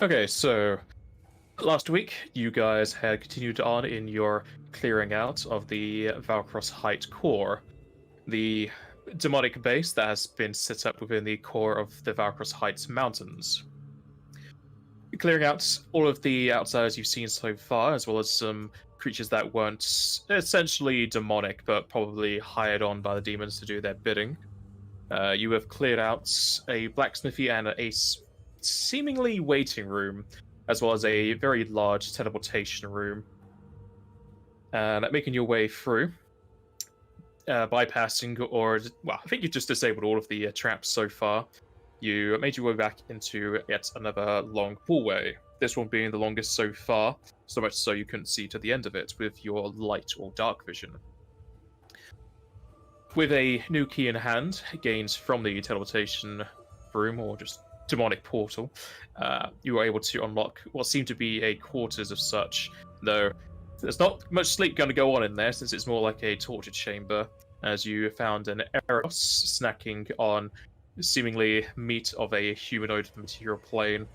Okay, so last week you guys had continued on in your clearing out of the Valkros Height core, the demonic base that has been set up within the core of the Valkros Heights mountains. Clearing out all of the outsiders you've seen so far, as well as some creatures that weren't essentially demonic, but probably hired on by the demons to do their bidding. You have cleared out a blacksmithy and a seemingly waiting room, as well as a very large teleportation room. And making your way through, bypassing, or, well, I think you've just disabled all of the traps so far. You made your way back into yet another long hallway. This one being the longest so far, so much so you couldn't see to the end of it with your light or dark vision. With a new key in hand, gained from the teleportation room, or just demonic portal, you were able to unlock what seemed to be a quarters of such, though there's not much sleep going to go on in there, since it's more like a torture chamber, as you found an Eros snacking on seemingly meat of a humanoid material plane,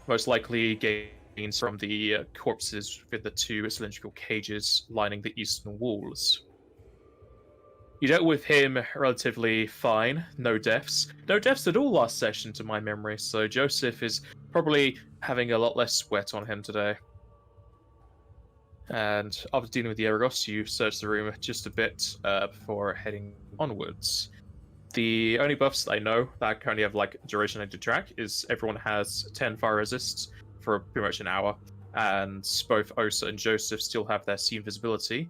most likely gains from the corpses within the two cylindrical cages lining the eastern walls. You dealt with him relatively fine, no deaths. No deaths at all last session to my memory, so Joseph is probably having a lot less sweat on him today. And after dealing with the Eragos, you searched the room just a bit before heading onwards. The only buffs I know that currently have like duration I track is everyone has 10 fire resists for pretty much an hour, and both Osa and Joseph still have their scene visibility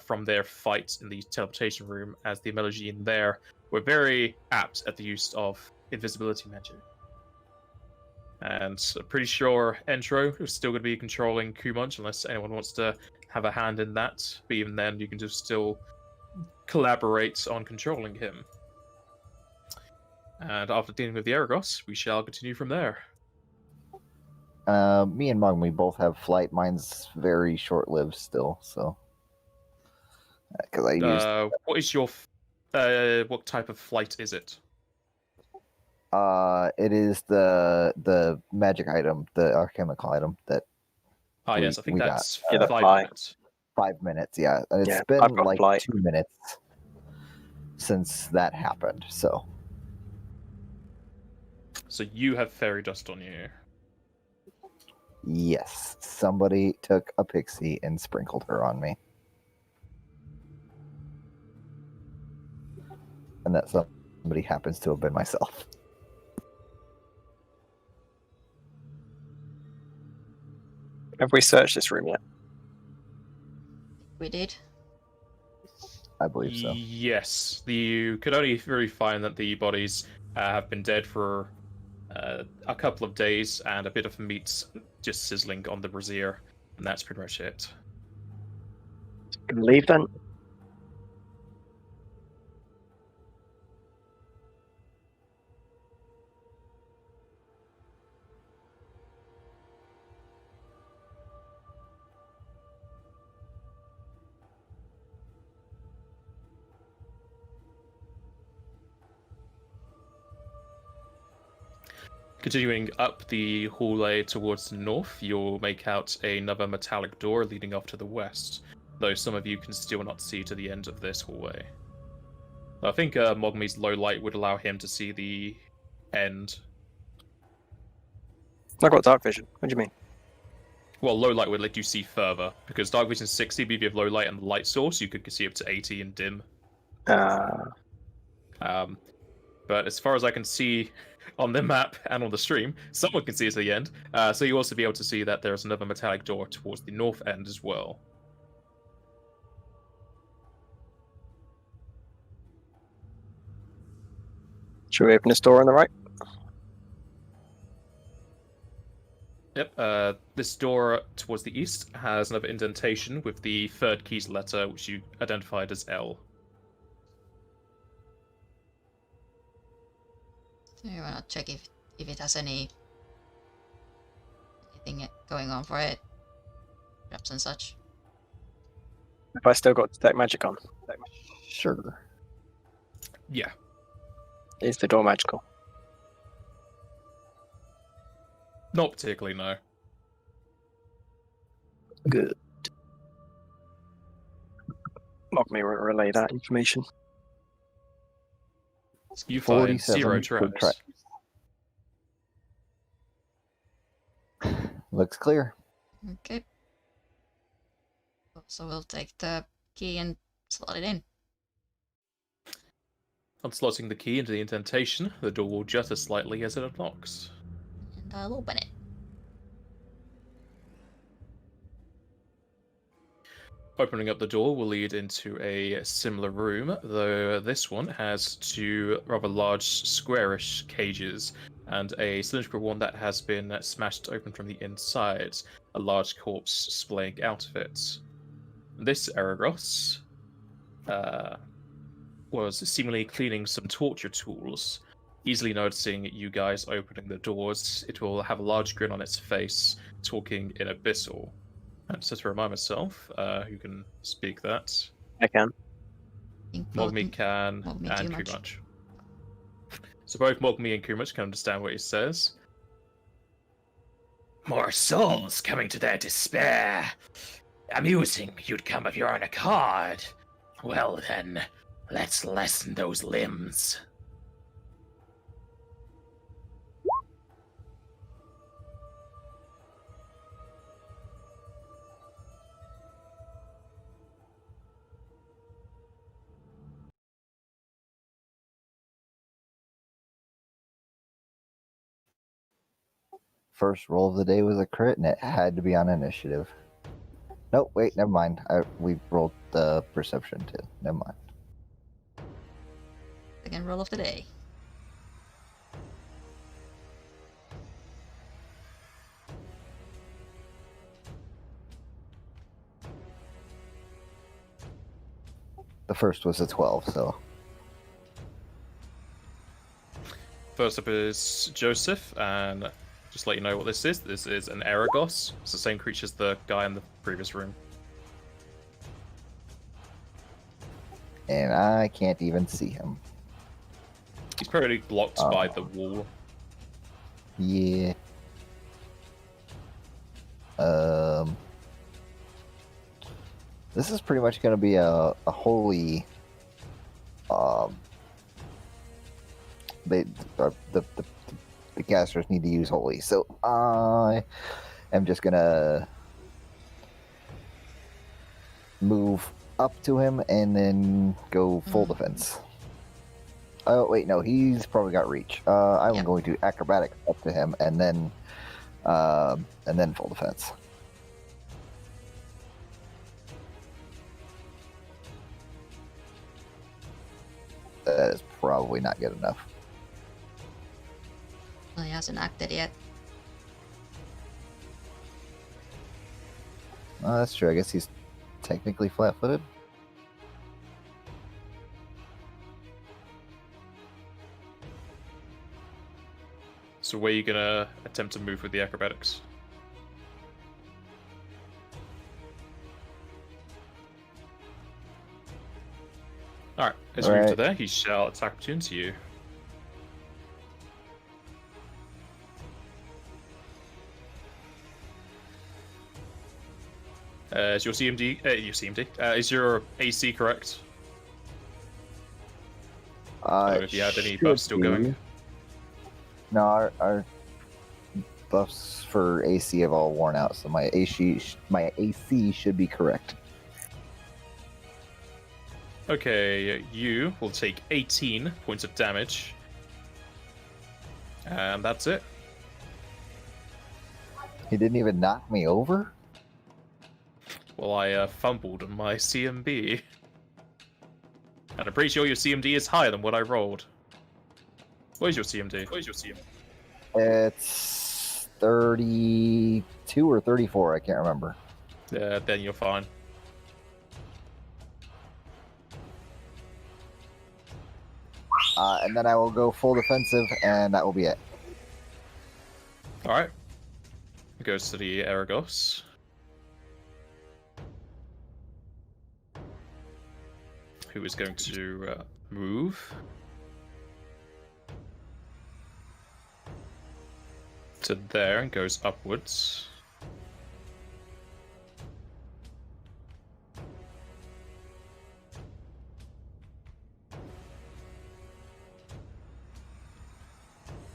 from their fight in the teleportation room, as the Melody in there were very apt at the use of invisibility magic. And I'm pretty sure Entro is still going to be controlling Kumunch, unless anyone wants to have a hand in that. But even then, you can just still collaborate on controlling him. And after dealing with the Eragos, we shall continue from there. Me and Mung, we both have flight. Mine's very short-lived still, so because I used. What is your? What type of flight is it? It is the magic item, the alchemical item that. Yes, I think that's the 5 fly. minutes. 5 minutes, yeah. And it's Yeah, been I've got like flight. 2 minutes since that happened, so. So you have fairy dust on you. Yes, somebody took a pixie and sprinkled her on me. And that somebody happens to have been myself. Have we searched this room yet? We did. I believe so. Yes, you could only really find that the bodies have been dead for a couple of days, and a bit of meat just sizzling on the brazier, and that's pretty much it. Can we leave then? Continuing up the hallway towards the north, you'll make out another metallic door leading off to the west, though some of you can still not see to the end of this hallway. I think Mogmi's low light would allow him to see the end. I've got dark vision. What do you mean? Well, low light would let you see further, because dark vision is 60, but if you have low light and the light source, you could see up to 80 in dim. But as far as I can see on the map and on the stream, someone can see it at the end. So you also be able to see that there's another metallic door towards the north end as well. Should we open this door on the right? Yep, this door towards the east has another indentation with the third key's letter, which you identified as L. Do you wanna check if it has anything going on for it? Traps and such. If I still got detect magic on. Sure. Yeah. Is the door magical? Not particularly, no. Good. Log me relay that information. You find 47 zero for traps. Looks clear. Okay. So we'll take the key and slot it in. On slotting the key into the indentation, the door will judder slightly as it unlocks. And I'll open it. Opening up the door will lead into a similar room, though this one has two rather large squarish cages and a cylindrical one that has been smashed open from the inside, a large corpse splaying out of it. This Erebos was seemingly cleaning some torture tools. Easily noticing you guys opening the doors, it will have a large grin on its face, talking in Abyssal. And so to remind myself, who can speak that? I can. Mogmi can, Mogmi and too much. Kumach. So both Mogmi and Kumach can understand what he says. More souls coming to their despair. Amusing you'd come of your own accord. Well then, let's lessen those limbs. First roll of the day was a crit, and it had to be on initiative. Nope, wait, never mind. We rolled the perception too. Never mind. Second roll of the day. The first was a 12, so First up is Joseph, and just to let you know what this is. This is an Erebos. It's the same creature as the guy in the previous room. and I can't even see him. He's probably blocked by the wall. Yeah. This is pretty much going to be a holy. The casters need to use holy, so I am just gonna move up to him and then go full defense. Oh wait, no, he's probably got reach. I'm Yep. going to acrobatics up to him and then full defense. That is probably not good enough. Well, he hasn't acted yet. Oh, that's true. I guess he's technically flat-footed. So where are you gonna attempt to move with the acrobatics? Alright, as you move to Alright. there, he shall attack opportunity you. Is your CMD, is your AC correct? If you had any Should buffs still be. going? No, our buffs for AC have all worn out, so my AC should be correct. Okay, you will take 18 points of damage. And that's it. He didn't even knock me over? Well, I fumbled on my CMB. And I'm pretty sure your CMD is higher than what I rolled. Where's your CMD? It's 32 or 34, I can't remember. Then you're fine. And then I will go full defensive, and that will be it. Alright. Goes to the Erebos. Who is going to move. to there and goes upwards.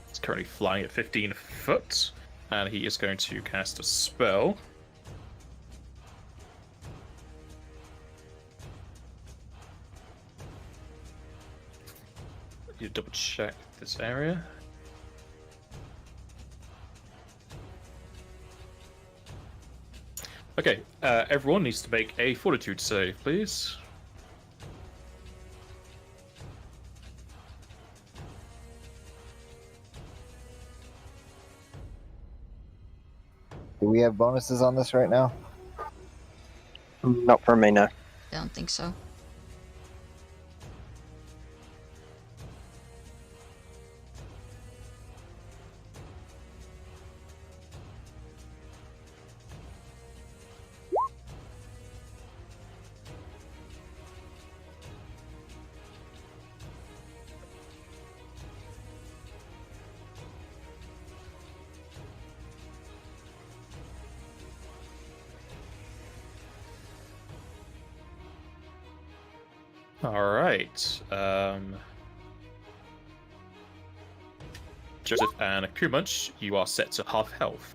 It's currently flying at 15 foot, and he is going to cast a spell. You double check this area. Okay, everyone needs to make a fortitude save, please. Do we have bonuses on this right now? Not for me, no. I don't think so. Alright. Joseph and Kumunch, you are set to half health.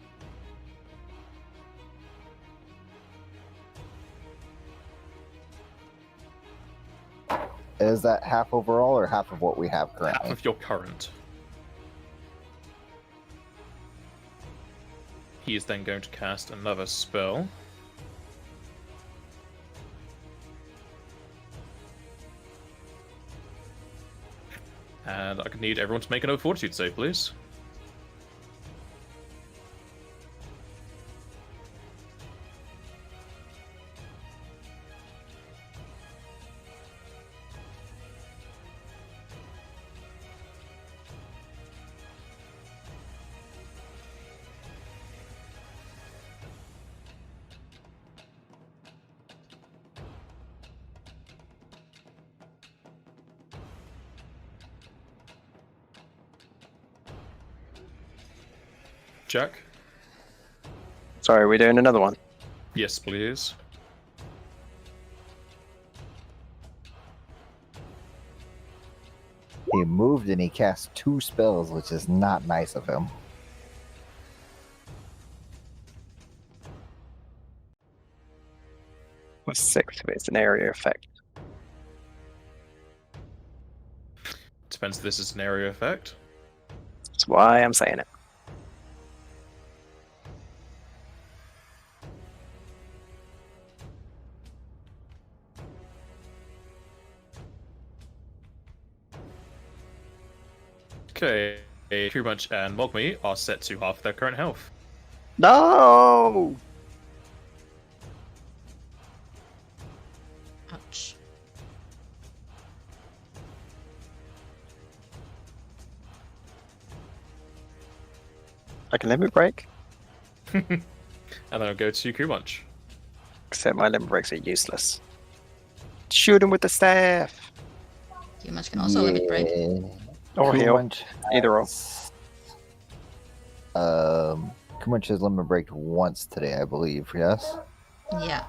Is that half overall or half of what we have Half currently? of your current. He is then going to cast another spell. And I could need everyone to make another fortitude save, please. Jack? Sorry, we're doing another one. Yes, please. He moved and he cast 2 spells, which is not nice of him. What's 6 if it's an area effect? Depends if this is an area effect. That's why I'm saying it. Okay, Kumunch and Mogmi are set to half their current health. No! Ouch. I can limit break, And then I'll go to Kumunch. except my limit breaks are useless. Shoot him with the staff! Humans can also limit break. Or heal. Kumunch Either or. Kumunch has limit break once today, I believe. Yes, Yeah.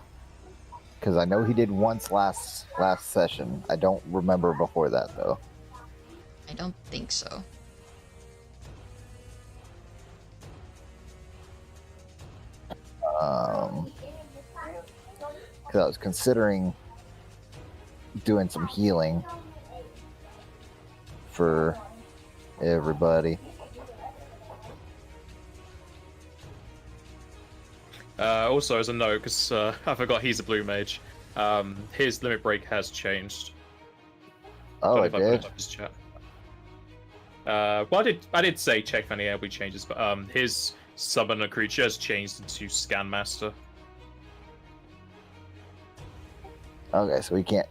because I know he did once last session. I don't remember before that though. I don't think so. Because I was considering doing some healing for everybody. Also, as a note, because I forgot he's a blue mage, his limit break has changed. Oh, Don't know it if I put did. up his chat. Well, I did say check for any AoE changes, but his summon a creature has changed into Scan Master. Okay, so we can't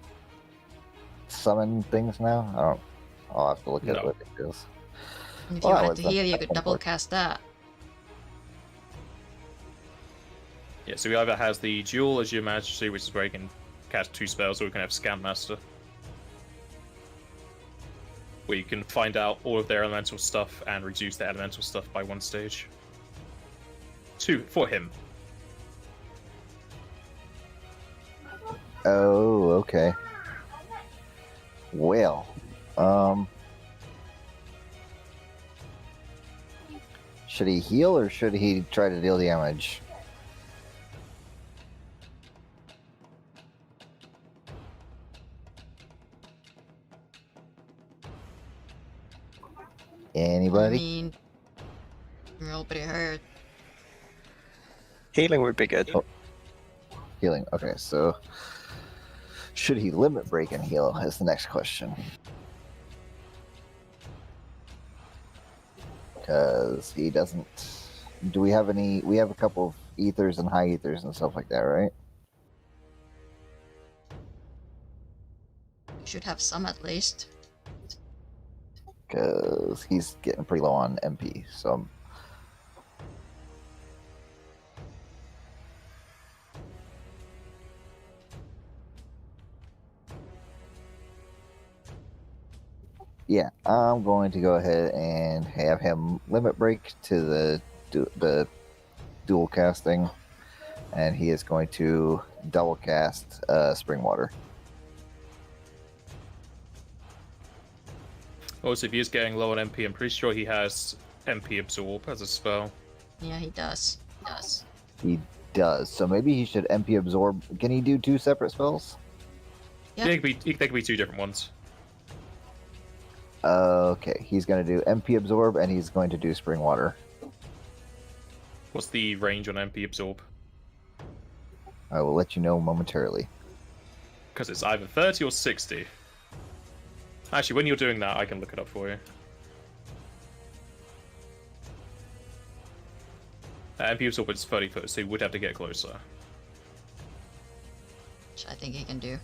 summon things now. I don't. I'll have to look at No. what it is. And if Well, you that wanted was to the heal, you could second double part. cast that. Yeah, so he either has the Duel as your Majesty, which is where he can cast 2 spells, or we can have Scan Master, where you can find out all of their elemental stuff and reduce their elemental stuff by 1 stage. for him. Oh, okay. Well, should he heal or should he try to deal damage? I Anybody? mean, we're all pretty hurt. Healing would be good. Oh. Healing. Okay, so should he limit break and heal is the next question. Because he doesn't. Do we have any? We have a couple of ethers and high ethers and stuff like that, right? We should have some at least. Because he's getting pretty low on MP. So yeah, I'm going to go ahead and have him limit break to the dual casting, and he is going to double cast Spring Water. Also, if he is getting low on MP, I'm pretty sure he has MP Absorb as a spell. Yeah, he does. He does. He does. So maybe he should MP Absorb. Can he do 2 separate spells? Yeah. They could be 2 different ones. Okay, he's going to do MP Absorb and he's going to do Spring Water. What's the range on MP Absorb? I will let you know momentarily. Because it's either 30 or 60. Actually, when you're doing that, I can look it up for you. MP Absorb is 30 foot, so you would have to get closer. Which I think he can do.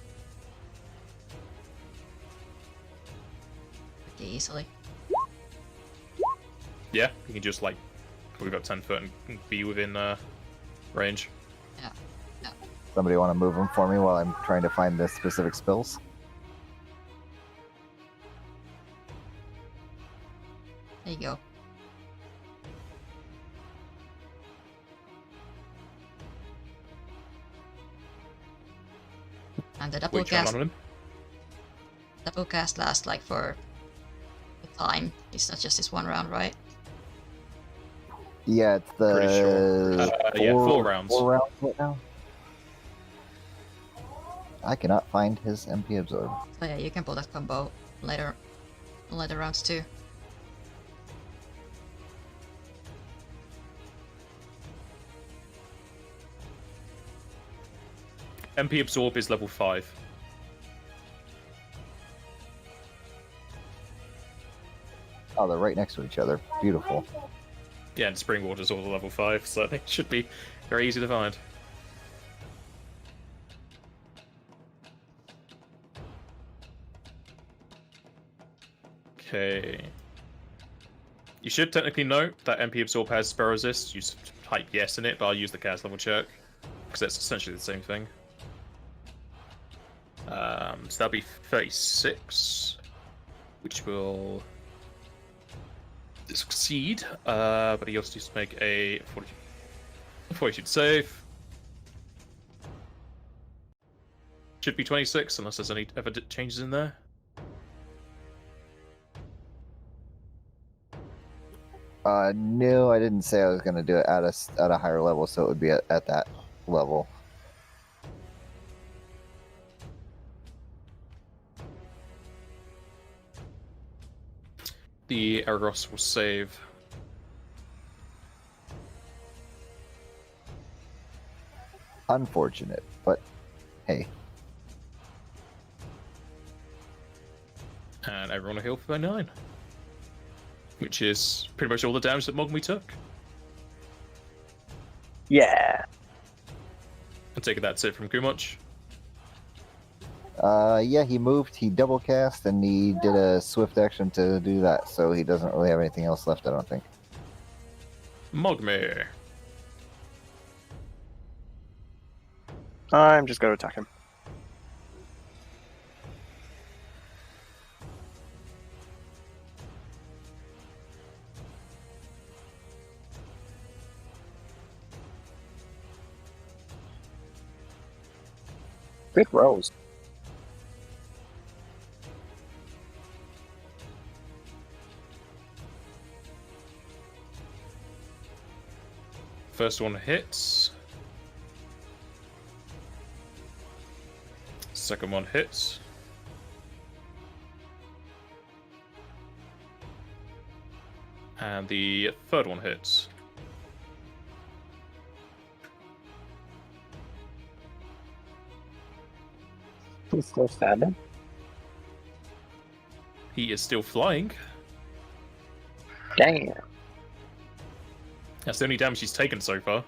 Pretty easily. Yeah, you can just, like, we've got 10 foot and be within range. Yeah. Yeah. Somebody want to move him for me while I'm trying to find the specific spells? There you go. And the double Wait, count cast, on him. double cast lasts like for the time. It's not just this one round, right? Yeah, it's the Pretty sure. Yeah, 4 rounds. 4 rounds right now. I cannot find his MP Absorb. So yeah, you can pull that combo later rounds too. MP Absorb is level 5. Oh, they're right next to each other. Beautiful. Yeah, and Spring Water's also level 5, so I think it should be very easy to find. Okay. You should technically know that MP Absorb has spell resist. You just type yes in it, but I'll use the cast level check, because that's essentially the same thing. So that'll be 36, which will succeed, but he also needs to make a 42 save. Should be 26, unless there's any ever changes in there. No, I didn't say I was going to do it at a higher level, so it would be at that level. The Argos will save. Unfortunate, but hey. And everyone will heal for 9. Which is pretty much all the damage that Mogmi took. Yeah. I take it that's it from Kumach. Yeah, he moved, he double cast, and he did a swift action to do that, so he doesn't really have anything else left, I don't think. Mogmi. I'm just going to attack him. Good rolls. First one hits. Second one hits. And the third one hits. He's still standing. He is still flying. Damn. That's the only damage he's taken so far.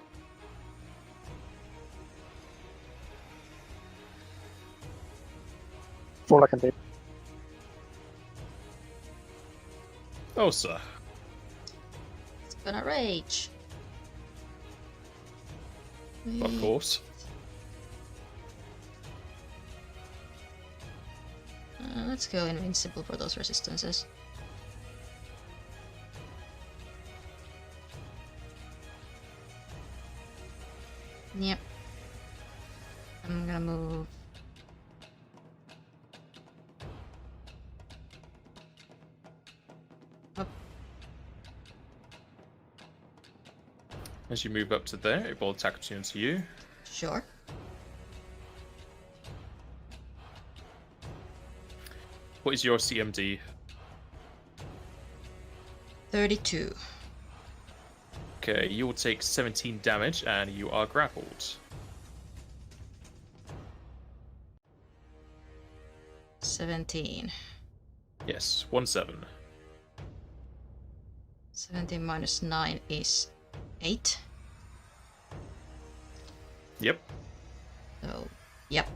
All I can do. Oh, sir. It's gonna rage. Of course. Let's go invincible for those resistances. Yep. I'm gonna move. Up. As you move up to there, it will attack opportunity you. Sure. What is your CMD? 32. Okay, you will take 17 damage and you are grappled. 17. Yes, 1-7. 17 minus 9 is 8. Yep. So, yep.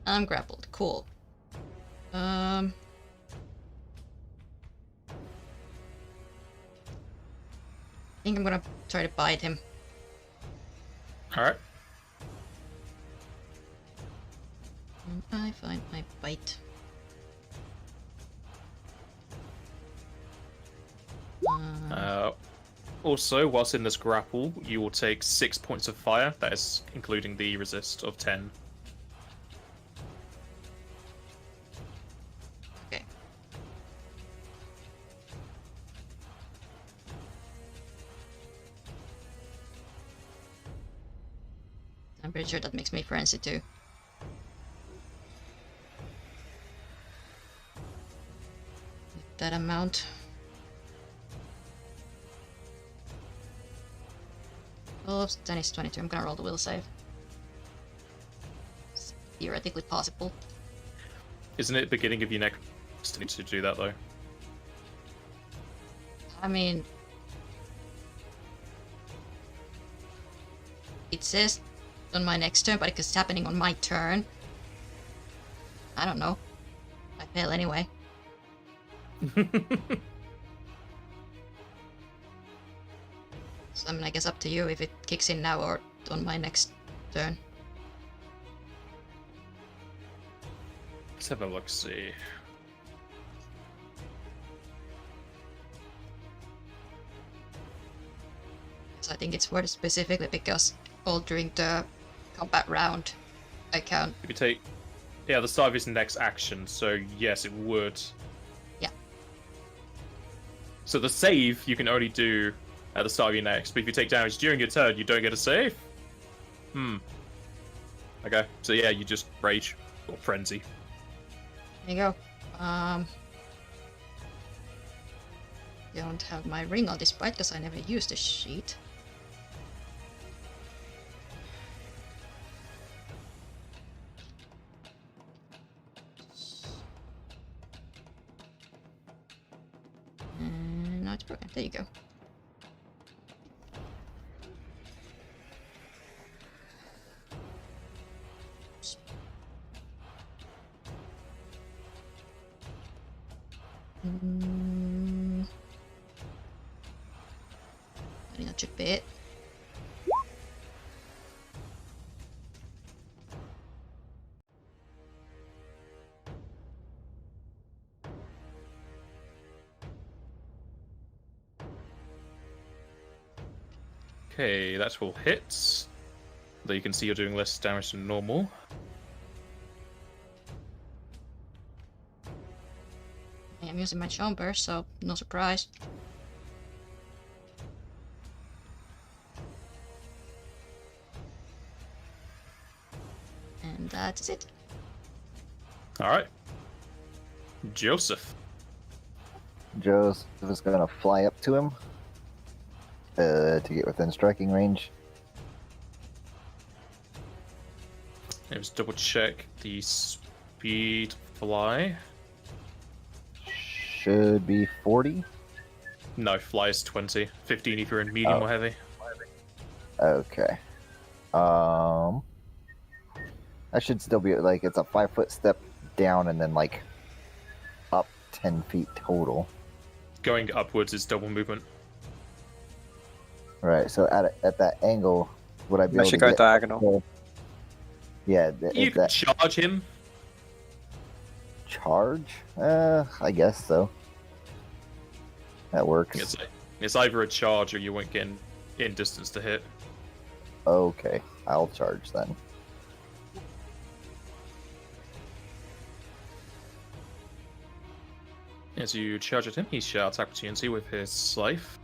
I'm grappled. Cool. I think I'm gonna try to bite him. Alright. I find my bite. Also, whilst in this grapple, you will take 6 points of fire. That is including the resist of 10. Okay. I'm pretty sure that makes me frenzy too. That amount. Oh, then it's 22. I'm gonna roll the will save. It's theoretically possible. Isn't it beginning of your next turn to do that, though? I mean, it says on my next turn, but because it's happening on my turn, I don't know. I fail anyway. So I mean, I guess up to you if it kicks in now or on my next turn. Let's have a look, see. So I think it's worded specifically because all during the combat round, I can't. If you take... Yeah, the start of his next action, so yes, it would. Yeah. So the save you can only do at the start of your next, but if you take damage during your turn, you don't get a save? Okay, so yeah, you just rage, or frenzy. There you go. Don't have my ring on this bite because I never used the sheet. And now it's broken. There you go. I think that should be it. Okay, that will hit. Though you can see you're doing less damage than normal. I am using my charm burst, so no surprise. And that's it. Alright. Joseph. Joseph is going to fly up to him to get within striking range. Let's double check the speed fly. Should be 40. No, fly is 20. 15 if you're in medium Oh. or heavy. Okay. I should still be like, it's a 5-foot step down and then like up 10 feet total. Going upwards is double movement. Right. So at that angle, would I be I able to should go get diagonal. You if can that charge him. charge? I guess so. That works. It's either a charge or you won't get in distance to hit. Okay, I'll charge then. As you charge at him, he shouts opportunity with his scythe.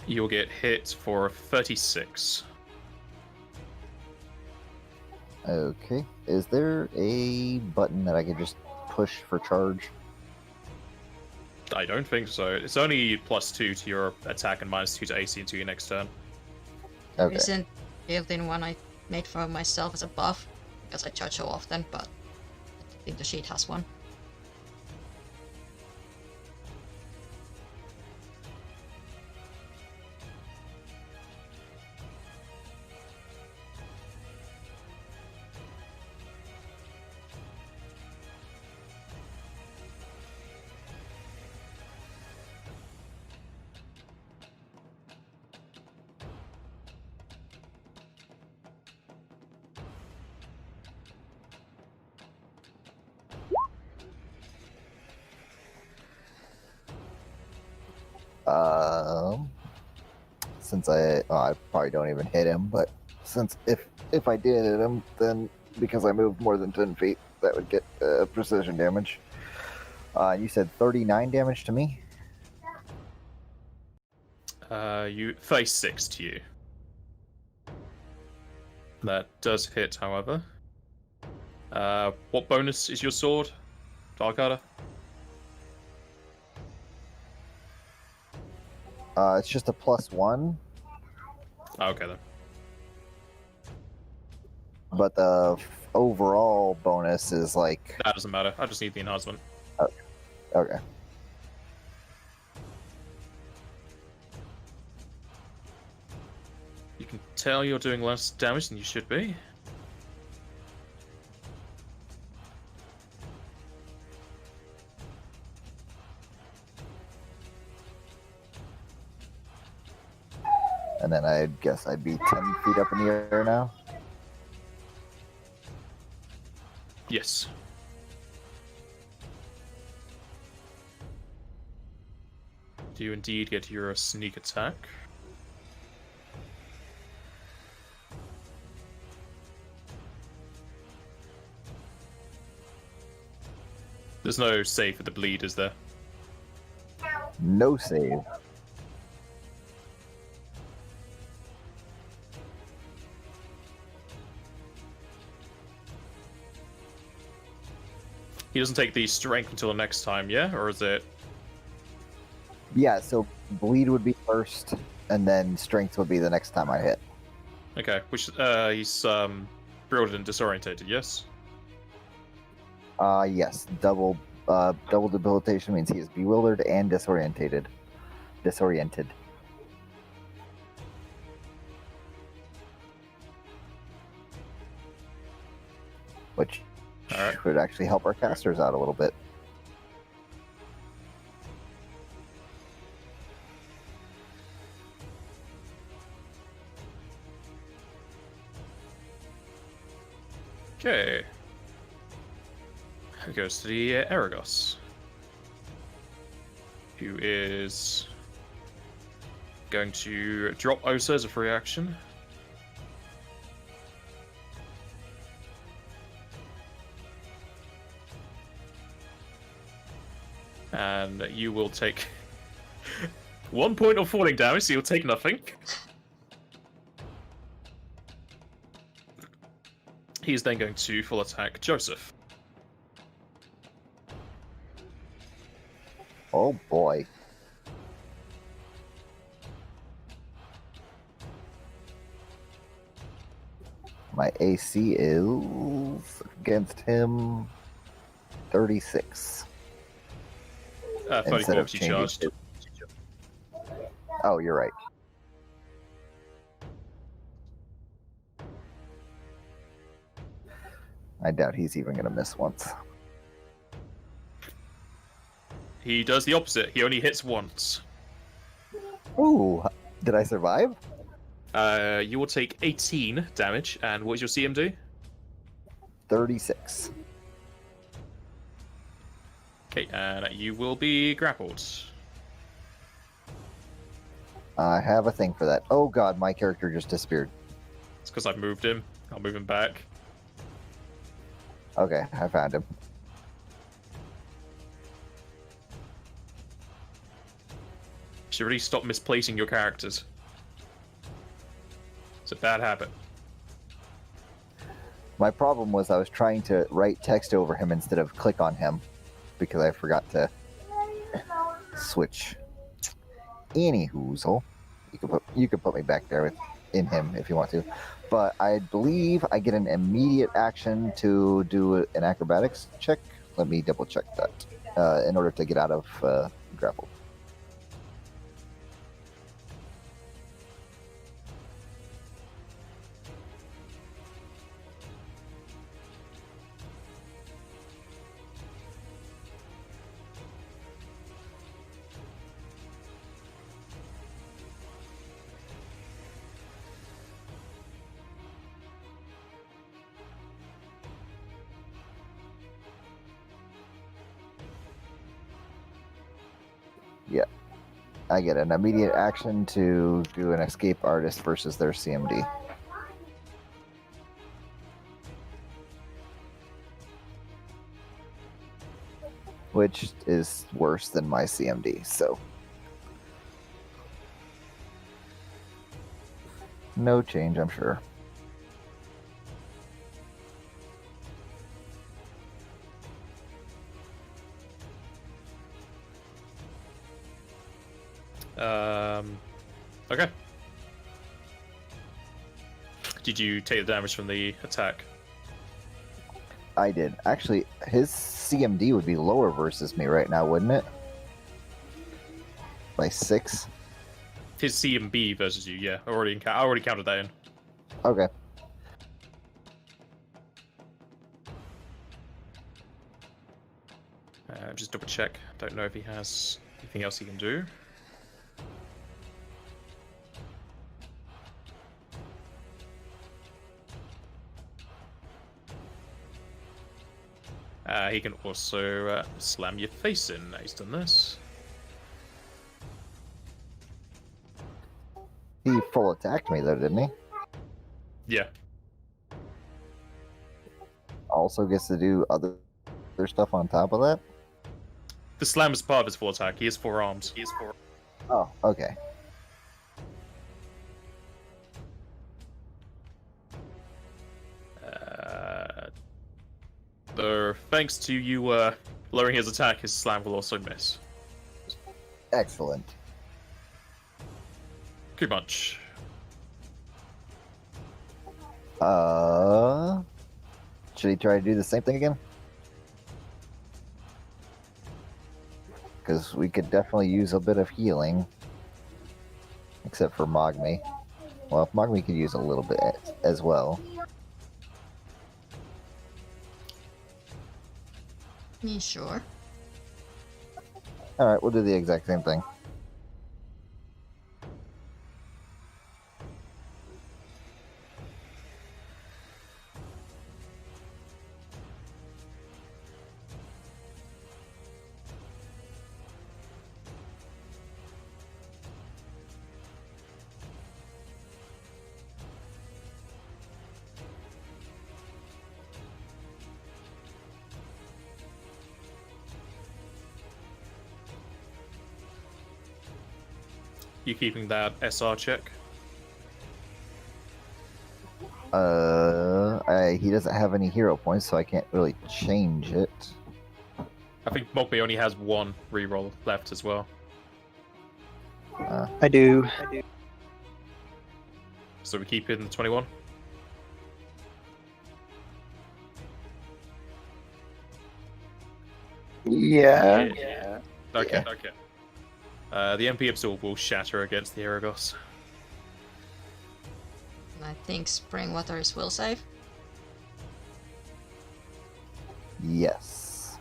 You'll get hit for 36. Okay. Is there a button that I could just push for charge? I don't think so. It's only +2 to your attack and -2 to AC until your next turn. There Okay. isn't built-in one I made for myself as a buff, because I charge so often, but I think the sheet has one. Since I probably don't even hit him, but since if I did hit him, then because I moved more than 10 feet, that would get precision damage. You said 39 damage to me? You 36 to you. That does hit, however. What bonus is your sword, Darkada? It's just a +1, Okay then. but the overall bonus is like That doesn't matter. I just need the enhancement. okay. You can tell you're doing less damage than you should be. And then I guess I'd be 10 feet up in the air now. Yes. Do you indeed get your sneak attack? There's no save for the bleed, is there? No save. He doesn't take the strength until the next time, yeah? Or is it... Yeah, so bleed would be first, and then strength would be the next time I hit. Okay, which, he's, bewildered and disorientated, yes? Yes, double debilitation means he is bewildered and disoriented. Which Alright. would actually help our casters out a little bit. Okay. It goes to the Aragos. who is going to drop Osa as a free action. And you will take 1 point of falling damage, so you'll take nothing. He's then going to full attack Joseph. Oh boy. My AC is against him 36. 34 Instead of because you changing charged. it- Oh, you're right. I doubt he's even going to miss once. He does the opposite. He only hits once. Ooh, did I survive? You will take 18 damage, and what is your CMD? 36. Okay, and you will be grappled. I have a thing for that. Oh god, my character just disappeared. It's because I've moved him. I'll move him back. Okay, I found him. You should really stop misplacing your characters. It's a bad habit. My problem was I was trying to write text over him instead of click on him because I forgot to switch. Anyhoozle, you can put me back there in him if you want to, but I believe I get an immediate action to do an acrobatics check. Let me double check that in order to get out of grapple. Yeah, I get an immediate action to do an escape artist versus their CMD. Which is worse than my CMD, so. No change, I'm sure. Okay. Did you take the damage from the attack? I did. Actually, his CMD would be lower versus me right now, wouldn't it? By 6? His CMB versus you, yeah. I already counted that in. Okay. Just double check. Don't know if he has anything else he can do. He can also slam your face in. He's done this. He full attacked me though, didn't he? Yeah. Also gets to do other stuff on top of that? The slam is part of his full attack. He has 4 arms. Oh, okay. Though, thanks to you lowering his attack, his slam will also miss. Excellent. Good much. Should he try to do the same thing again? Because we could definitely use a bit of healing. Except for Mogmi. Well, Mogmi could use a little bit as well. Me sure. Alright, we'll do the exact same thing. You keeping that SR check? He doesn't have any hero points, so I can't really change it. I think Mogby only has one reroll left as well. I do. So we keep it in 21. Yeah. Okay. The MP Absorb will shatter against the Aragos. And I think Spring Water is will save. Yes.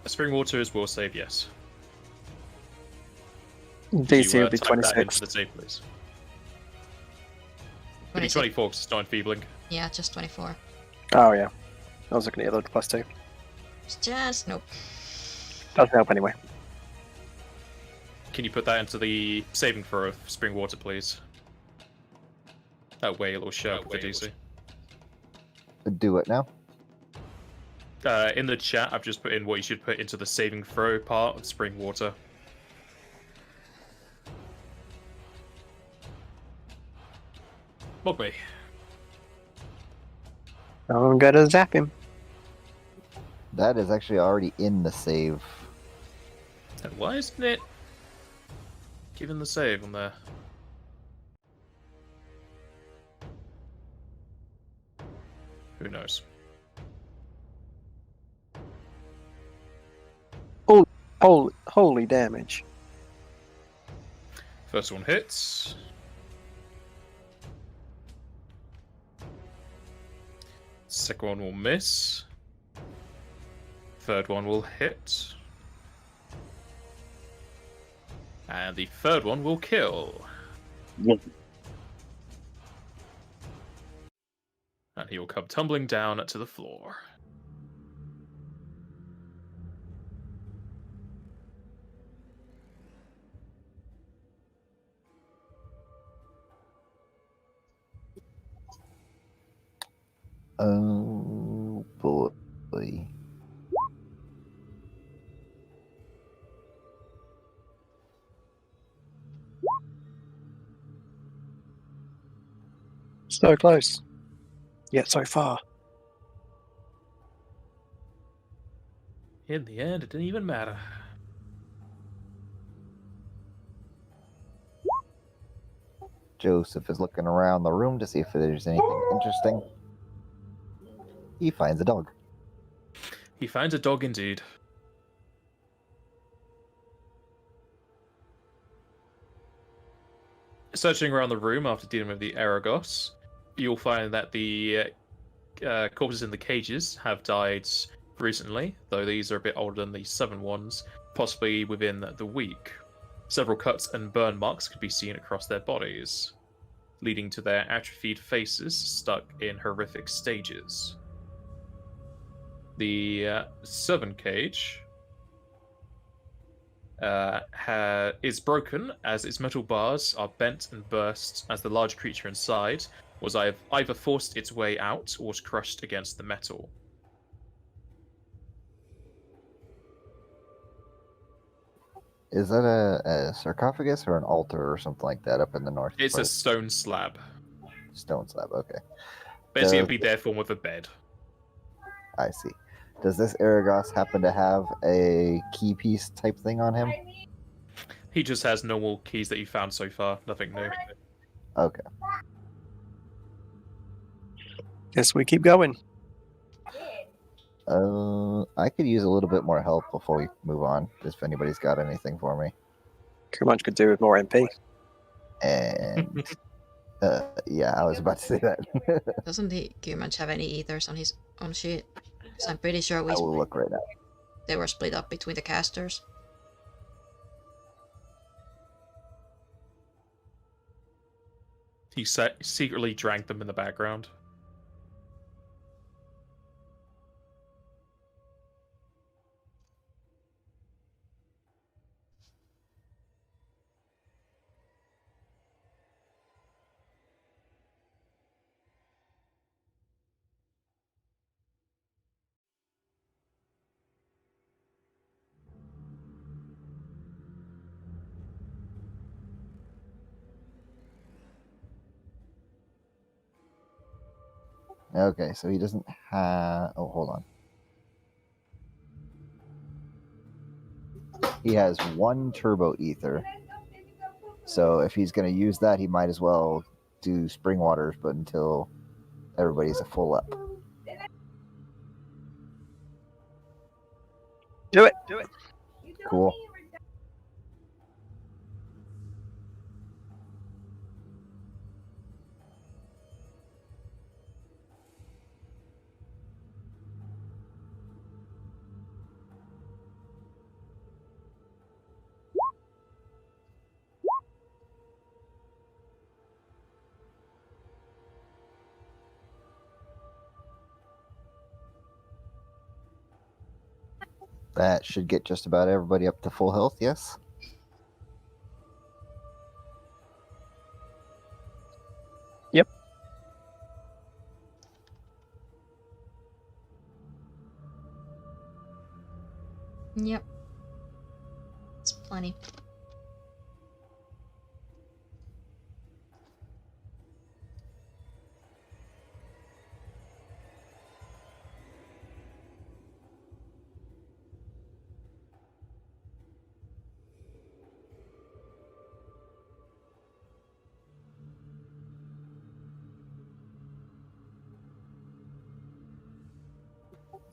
Spring Water is will save, yes. DC will be type that 26. into the save, please. It'll be 24 because it's not enfeebling. Yeah, just 24. Oh, yeah. I was looking at the other +2. Just nope. Doesn't help anyway. Can you put that into the saving throw of Spring Water, please? That way it'll show up with the DC. Do it now. In the chat, I've just put in what you should put into the saving throw part of Spring Water. Mogby. I'm gonna zap him. That is actually already in the save. And why isn't it given the save on there? Who knows? Holy damage. First one hits. Second one will miss. Third one will hit. And the third one will kill. And he will come tumbling down to the floor. Oh boy. So close. Yet so far. In the end, it didn't even matter. Joseph is looking around the room to see if there's anything interesting. He finds a dog. He finds a dog indeed. Searching around the room after dealing with the Aragos, you'll find that the corpses in the cages have died recently, though these are a bit older than the 7 ones, possibly within the week. Several cuts and burn marks could be seen across their bodies, leading to their atrophied faces stuck in horrific stages. The servant cage is broken as its metal bars are bent and burst as the large creature inside was either forced its way out or was crushed against the metal. Is that a sarcophagus or an altar or something like that up in the north? It's a stone slab. Stone slab, okay. Basically, it'd be their form of a bed. I see. Does this Aragos happen to have a key piece type thing on him? He just has normal keys that you found so far, nothing new. Okay. Guess we keep going. I could use a little bit more help before we move on, if anybody's got anything for me. Kumaj could do with more MP. And yeah, I was about to say that. Doesn't he Kumaj have any ethers on his own sheet? Because I'm pretty sure I will look right now. they were split up between the casters. He secretly drank them in the background. Okay, so he doesn't have. Oh, hold on. He has one turbo ether. So if he's going to use that, he might as well do spring waters, but until everybody's a full up. Do it. Do it. Cool. That should get just about everybody up to full health, yes? Yep. Yep. It's plenty.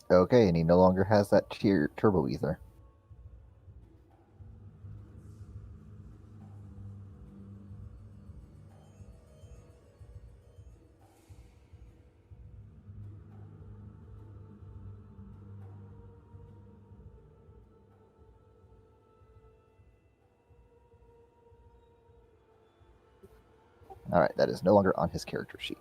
Okay, and he no longer has that turbo ether. Alright, that is no longer on his character sheet.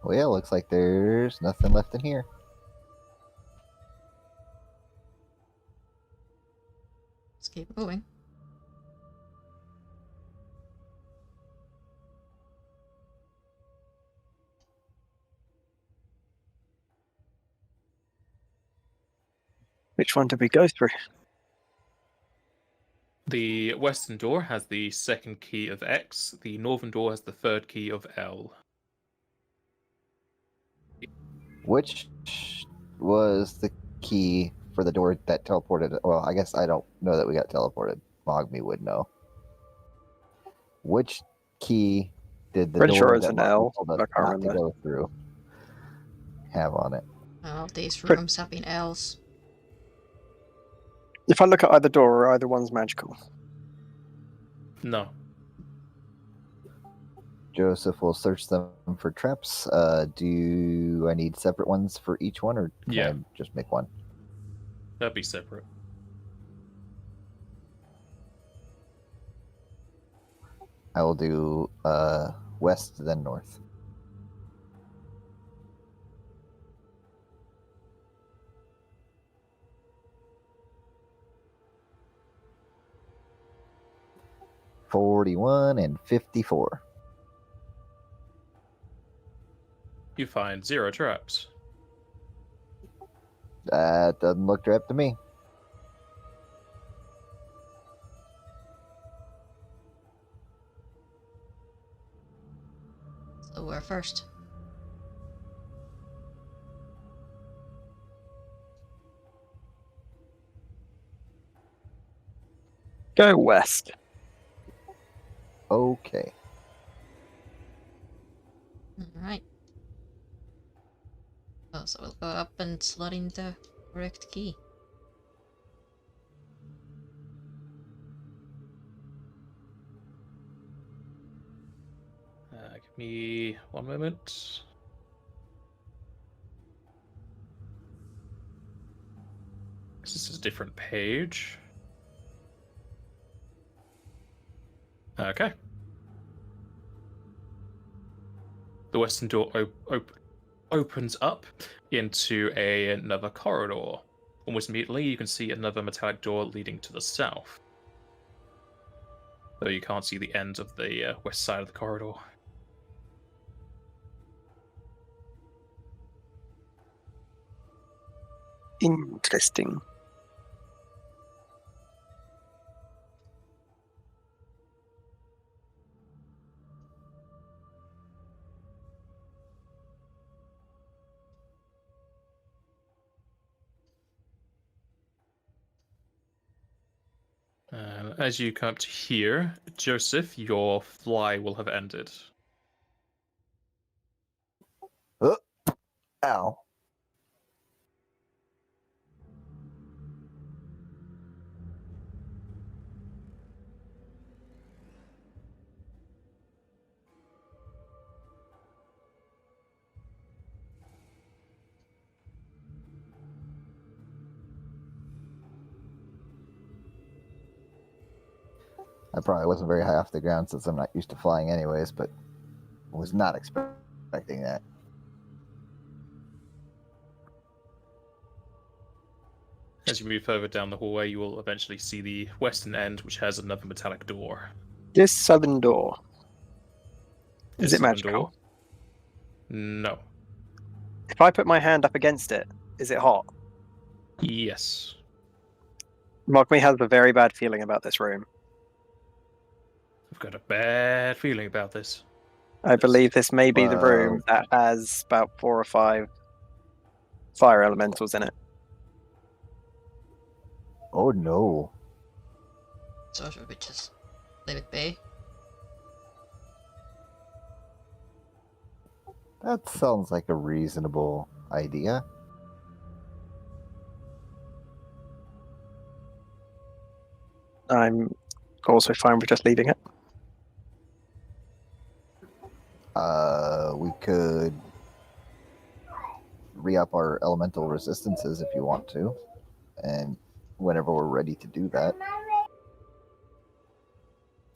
Well, looks like there's nothing left in here. Let's keep moving. Which one did we go through? The western door has the second key of X. The northern door has the third key of L. Which was the key for the door that teleported? Well, I guess I don't know that we got teleported. Mogme would know. Which key did the Pretty door sure it's that an Mogme L. told us I can't not to remember. go through have on it? Well, these Pre- rooms have been L's. If I look at either door, either one's magical. No. Joseph will search them for traps. Do I need separate ones for each one, or can Yeah. I just make one? That'd be separate. I will do west, then north. $41 and $54. You find 0 traps. That doesn't look trap to me. So we're first. Go west. Okay. Alright. Oh, so we'll go up and slot in the correct key. Give me 1 moment. This is a different page. Okay. The western door opens up into another corridor. Almost immediately, you can see another metallic door leading to the south. Though you can't see the end of the west side of the corridor. Interesting. As you come up to here, Joseph, your fly will have ended. Ow. I probably wasn't very high off the ground since I'm not used to flying anyways, but was not expecting that. As you move further down the hallway, you will eventually see the western end, which has another metallic door. This southern door. Is This it southern magical? door? No. If I put my hand up against it, is it hot? Yes. Mogmi has a very bad feeling about this room. I've got a bad feeling about this. I believe this may be the room Wow. that has about 4 or 5 fire elementals in it. Oh no. So should we just leave it be? That sounds like a reasonable idea. I'm also fine with just leaving it. We could re-up our elemental resistances if you want to, and whenever we're ready to do that.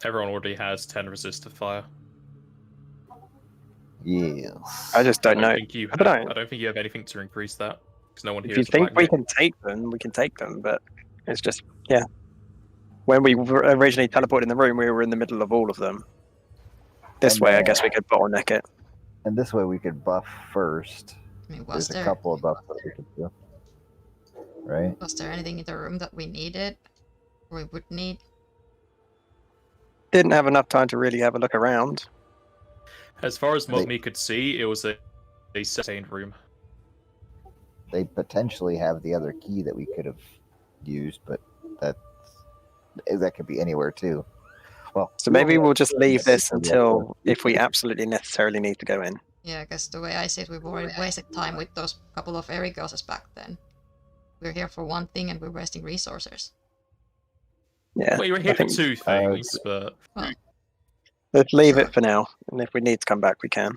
Everyone already has 10 resist to fire. Yes. I just don't know. Think you I have, don't know. I don't think you have anything to increase that. Because no one here If you is a think black we knight. can take them, we can take them, but it's just, yeah. When we originally teleported in the room, we were in the middle of all of them. This And, way, I guess we could bottleneck it. And this way we could buff first. I mean, was There's a there couple of buffs that we could do. Right? was there anything in the room that we needed? Or we would need? Didn't have enough time to really have a look around. As far as Mogmi could see, it was a sustained room. They potentially have the other key that we could have used, but that could be anywhere too. Well, So maybe we'll just leave this Yeah. until if we absolutely necessarily need to go in. Yeah, I guess the way I see it, we've already wasted time with those couple of Erigoses back then. We're here for one thing and we're wasting resources. Yeah, Well, you were here I for think 2 things, but Well, let's leave Sure. it for now, and if we need to come back, we can.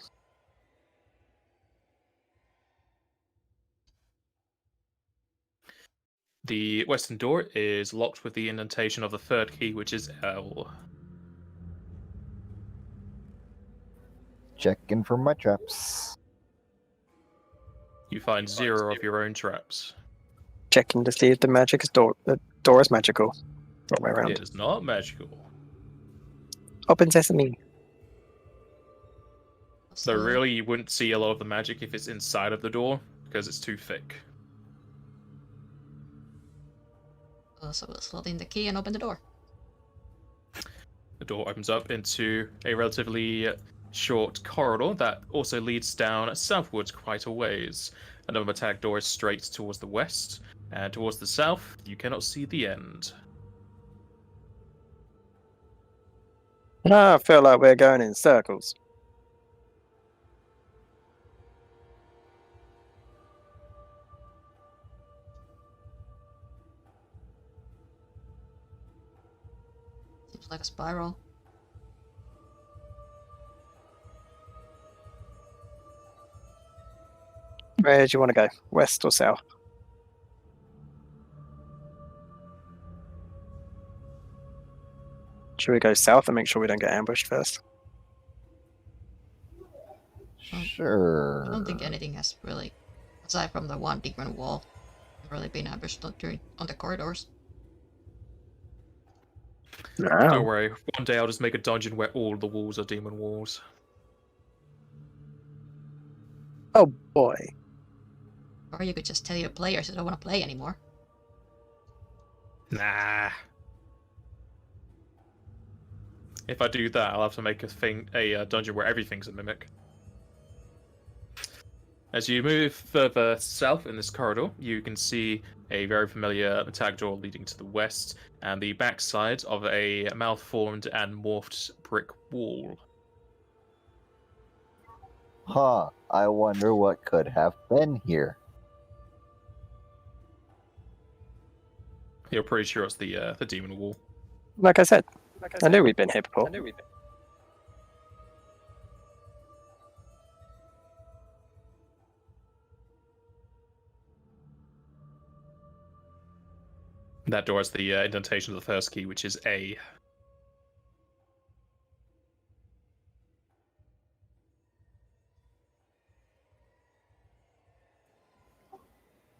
the western door is locked with the indentation of the third key, which is L. Checking for my traps. You find 0 of your own traps. Checking to see if the door is magical. Wrong way around. It is not magical. Open sesame. So really, you wouldn't see a lot of the magic if it's inside of the door, because it's too thick. So we'll slot in the key and open the door. The door opens up into a relatively short corridor that also leads down southwards quite a ways. Another metallic door is straight towards the west, and towards the south, you cannot see the end. I feel like we're going in circles. Seems like a spiral. Where do you want to go? West or south? Should we go south and make sure we don't get ambushed first? Sure. I don't think anything has really, aside from the one demon wall, really been ambushed on the corridors. Don't worry, one day I'll just make a dungeon where all the walls are demon walls. Oh boy. Or you could just tell your players you don't want to play anymore. Nah. If I do that, I'll have to make a dungeon where everything's a mimic. As you move further south in this corridor, you can see a very familiar attack door leading to the west, and the backside of a malformed and morphed brick wall. Huh, I wonder what could have been here. You're pretty sure it's the demon wall. Like I said, I knew we'd been here before. That door has the indentation of the first key, which is A.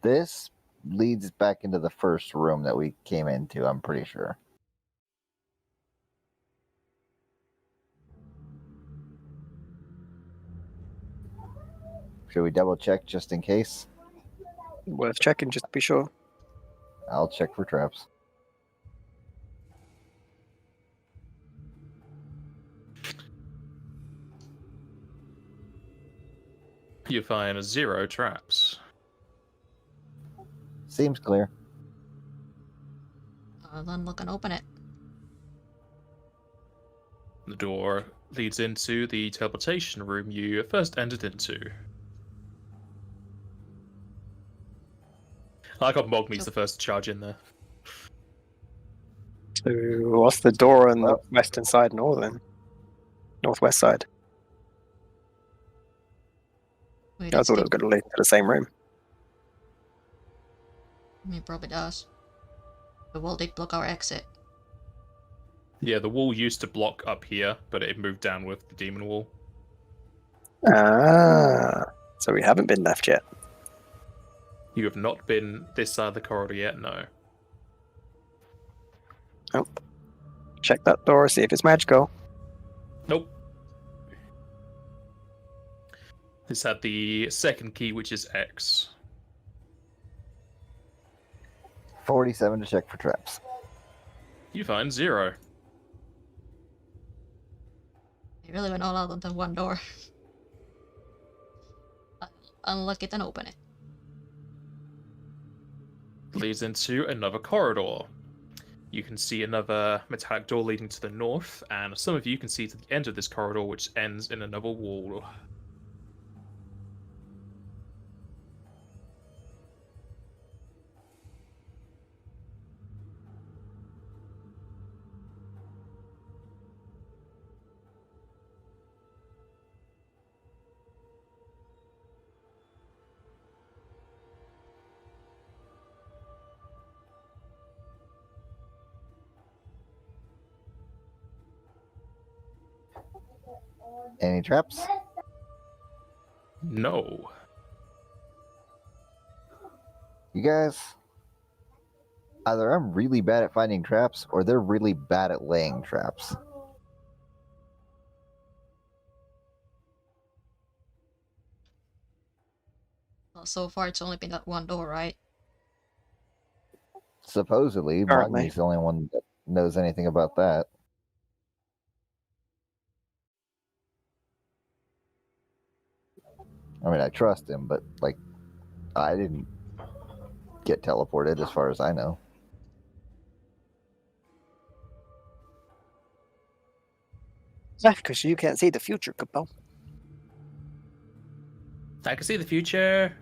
This leads back into the first room that we came into, I'm pretty sure. Should we double check just in case? Worth checking just to be sure. I'll check for traps. You find 0 traps. Seems clear. Then look and open it. The door leads into the teleportation room you first entered into. I like how Mogmi's the first to charge in there. So what's the door on the western side, northwest side? Wait, I thought it was going to lead to the same room. It probably does. The wall did block our exit. Yeah, the wall used to block up here, but it moved down with the demon wall. Ah, so we haven't been left yet. You have not been this side of the corridor yet, no. Oh. Check that door, see if it's magical. Nope. This had the second key, which is X. 47 to check for traps. You find 0. You really went all out on the one door. Unlock it and open it. Leads into another corridor. You can see another metallic door leading to the north, and some of you can see to the end of this corridor, which ends in another wall. Any traps? No. You guys, either I'm really bad at finding traps or they're really bad at laying traps. Well, so far it's only been that one door, right? Supposedly, Apparently. Magni's the only one that knows anything about that. I mean, I trust him, but, like, I didn't get teleported as far as I know. Because you can't see the future, Capo. I can see the future.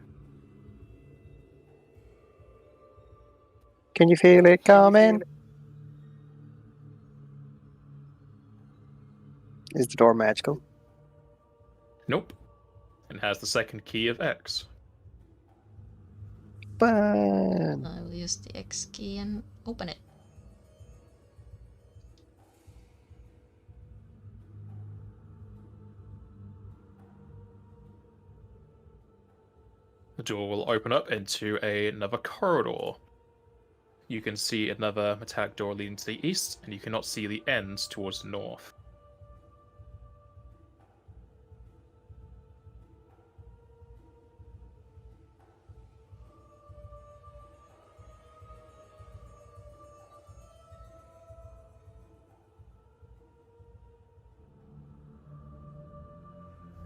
Can you feel it coming? Is the door magical? Nope. And has the second key of X. Fun. I will use the X key and open it. The door will open up into another corridor. You can see another metallic door leading to the east, and you cannot see the ends towards the north.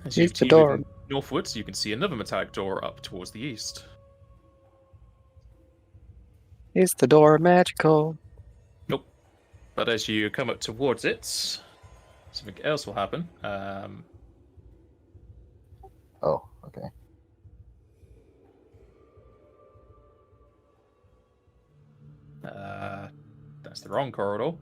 As you Use the keep door. moving- northwards, you can see another metallic door up towards the east. Is the door magical? Nope. But as you come up towards it, something else will happen. Oh, okay. That's the wrong corridor.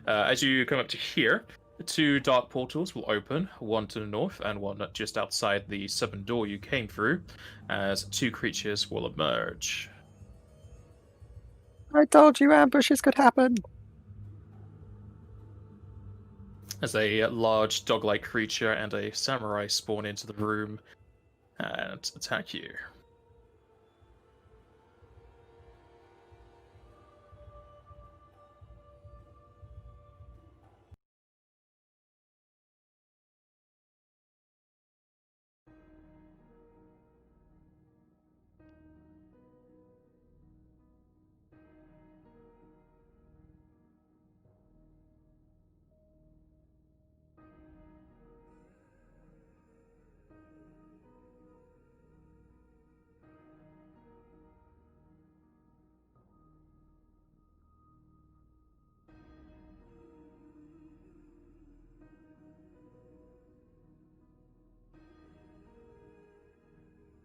As you come up to here, the two dark portals will open, one to the north and one just outside the southern door you came through, as two creatures will emerge. I told you ambushes could happen. As a large dog-like creature and a samurai spawn into the room and attack you.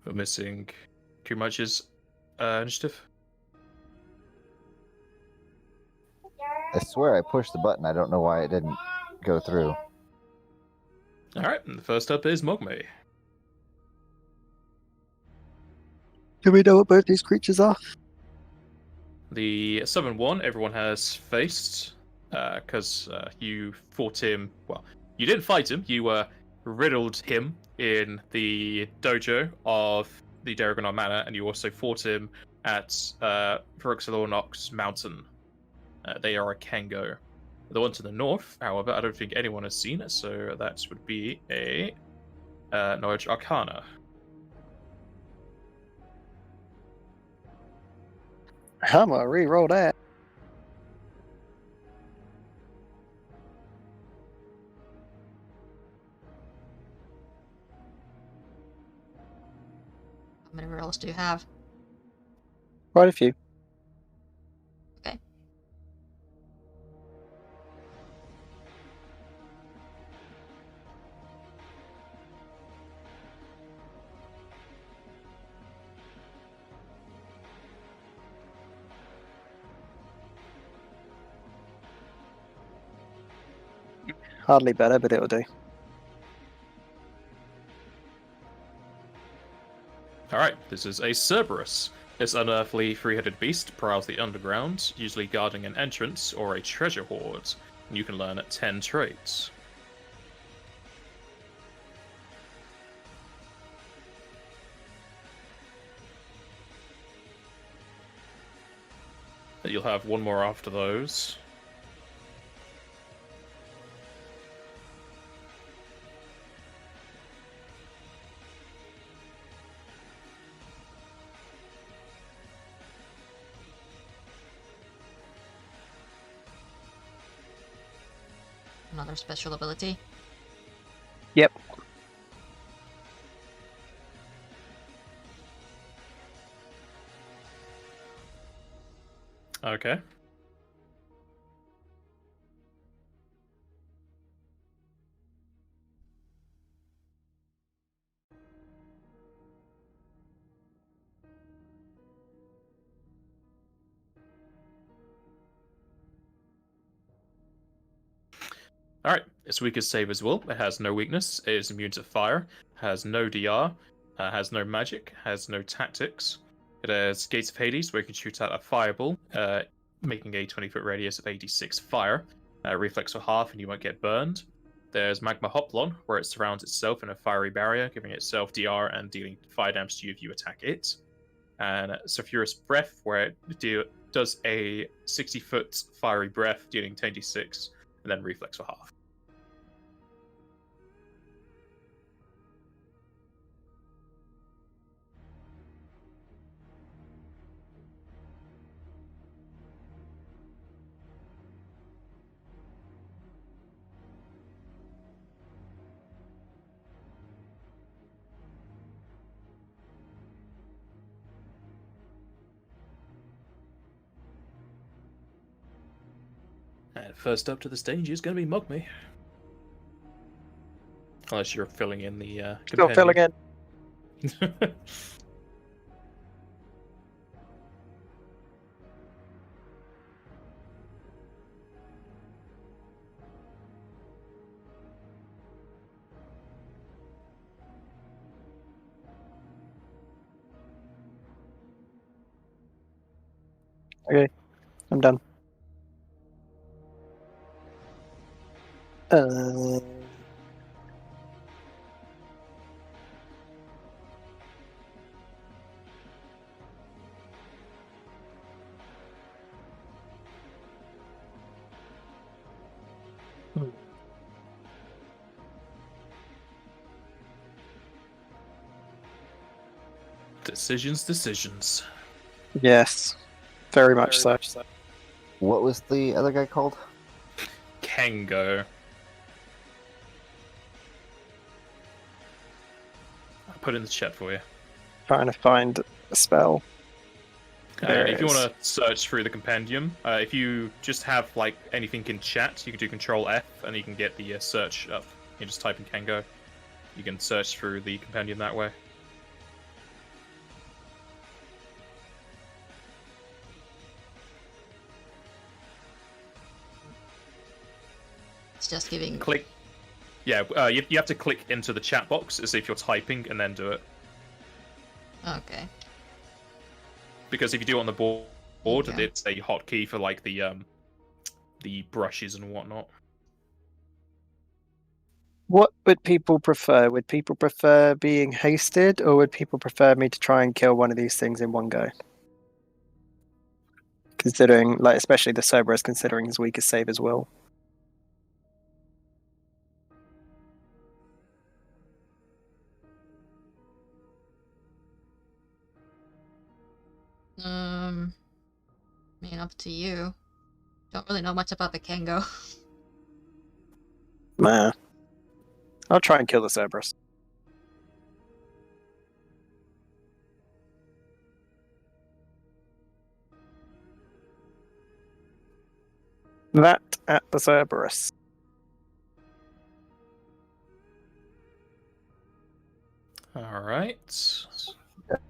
We're missing Kumaj's initiative. I swear I pushed the button. I don't know why it didn't go through. Alright, and the first up is Mogme. Do we know what both these creatures are? The southern one, everyone has faced, because you fought him. Well, you didn't fight him, you riddled him in the dojo of the Daragonar Manor, and you also fought him at Veruxalornox Mountain. They are a Kengo. The one to the north, however, I don't think anyone has seen it, so that would be a Knowledge Arcana. I'm gonna re-roll that. How many rolls do you have? Quite a few. Okay. Hardly better, but it'll do. Alright, this is a Cerberus. This unearthly three-headed beast prowls the underground, usually guarding an entrance or a treasure hoard. And you can learn 10 traits. You'll have one more after those. Another special ability. Yep. Okay. Alright, its weakest save as well. It has no weakness, it is immune to fire, has no DR, has no magic, has no tactics. It has Gates of Hades, where you can shoot out a fireball, making a 20-foot radius of 86 fire. Reflex for half and you won't get burned. There's Magma Hoplon, where it surrounds itself in a fiery barrier, giving itself DR and dealing fire damage to you if you attack it. And Sulphurous Breath, where it does a 60-foot fiery breath, dealing 10d6, and then reflex for half. And first up to the stage is going to be Mugme. Unless you're filling in the Still filling in. in. Okay, I'm done. Decisions. Yes, very much so. What was the other guy called? Kengo. I'll put it in the chat for you. Trying to find a spell. There If it you is. want to search through the compendium, if you just have like anything in chat, you can do Control F and you can get the search up. You just type in Kengo. You can search through the compendium that way. It's just giving. Click. Yeah, you have to click into the chat box as if you're typing and then do it. Okay. Because if you do it on the board, Okay. it's a hotkey for like the brushes and whatnot. What would people prefer? Would people prefer being hasted, or would people prefer me to try and kill one of these things in one go? Considering, like, especially the Cerberus, considering his weakest save as well. I mean, up to you. Don't really know much about the Kengo. Nah. I'll try and kill the Cerberus. That at the Cerberus. All right.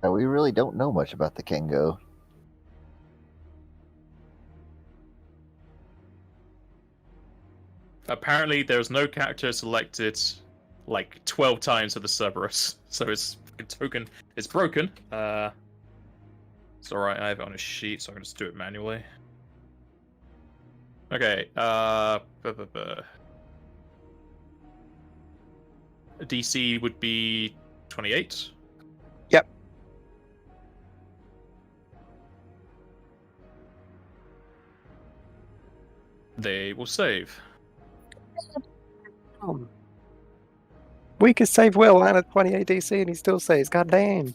We really don't know much about the Kengo. Apparently, there's no character selected like 12 times for the Cerberus, so its token is broken. It's alright, I have it on a sheet, so I can just do it manually. Okay, DC would be 28. Yep. They will save. Weakest save will and a 28 DC, and he still saves. God damn.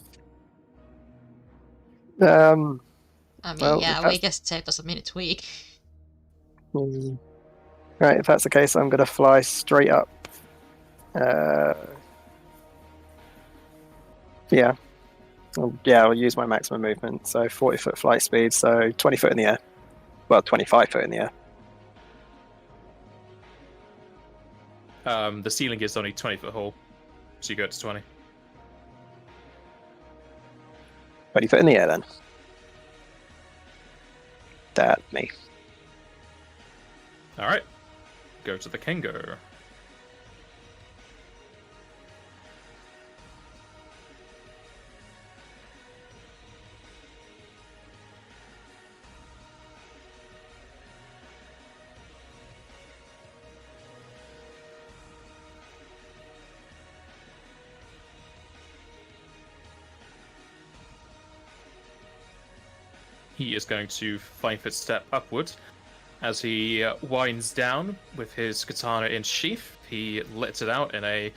I mean, Well, yeah, if that's- weakest save doesn't mean it's weak. Right, if that's the case, I'm going to fly straight up. Yeah. I'll use my maximum movement. So 40-foot flight speed, so 20 foot in the air. Well, 25 foot in the air. The ceiling is only 20-foot hall, so you go to 20. 20 foot in the air then. That me. Alright. Go to the Kengo. He is going to 5-foot step upward. As he winds down with his katana in sheath, he lets it out in a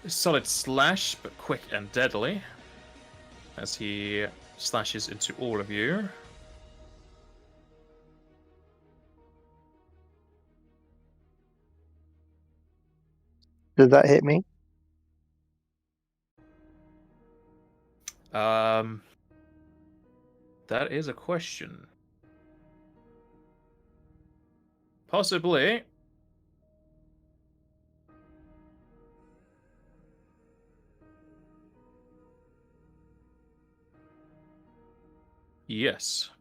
solid slash, but quick and deadly. As he slashes into all of you. Does that hit me? That is a question. Possibly. Yes.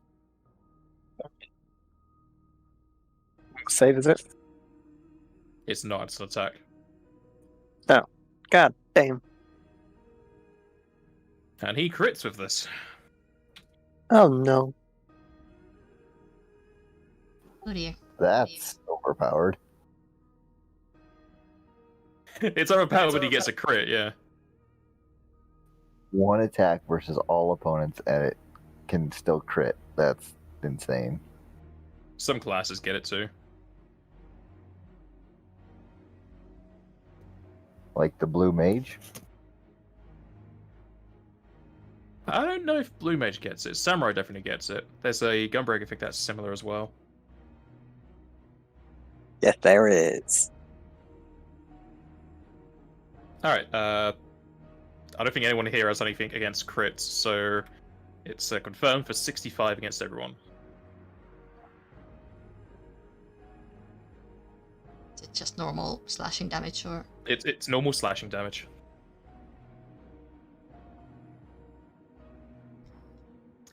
Save is it? It's not. It's an attack. God damn. And he crits with this. Oh no. Oh dear. That's overpowered. It's overpowered when he gets a crit, yeah. One attack versus all opponents, and it can still crit. That's insane. Some classes get it too. Like the blue mage. I don't know if Blue Mage gets it. Samurai definitely gets it. There's a Gunbreaker thing that's similar as well. Yes, there is. Alright, I don't think anyone here has anything against crits, so it's confirmed for 65 against everyone. Is it just normal slashing damage or? It's normal slashing damage.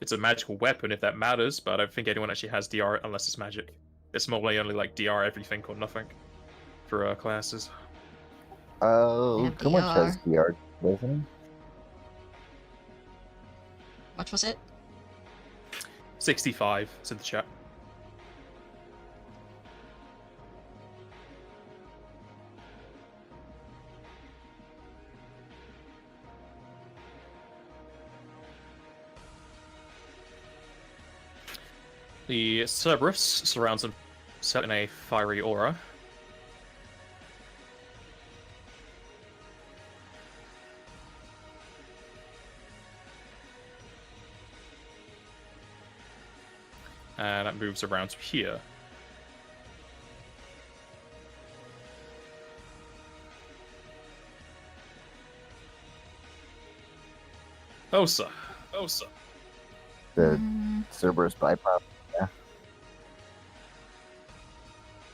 It's a magical weapon if that matters, but I don't think anyone actually has DR unless it's magic. It's normally only like DR everything or nothing for classes. Oh, have too much has DR. DR, doesn't he? What was it? 65, it's in the chat. The Cerberus surrounds him, set in a fiery aura. And it moves around to here. Oh, sir. Oh, sir. The Cerberus bypass.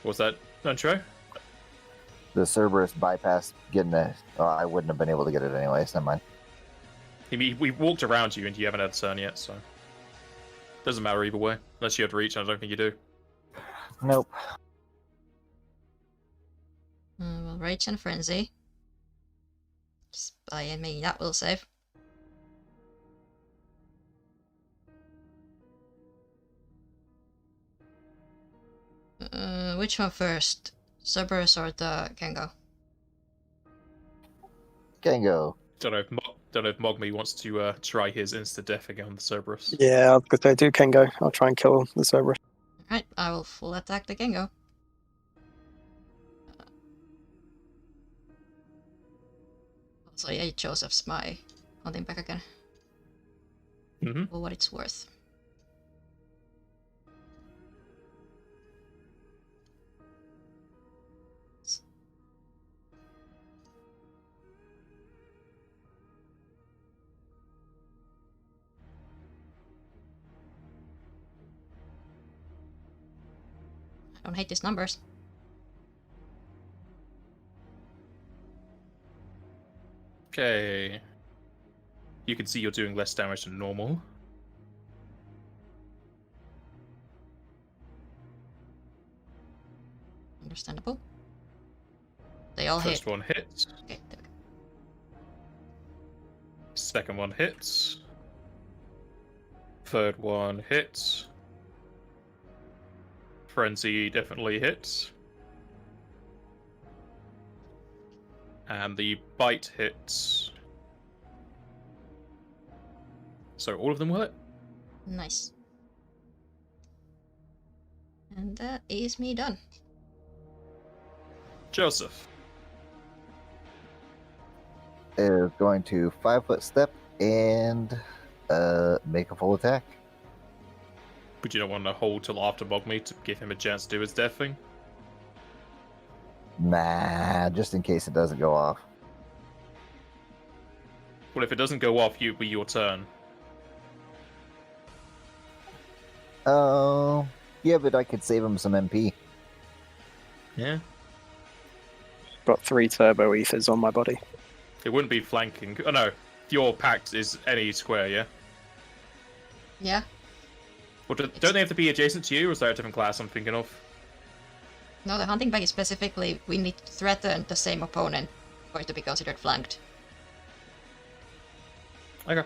Was that intro? The Cerberus bypass getting the. Oh, I wouldn't have been able to get it anyways. Never mind. We walked around you and you haven't had a turn yet, so. Doesn't matter either way. Unless you had reach, and I don't think you do. Nope. Well, Rage and Frenzy. Just by me, that will save. Which one first? Cerberus or the Kengo? Gango. Don't know if Mogmi wants to try his insta death again on the Cerberus. Yeah, I was gonna say do Kengo. I'll try and kill the Cerberus. Alright, I will full attack the Kengo. Also, yeah, Joseph's my hunting back again. For what it's worth. I don't hate these numbers. Okay. You can see you're doing less damage than normal. Understandable. They all First hit. one hits. Okay, there we go. Second one hits. Third one hits. Frenzy definitely hits. And the bite hits. So all of them will hit? Nice. And that is me done. Joseph. Is going to 5-foot step and make a full attack. But you don't want to hold till after Mogmi to give him a chance to do his death thing? Nah, just in case it doesn't go off. Well, if it doesn't go off, it'll be your turn. Oh, yeah, but I could save him some MP. Yeah. Got 3 turbo ethers on my body. It wouldn't be flanking. Oh no, your pact is any square, yeah? Yeah. Well, don't they have to be adjacent to you, or is there a different class I'm thinking of? No, the hunting bag is specifically we need to threaten the same opponent for it to be considered flanked. Okay.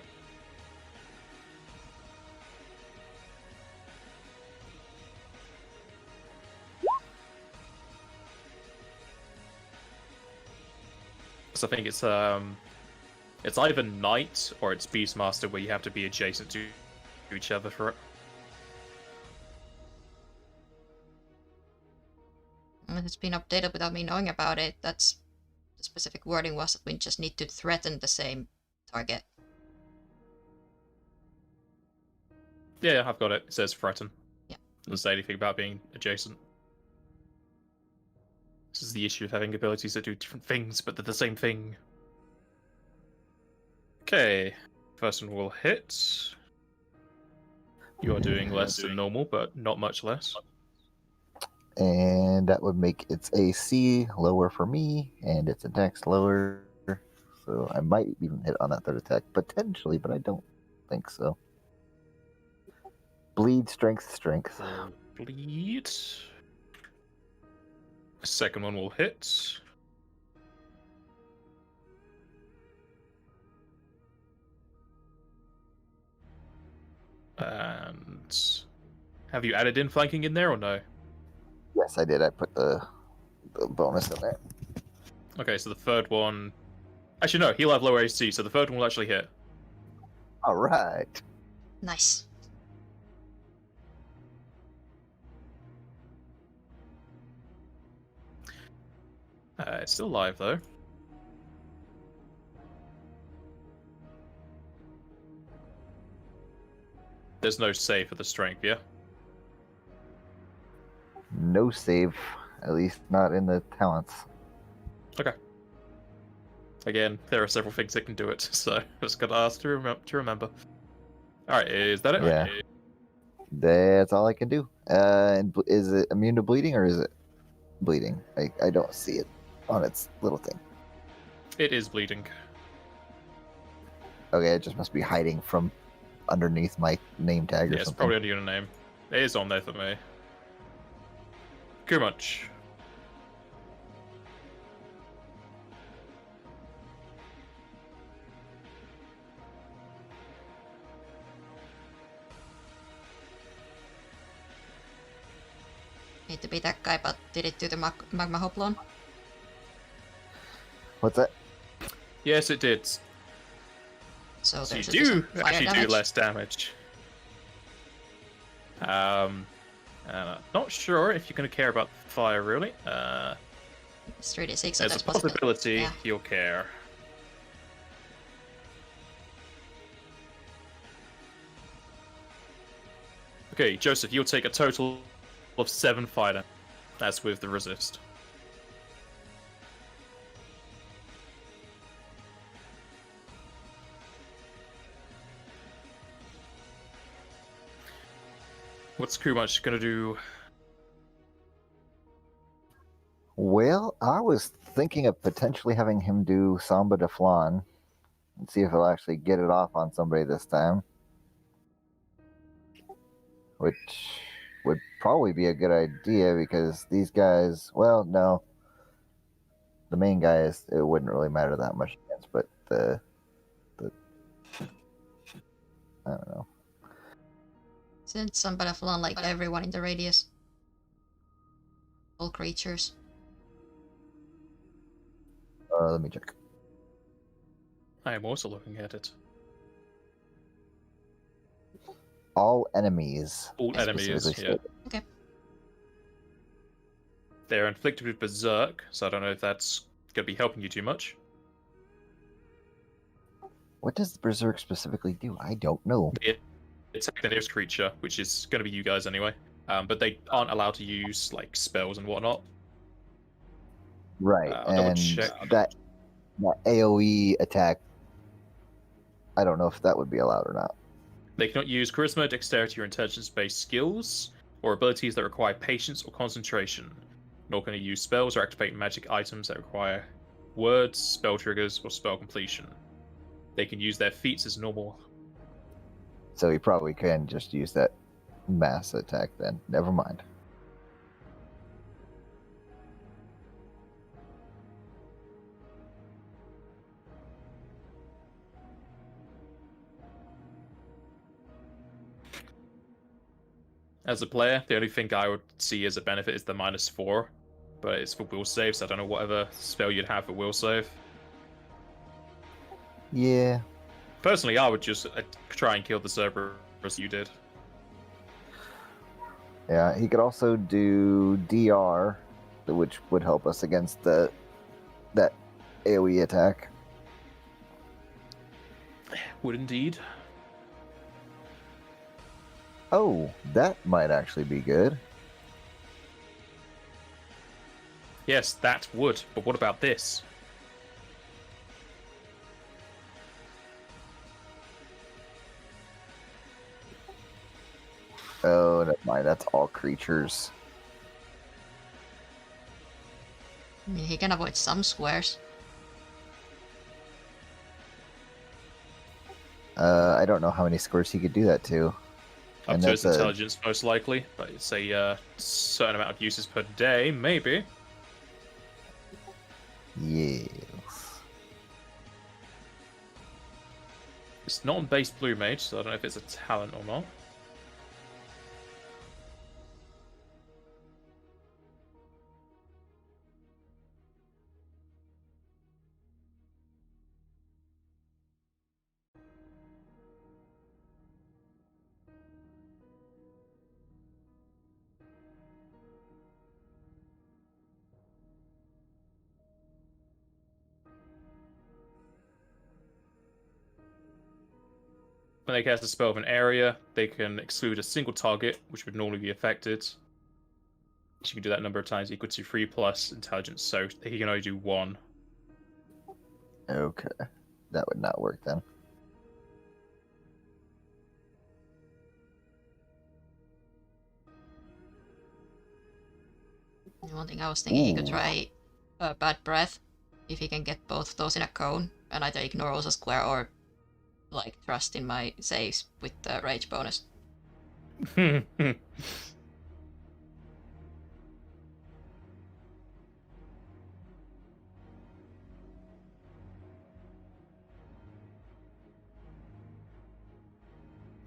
So I think it's either Knight or it's Beastmaster where you have to be adjacent to each other for it. And it's been updated without me knowing about it. That's the specific wording was that we just need to threaten the same target. Yeah, I've got it. It says threaten. Yeah. Doesn't say anything about being adjacent. This is the issue of having abilities that do different things, but they're the same thing. Okay, first one will hit. You are doing less than normal, but not much less. And that would make its AC lower for me, and its attack's lower. So I might even hit on that third attack, potentially, but I don't think so. Bleed, strength, strength. Bleed. Second one will hit. And have you added in flanking in there or no? Yes, I did. I put the bonus in there. Okay, so the third one... Actually, no, he'll have lower AC, so the third one will actually hit. All right. Nice. It's still alive, though. There's no save for the strength, yeah? No save, at least not in the talents. Okay. Again, there are several things that can do it, so I just gotta ask to remember. Alright, is that it? Yeah. That's all I can do. And is it immune to bleeding, or is it bleeding? I don't see it on its little thing. It is bleeding. Okay, it just must be hiding from underneath my name tag or Yeah, it's something. probably under your name. It is on there for me. Good much. Hate to be that guy, but did it do the magma hoplon? What's that? Yes, it did. So So you there's do fire actually damage. do less damage. Not sure if you're going to care about fire, really. It's 3d6, so There's that's a possibility Yeah. you'll care. Okay, Joseph, you'll take a total of 7 fire damage. That's with the resist. What's Kumach gonna do? Well, I was thinking of potentially having him do Samba de Flan and see if he'll actually get it off on somebody this time. Which would probably be a good idea because these guys, well, no. The main guys, it wouldn't really matter that much against, but the I don't know. Isn't some Bataflon like everyone in the radius? All creatures. Let me check. I am also looking at it. All enemies. All enemies, specifically yeah. stated. Okay. They're inflicted with Berserk, so I don't know if that's going to be helping you too much. What does Berserk specifically do? I don't know. It's the nearest creature, which is going to be you guys anyway. But they aren't allowed to use like spells and whatnot. Right, I'll double and check. that AoE attack, I don't know if that would be allowed or not. They cannot use charisma, dexterity, or intelligence-based skills or abilities that require patience or concentration. nor can he use spells or activate magic items that require words, spell triggers, or spell completion. They can use their feats as normal. So he probably can just use that mass attack then. Never mind. As a player, the only thing I would see as a benefit is the -4, but it's for will save, so I don't know whatever spell you'd have for will save. Yeah. Personally, I would just try and kill the Cerberus as you did. Yeah, he could also do DR, which would help us against that AoE attack. Would indeed. Oh, that might actually be good. Yes, that would, but what about this? Oh, never mind. That's all creatures. I mean, he can avoid some squares. I don't know how many squares he could do that to. Up And to his that's a- intelligence, most likely. But it's a certain amount of uses per day, maybe. Yes. It's not on base blue mage, so I don't know if it's a talent or not. When they cast a spell of an area, they can exclude a single target, which would normally be affected. You can do that number of times equal to 3 plus intelligence, so he can only do 1. Okay. That would not work then. One thing I was thinking he could try Bad Breath, if he can get both of those in a cone, and either ignore also square or like trust in my saves with the rage bonus.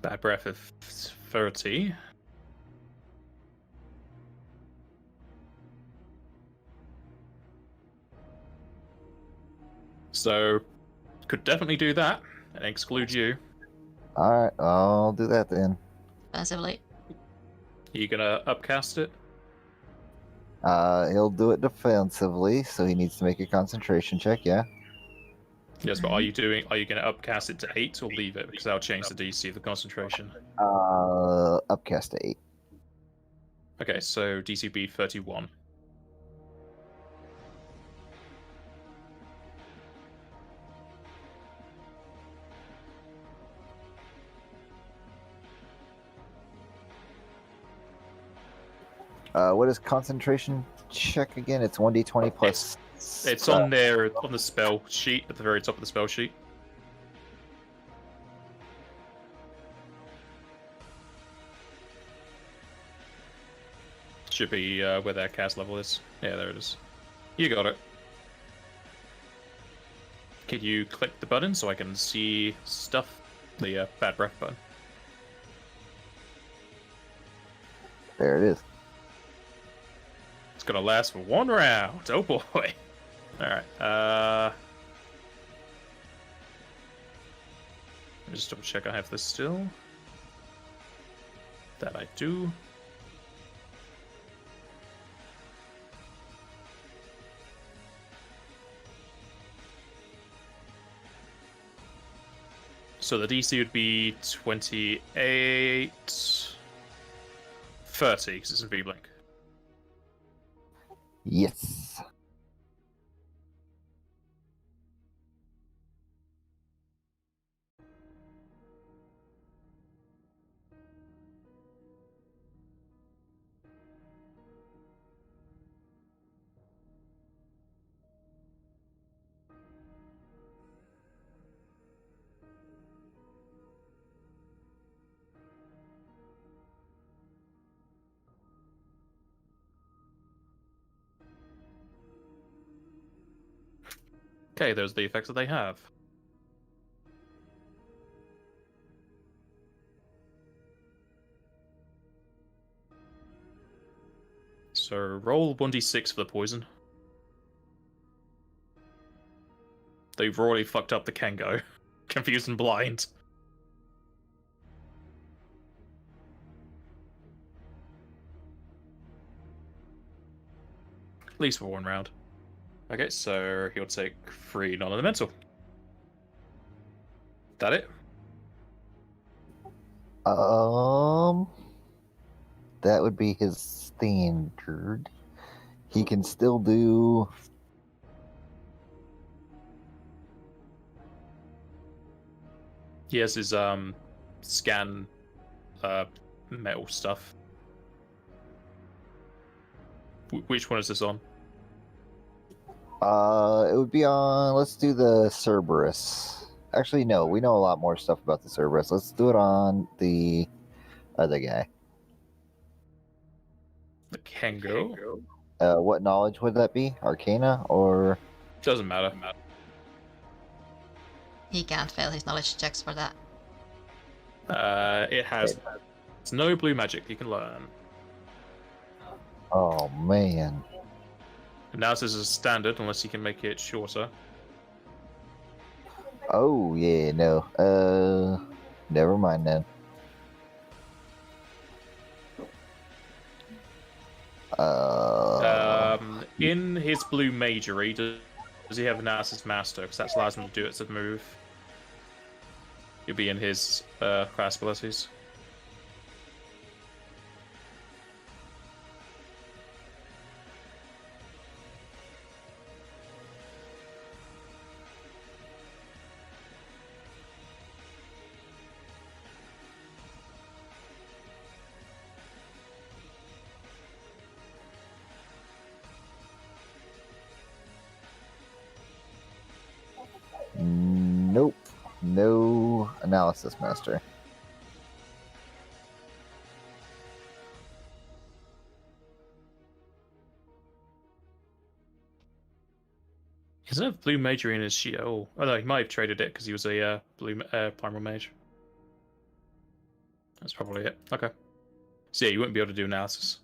Bad breath of 30. So, could definitely do that and exclude you. Alright, I'll do that then. Defensively. You gonna upcast it? He'll do it defensively, so he needs to make a concentration check, yeah? Yes, but are you gonna upcast it to 8 or leave it? Because that'll change the DC of the concentration. Upcast to 8. Okay, so DCB 31. What is concentration check again? It's 1d20 plus... It's on there on the spell sheet at the very top of the spell sheet. Should be where their cast level is. Yeah, there it is. You got it. Can you click the button so I can see stuff? The bad breath button. There it is. It's gonna last for 1 round. Oh boy. Alright, let me just double check I have this still. That I do. So the DC would be 28... 30, because it's in V-Blink. Yes. Okay, those are the effects that they have. So roll 1d6 for the poison. They've already fucked up the Kengo. Confused and blind. At least for one round. Okay, so he'll take 3 non-elemental. That it? That would be his standard. He can still do. He has his scan metal stuff. Which one is this on? It would be on. Let's do the Cerberus. Actually, no. We know a lot more stuff about the Cerberus. Let's do it on the other guy. The Kengo? What knowledge would that be? Arcana or? Doesn't matter. He can't fail his knowledge checks for that. It has it's no blue magic you can learn. Oh man. Analysis is standard unless you can make it shorter. Oh yeah, no. Never mind then. In his blue majory, does he have analysis master? Because that allows him to do it as a move. You'll be in his class abilities. Nope. No analysis master. He doesn't have blue majory in his shield. Oh no, he might have traded it because he was a blue primal mage. That's probably it. Okay. So yeah, you wouldn't be able to do analysis.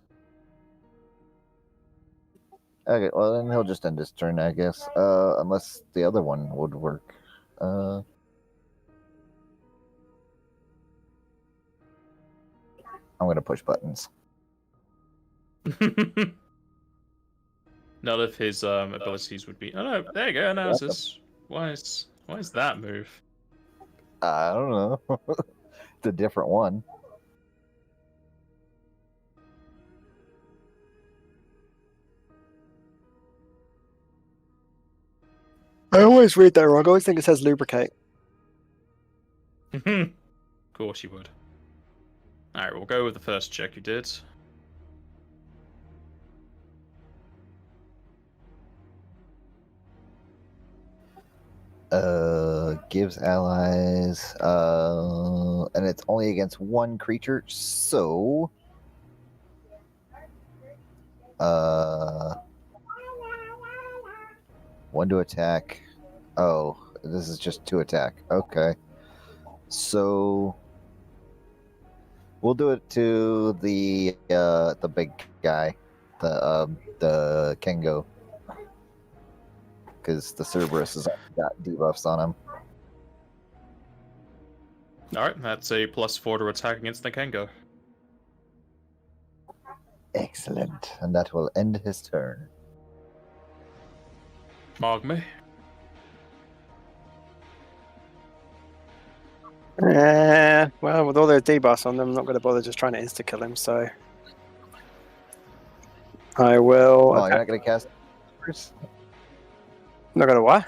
Okay, well then he'll just end his turn, I guess. Unless the other one would work. I'm gonna push buttons. None of his abilities would be. Oh no, there you go. Analysis. Why is that move? I don't know. It's a different one. I always read that wrong. I always think it says lubricate. Of course you would. Alright, we'll go with the first check you did. Gives allies, and it's only against one creature, so, one to attack. Oh, this is just 2 attack. Okay. So, we'll do it to the big guy, the Kengo. Because the Cerberus has got debuffs on him. Alright, that's a +4 to attack against the Kengo. Excellent. And that will end his turn. Magme. Well, with all those debuffs on them, I'm not going to bother just trying to insta-kill him, so... I will... Oh, you're not going to cast... Not going to what?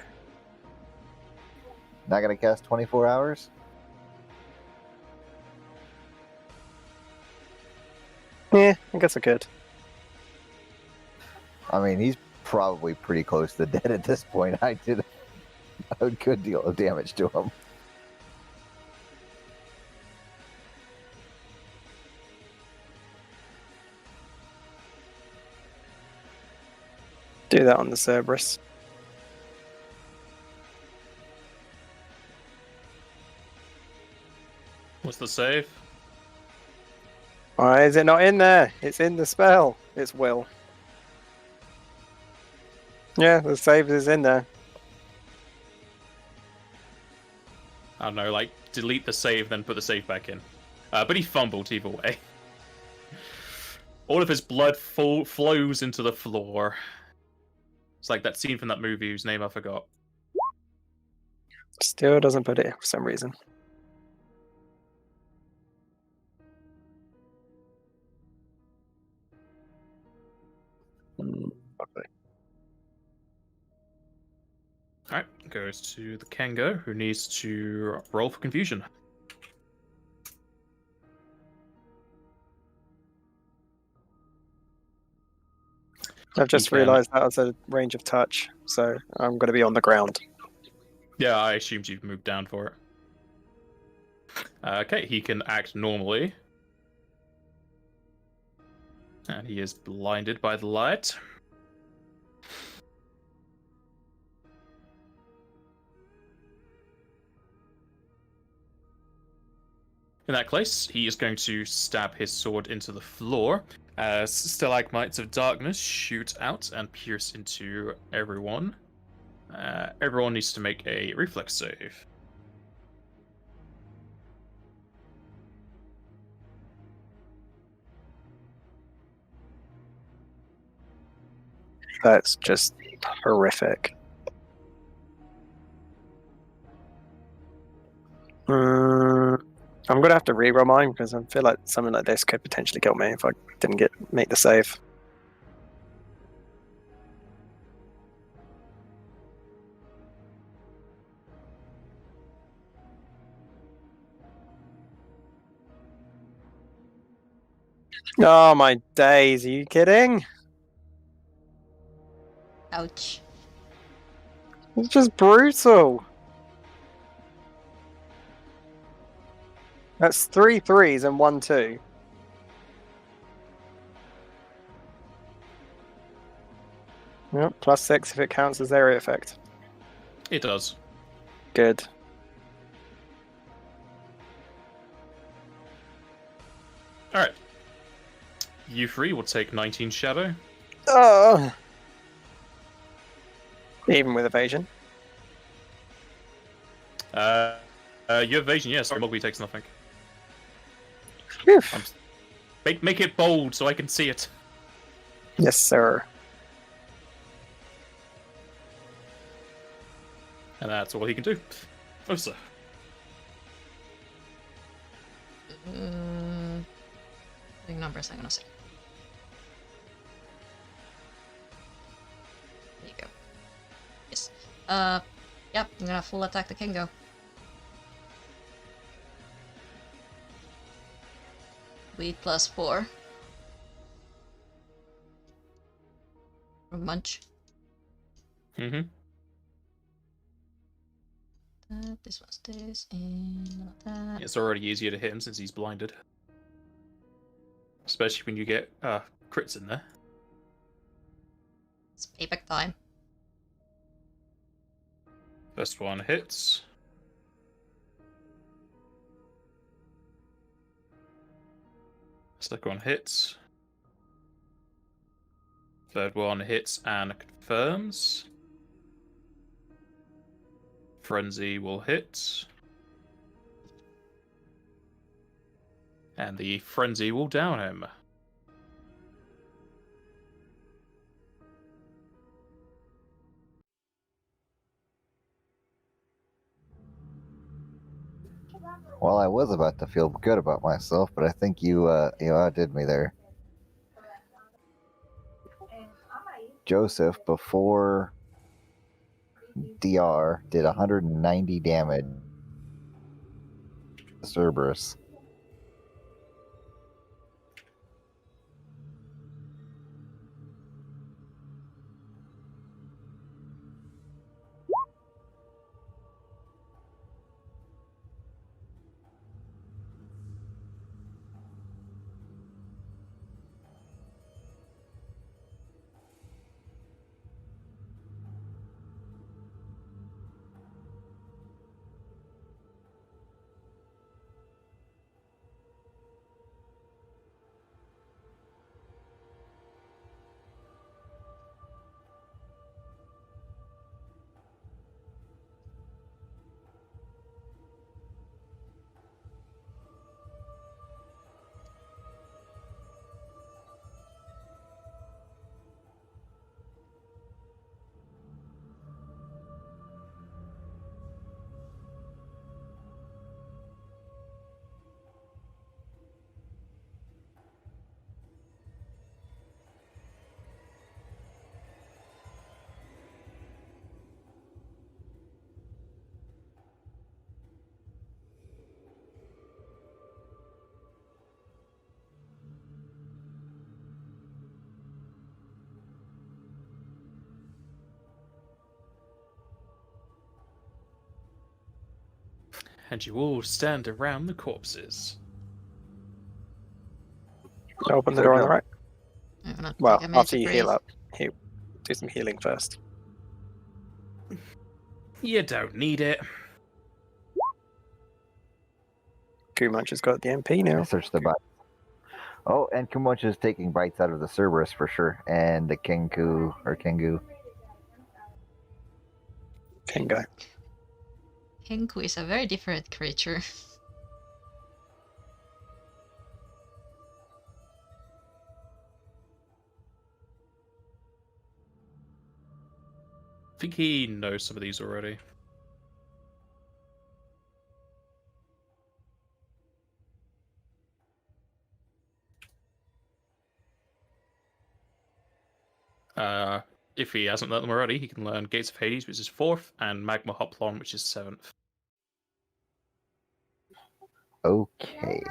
Not going to cast 24 hours? Yeah, I guess I could. I mean, he's probably pretty close to dead at this point. I did a good deal of damage to him. Do that on the Cerberus. What's the save? Why is it not in there? It's in the spell. It's will. Yeah, the save is in there. I don't know, like, delete the save, then put the save back in. But he fumbled either way. All of his blood flows into the floor. It's like that scene from that movie whose name I forgot. Still doesn't put it for some reason. Okay. Alright, goes to the Kengo, who needs to roll for confusion. I've just can- realised that was a range of touch, so I'm going to be on the ground. Yeah, I assumed you've moved down for it. Okay, he can act normally. And he is blinded by the light. In that case, he is going to stab his sword into the floor as stalagmites of darkness shoot out and pierce into everyone. Everyone needs to make a reflex save. That's just horrific. I'm going to have to reroll mine because I feel like something like this could potentially kill me if I didn't make the save. Oh my days, are you kidding? Ouch. It's just brutal. That's 3 3s and 1 2. Yep, +6 if it counts as area effect. It does. Good. Alright. You three will take 19 shadow. Oh. Even with evasion. Your evasion, yeah, sorry, Mowgli takes nothing. Phew. Make it bold so I can see it. Yes, sir. And that's all he can do. Oh, sir. Big numbers, I'm gonna say. There you go. Yes. Yep, I'm gonna full attack the Kingo. Bleed +4. From Munch. Mm-hmm. This was this, and that. It's already easier to hit him since he's blinded. Especially when you get crits in there. It's payback time. First one hits. Second one hits. Third one hits and confirms. Frenzy will hit. And the frenzy will down him. Well, I was about to feel good about myself, but I think you outdid me there. Joseph, before DR, did 190 damage to Cerberus. and you all stand around the corpses. Open the door on the right. I'm gonna Well, take a minute after to you breathe. heal up, do some healing first. You don't need it. Kumunch has got the MP now. I searched the bites. Oh, and Kumunch is taking bites out of the Cerberus for sure, and the Kengu. Can go. Henku is a very different creature. I think he knows some of these already. If he hasn't learned them already, he can learn Gates of Hades, which is 4th, and Magma Hoplon, which is 7th. Okay.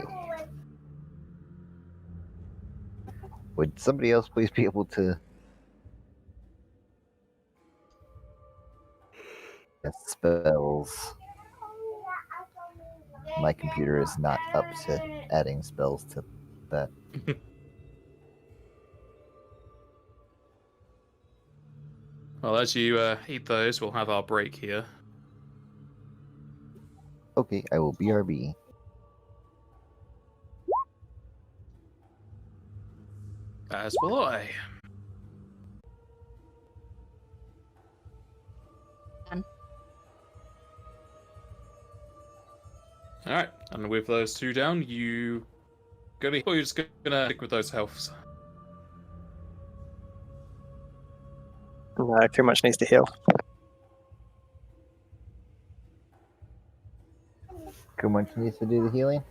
Would somebody else please be able to cast spells? My computer is not up to adding spells to that. Well, as you eat those, we'll have our break here. Okay, I will BRB. As will I. Done. Alright, and with those two down, you're just gonna stick with those healths. No, Kumunch needs to heal. Kumunch needs to do the healing.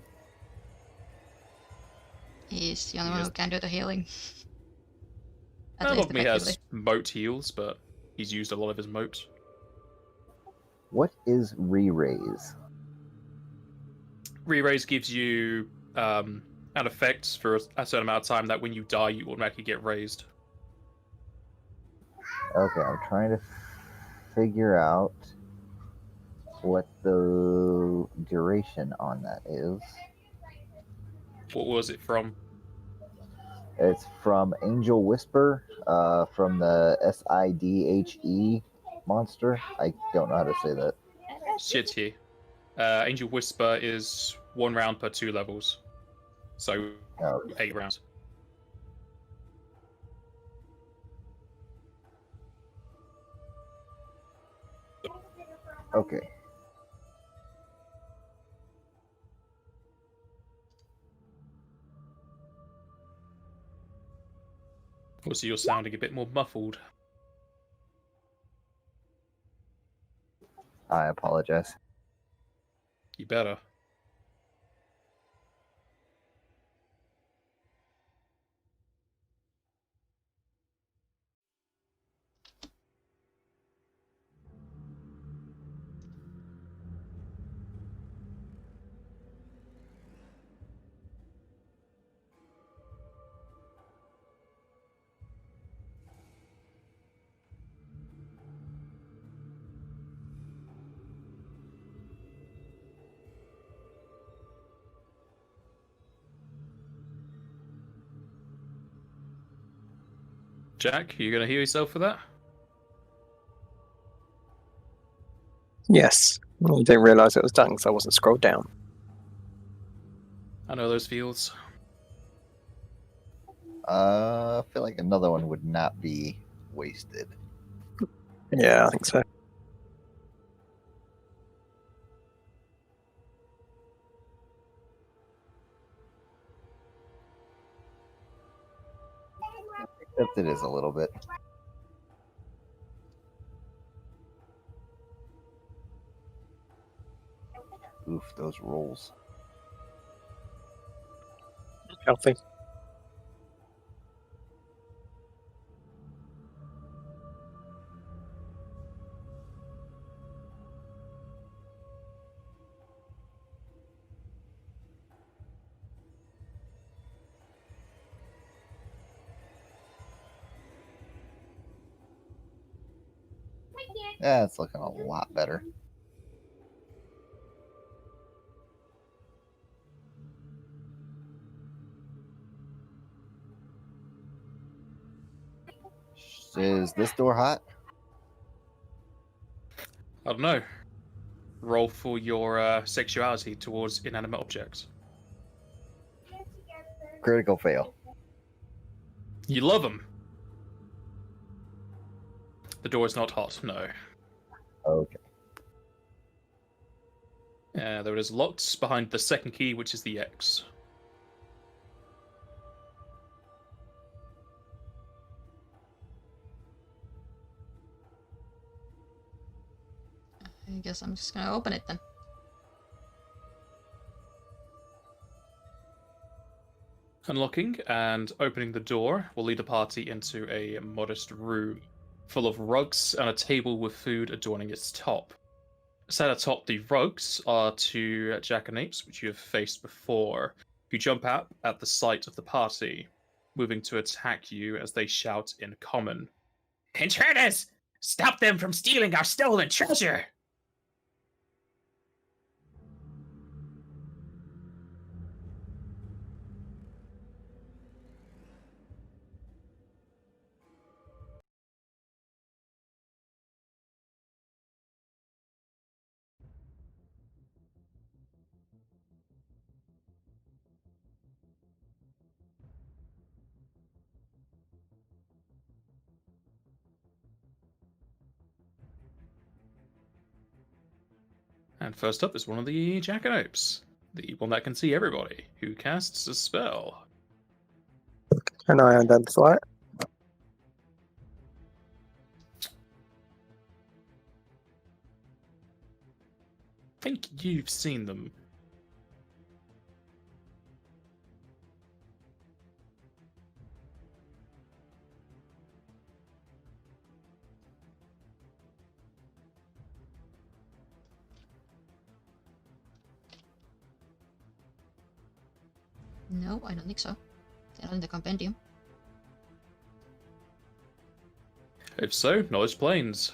He's the only one who can do the healing. At Well, least Logme effectively. has moat heals, but he's used a lot of his moat. What is re-raise? Re-raise gives you an effect for a certain amount of time that when you die, you automatically get raised. Okay, I'm trying to figure out what the duration on that is. What was it from? It's from Angel Whisper, from the SIDHE monster. I don't know how to say that. Shit here. Angel Whisper is 1 round per 2 levels. So, Oh, 8 rounds. okay. Also, you're sounding a bit more muffled. I apologize. You better. Jack, you gonna heal yourself for that? Yes. I didn't realise it was done because I wasn't scrolled down. I know those feels. I feel like another one would not be wasted. Yeah, I think so. Except it is a little bit. Oof, those rolls. Healthy. Yeah, it's looking a lot better. Is this door hot? I don't know. Roll for your sexuality towards inanimate objects. Critical fail. You love them. The door is not hot, no. Okay. Though it is locked behind the second key, which is the X. I guess I'm just gonna open it then. Unlocking and opening the door will lead the party into a modest room full of rugs and a table with food adorning its top. Set atop the rugs are two jackanapes, which you have faced before, who jump out at the sight of the party, moving to attack you as they shout in common. Intruders! Stop them from stealing our stolen treasure! And first up is one of the jackanapes, the one that can see everybody, who casts a spell. Can I identify it? I think you've seen them. No, I don't think so. They're not in the compendium. If so, knowledge planes.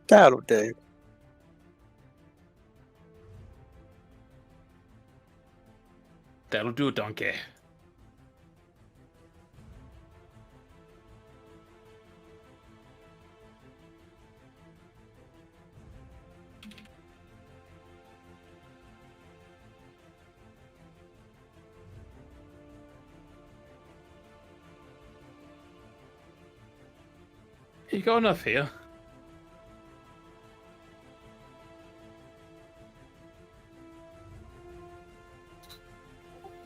That'll do. That'll do, donkey. You got enough here.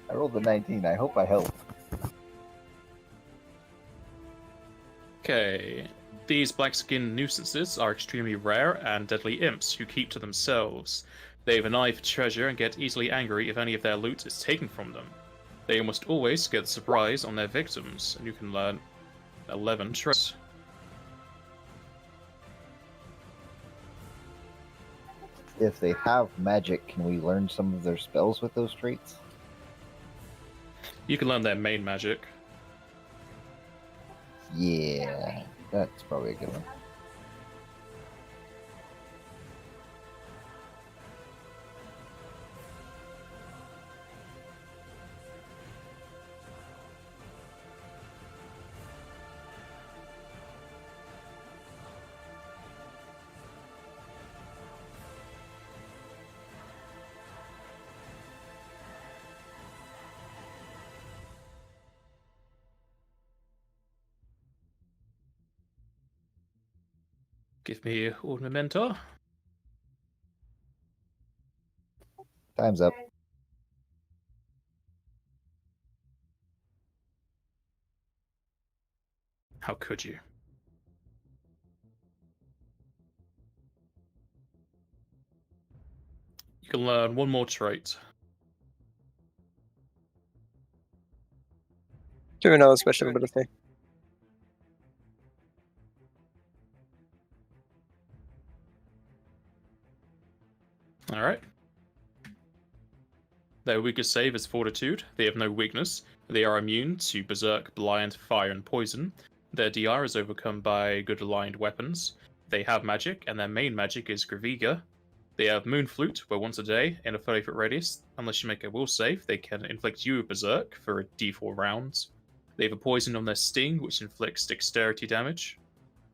I rolled a 19. I hope I help. Okay. These black-skinned nuisances are extremely rare and deadly imps who keep to themselves. They have an eye for treasure and get easily angry if any of their loot is taken from them. They almost always get the surprise on their victims, and you can learn 11 traits. If they have magic, can we learn some of their spells with those traits? You can learn their main magic. Yeah, that's probably a good one. Give me ornamenta. Time's up. How could you? You can learn one more trait. Do another special ability. Alright. Their weakest save is Fortitude. They have no weakness. They are immune to Berserk, Blind, Fire, and Poison. Their DR is overcome by good aligned weapons. They have magic, and their main magic is Graviga. They have Moon Flute, where once a day, in a 30-foot radius, unless you make a will save, they can inflict you a Berserk for a d4 rounds. They have a poison on their sting, which inflicts dexterity damage.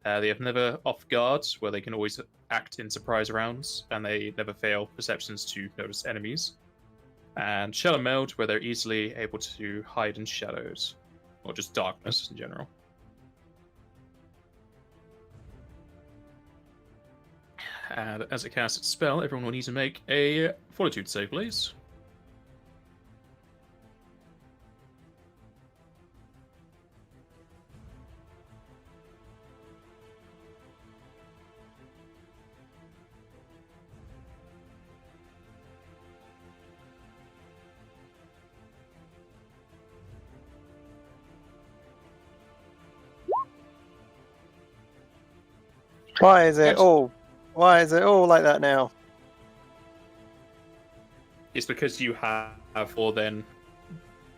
They have never off guard, where they can always act in surprise rounds, and they never fail perceptions to notice enemies. And Shadow Meld, where they're easily able to hide in shadows, or just darkness in general. And as it casts its spell, everyone will need to make a Fortitude save, please. Why is it all like that now? It's because you have more than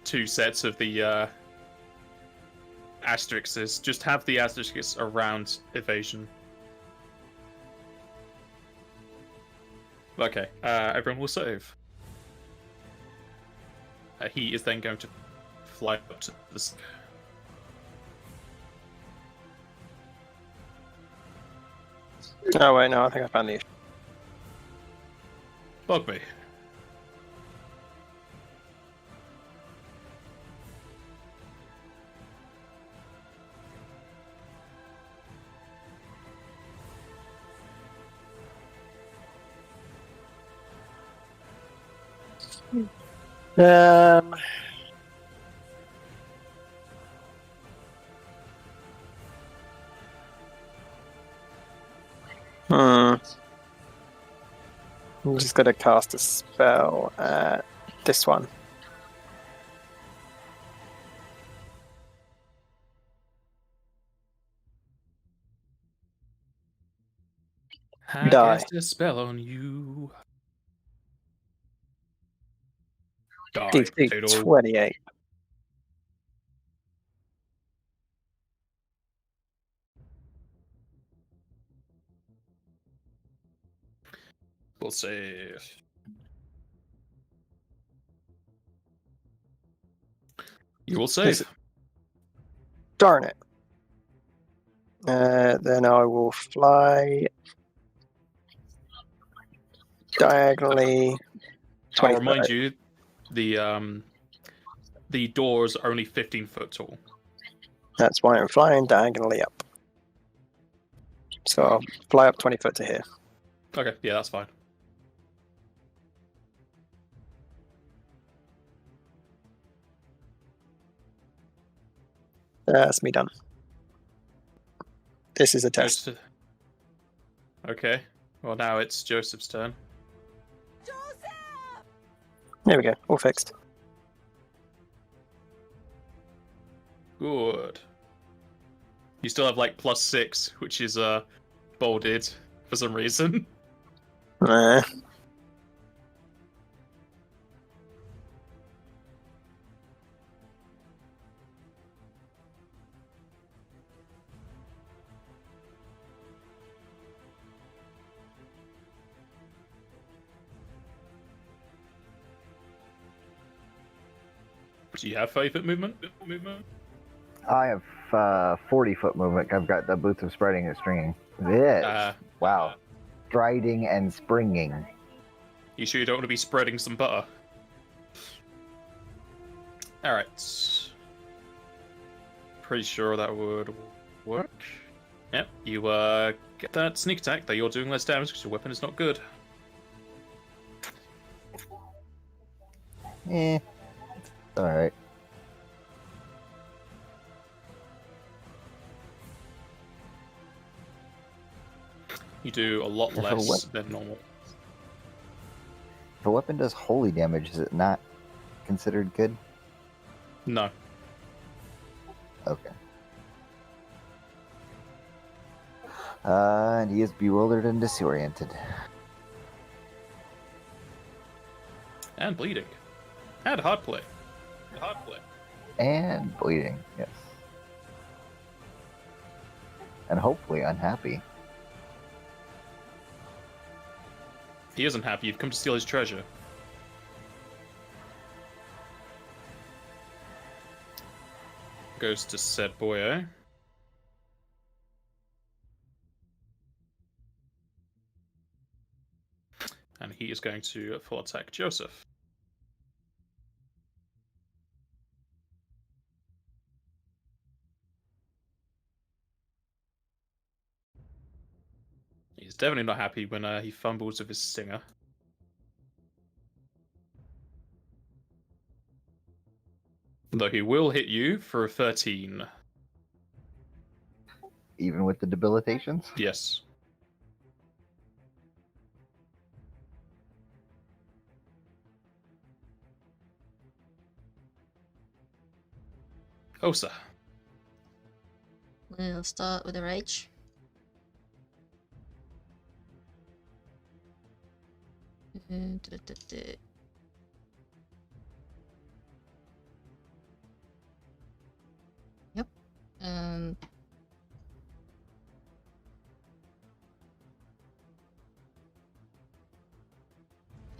2 sets of the asterisks. Just have the asterisks around evasion. Okay, everyone will save. He is then going to fly up to the... Oh wait, no, I think I found the issue. Bug me. Um. I'm just gonna cast a spell at this one. I Die. cast a spell on you. Die, DC potato. 28. We'll save. You will save. Darn it. Then I will fly diagonally. I'll remind you, the doors are only 15 foot tall. That's why I'm flying diagonally up. So I'll fly up 20 foot to here. Okay, yeah, that's fine. That's me done. This is a test. Okay, well now it's Joseph's turn. There we go, all fixed. Good. You still have like +6, which is bolded for some reason. Nah. Do you have 30-foot movement? I have 40-foot movement. I've got the boots of spreading and stringing. This. Wow. Striding and springing. You sure you don't want to be spreading some butter? Alright. Pretty sure that would work. Yep, you get that sneak attack, though you're doing less damage because your weapon is not good. Alright. You do a lot less than normal. If a weapon does holy damage, is it not considered good? No. Okay. And he is bewildered and disoriented. And bleeding. And hard play. And bleeding, yes. And hopefully unhappy. He isn't happy. You've come to steal his treasure. Goes to said boyo. And he is going to full attack Joseph. He's definitely not happy when he fumbles with his stinger. Though he will hit you for a 13. Even with the debilitations? Yes. Osa. We'll start with a rage. Yep. And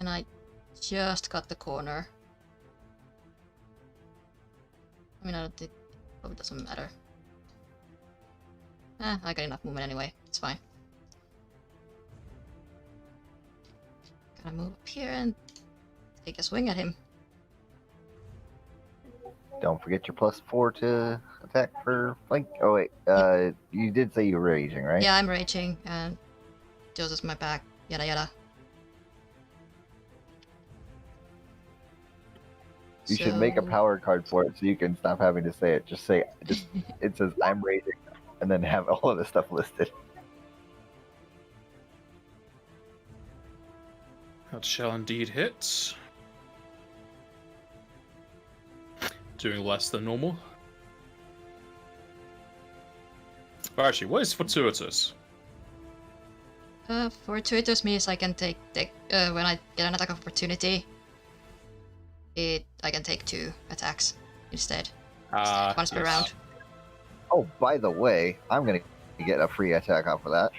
I just got the corner. I mean, I don't think it probably doesn't matter. I got enough movement anyway. It's fine. Gonna move up here and take a swing at him. Don't forget your +4 to attack for flank. Oh wait, you did say you were raging, right? Yeah, I'm raging, and Joseph's my back. Yada yada. You should make a power card for it so you can stop having to say it. Just say it says I'm raging, and then have all of the stuff listed. That shall indeed hit. Doing less than normal. Oh, actually, what is fortuitous? Fortuitous means I can take when I get an attack of opportunity. I can take 2 attacks instead. Once per round. Oh, by the way, I'm gonna get a free attack off of that.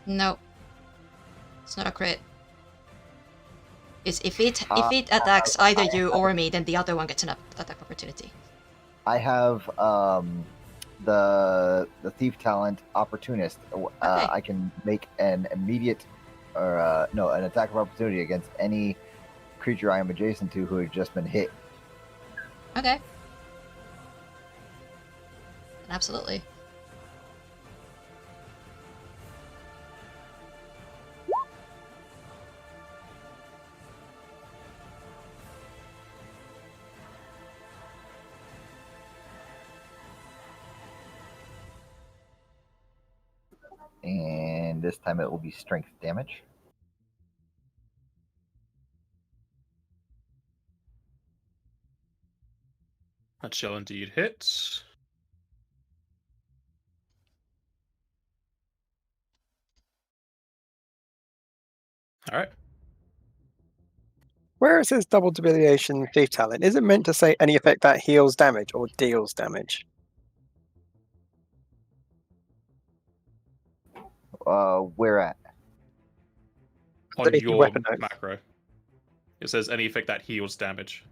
No, it's not a crit. It's if it attacks either you or me, then the other one gets an attack opportunity. I have the thief talent opportunist. Okay. I can make an immediate or an attack of opportunity against any creature I am adjacent to who has just been hit. Okay. Absolutely. And this time it will be strength damage. That shall indeed hit. Alright. Where it says double debilitation thief talent, is it meant to say any effect that heals damage or deals damage? Where at? On Underneath the your weapon notes. macro. It says any effect that heals damage.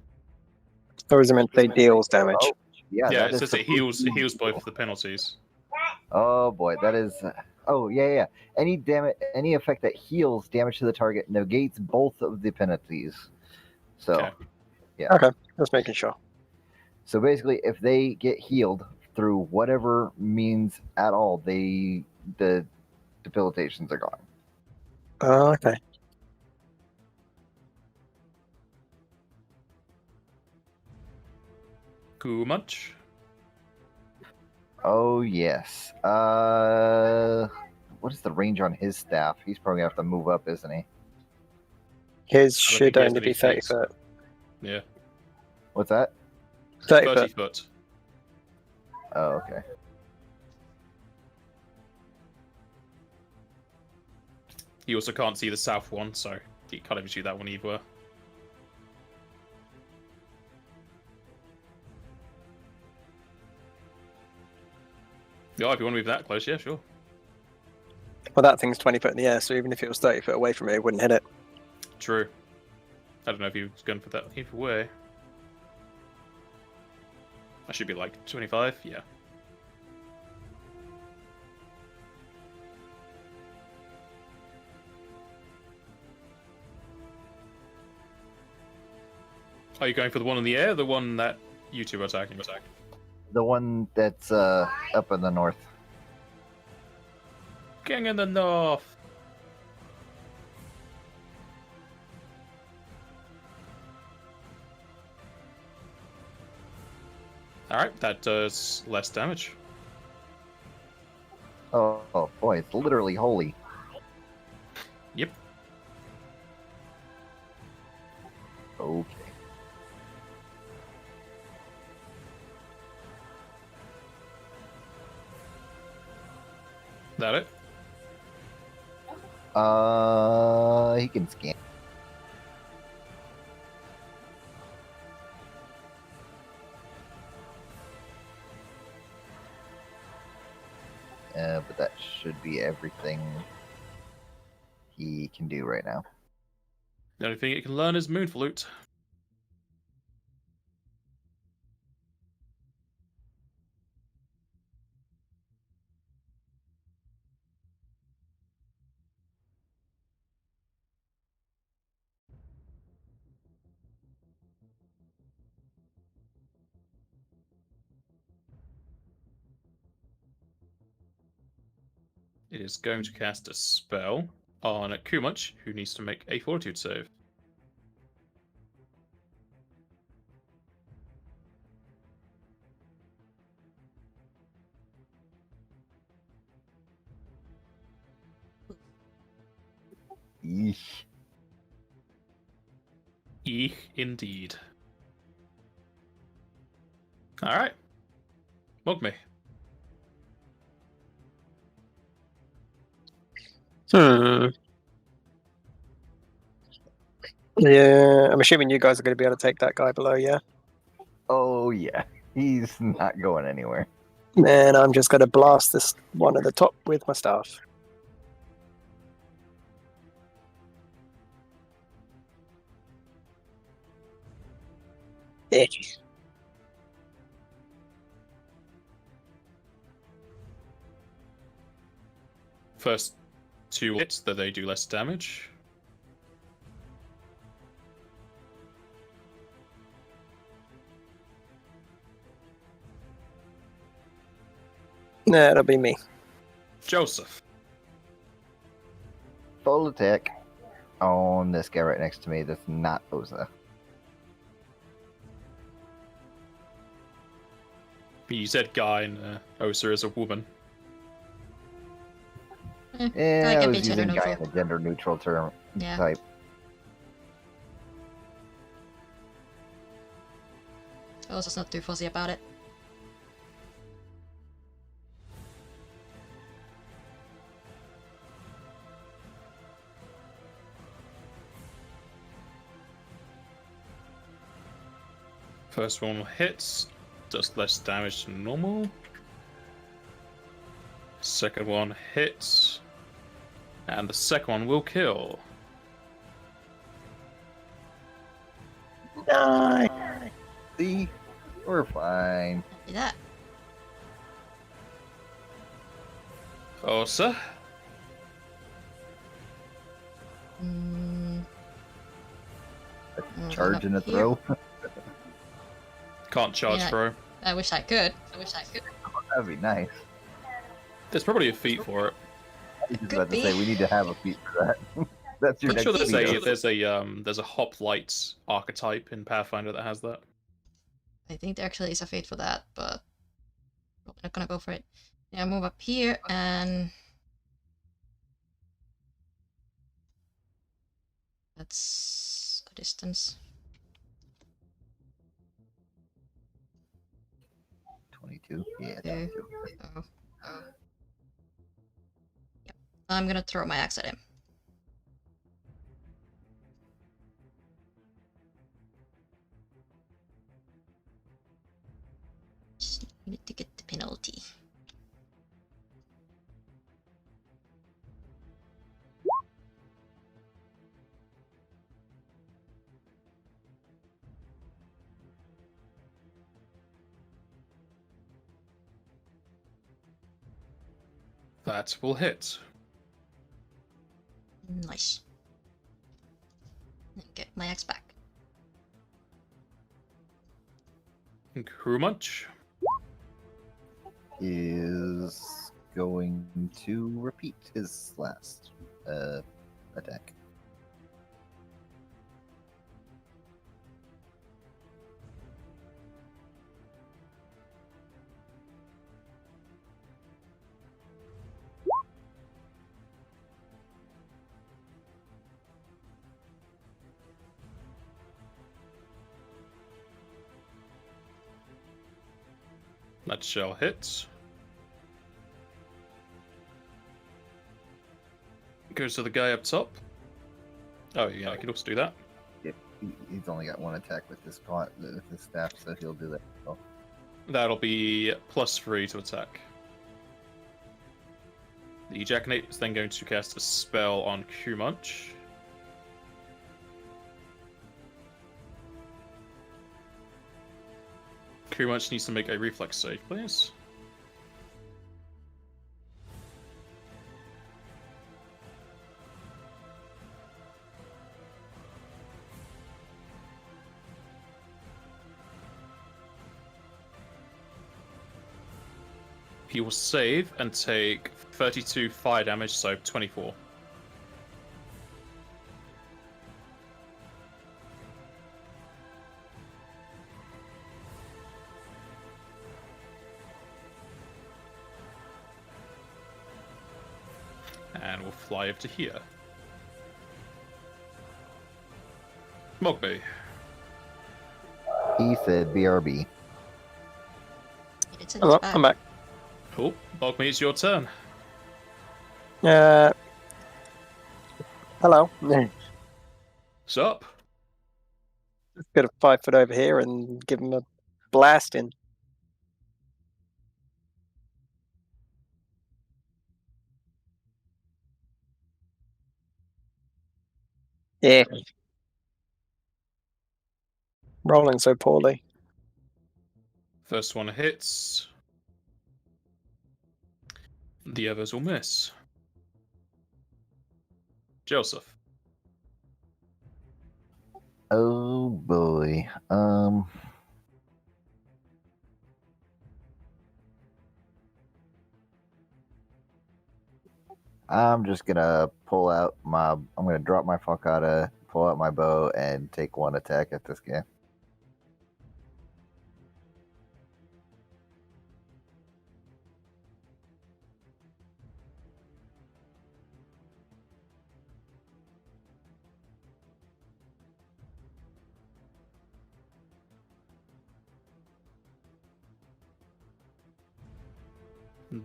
Or is it meant to say deals damage? Oh, yeah, Yeah, that it is says it supposed to be heals both cool. of the penalties. Oh boy, that is. Oh yeah. Any effect that heals damage to the target negates both of the penalties. So, Okay. yeah. Okay, just making sure. So basically, if they get healed through whatever means at all, the debilitations are gone. Oh, okay. Too much? Oh yes. What is the range on his staff? He's probably gonna have to move up, isn't he? His I don't should think he has only any be 30 feet. foot. Yeah. What's that? 30 30 foot. foot. Oh, okay. He also can't see the south one, so he can't even shoot that one either. Yeah, if you want to move that close, yeah, sure. Well, that thing's 20 foot in the air, so even if it was 30 foot away from me, it wouldn't hit it. True. I don't know if he was going for that either way. I should be like 25, yeah. Are you going for the one in the air, or the one that you two are attacking? The one that's up in the north. King in the north. Alright, that does less damage. Oh boy, it's literally holy. Yep. Okay. That it? He can scan. But that should be everything he can do right now. The only thing it can learn is Moon Flute. It is going to cast a spell on Kumach, who needs to make a Fortitude save. Yeesh. Eek, indeed. Alright. Mug me. Yeah, I'm assuming you guys are going to be able to take that guy below, yeah? Oh yeah, he's not going anywhere. And I'm just going to blast this one at the top with my staff. Yeah. First two hits, that they do less damage. Nah, it'll be me. Joseph. Full attack on this guy right next to me that's not Oza. You said guy, and Osa is a woman. Yeah, I I can be was gender using guy neutral. in a gender neutral term Yeah. type. I was just not too fussy about it. First one hits, does less damage than normal. Second one hits, and the second one will kill. Nice. See, we're fine. Do that. Osa. Mm, Charge and a here. throw. Can't charge Yeah. throw. I wish I could. That'd be nice. There's probably a feat for it. I was just Could about to be. say we need to have a feat for that. That's your I'm next sure there's feat. there's a hoplite archetype in Pathfinder that has that. I think there actually is a fate for that, but I'm not gonna go for it. Yeah, move up here and that's a distance. 22. Yeah. Okay. 22. Oh. Yep. I'm gonna throw my axe at him. Just need to get the penalty. That will hit. Nice. Get my axe back. Crew Munch. Is going to repeat his last attack. That shall hit. Goes to the guy up top. Oh yeah, I could also do that. He's only got one attack with this staff, so he'll do that. Oh. That'll be +3 to attack. The Ejaculate is then going to cast a spell on Crew Munch. Crew Munch needs to make a reflex save, please. He will save and take 32 fire damage, so 24. And we'll fly over to here. Mogby. He said BRB. It's in Hello, his I'm back. back. Cool. Mogby, it's your turn. Hello. What's up? Got a 5 foot over here and give him a blast in. Yeah. Rolling so poorly. First one hits. The others will miss. Joseph. Oh boy. I'm just gonna pull out my. I'm gonna drop my Falcata, pull out my bow, and take one attack at this guy.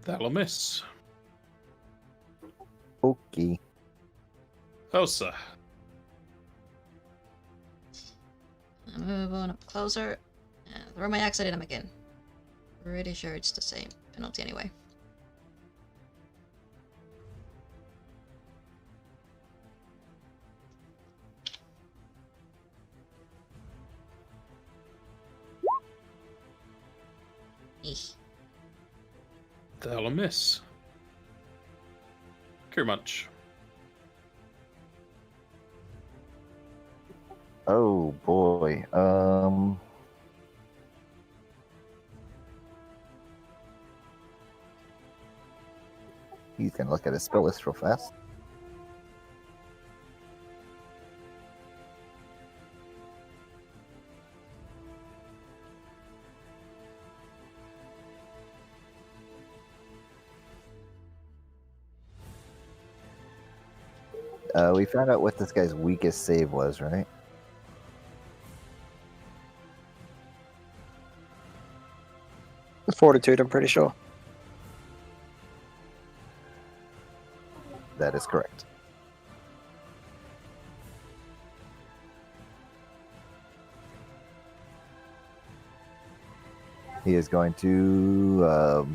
That'll miss. Okay. Elsa. Move on up closer. Throw my axe at him again. Pretty sure it's the same penalty anyway. Eesh. That'll miss. Crew Munch. Oh boy. He's gonna look at his spell list real fast. We found out what this guy's weakest save was, right? Fortitude, I'm pretty sure. That is correct. He is going to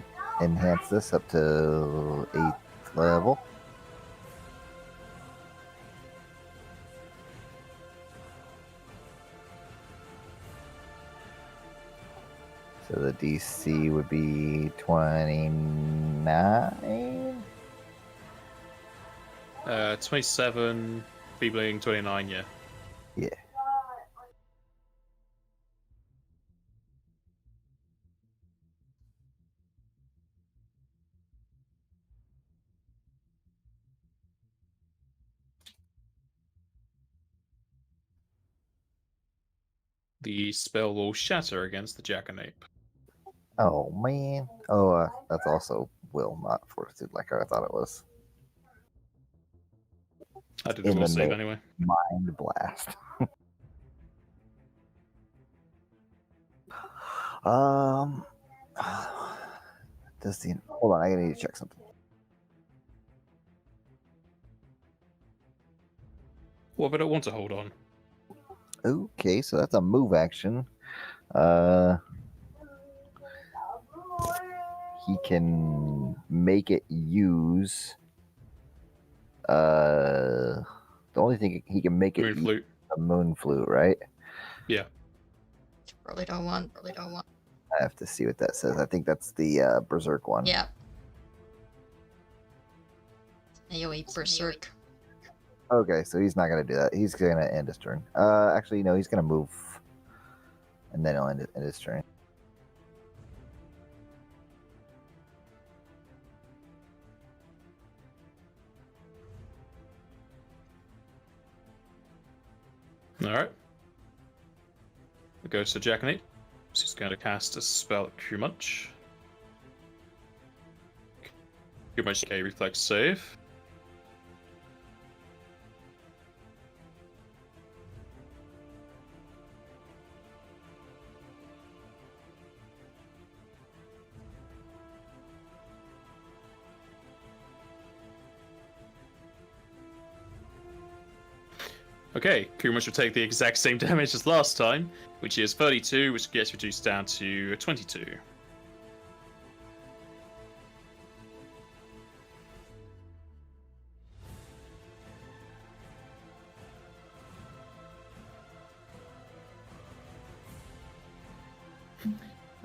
enhance this up to 8th level. So the DC would be 29. 27, feebling 29, yeah. Yeah. The spell will shatter against the jackanape. Oh man. Oh, that's also will, not fortitude, like I thought it was. I did a In will the save name. anyway. Mind blast. um. Does the hold on? I need to check something. Well, but I want to hold on. Okay, so that's a move action. Uh, he can make it use. The only thing he can make it Moon use flute. a moon flute, right? Yeah. Probably don't want. I have to see what that says. I think that's the berserk one. Yeah. AoE berserk. Okay, so he's not gonna do that. He's gonna end his turn. Actually, no, he's gonna move, and then he'll end his turn. Alright. It goes to jackanape. So he's going to cast a spell at Kumunch. Kumunch K reflex save. Okay, Kumunch will take the exact same damage as last time, which is 32, which gets reduced down to 22.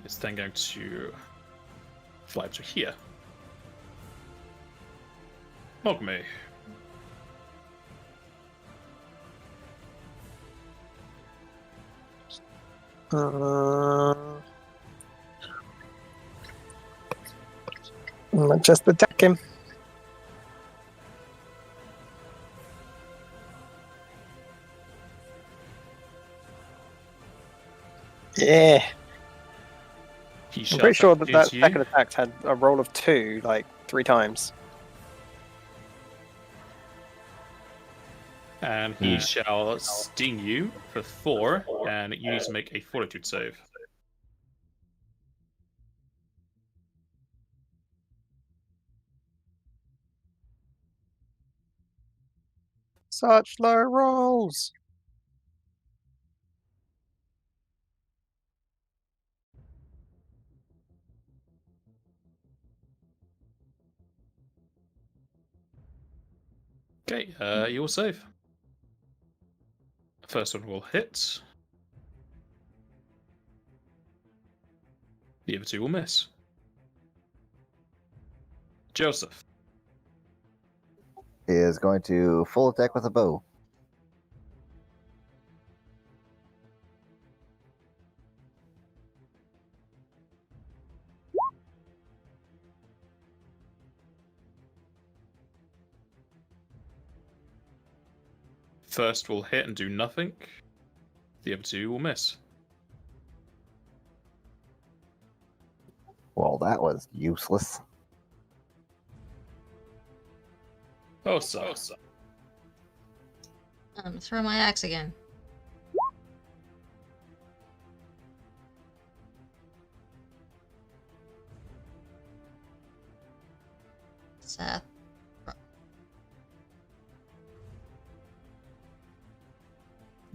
It's then going to fly up to here. Mogme. Just attack him. Yeah. He I'm pretty sure that shouts that you, second attack had a roll of 2, like 3 times. and he shall sting you for 4, and you need to make a fortitude save. Such low rolls. Okay, you will save. First one will hit. The other 2 will miss. Joseph. Is going to full attack with a bow. First will hit and do nothing. The other 2 will miss. Well, that was useless. Oh, so. I'm gonna throw my axe again. Sad.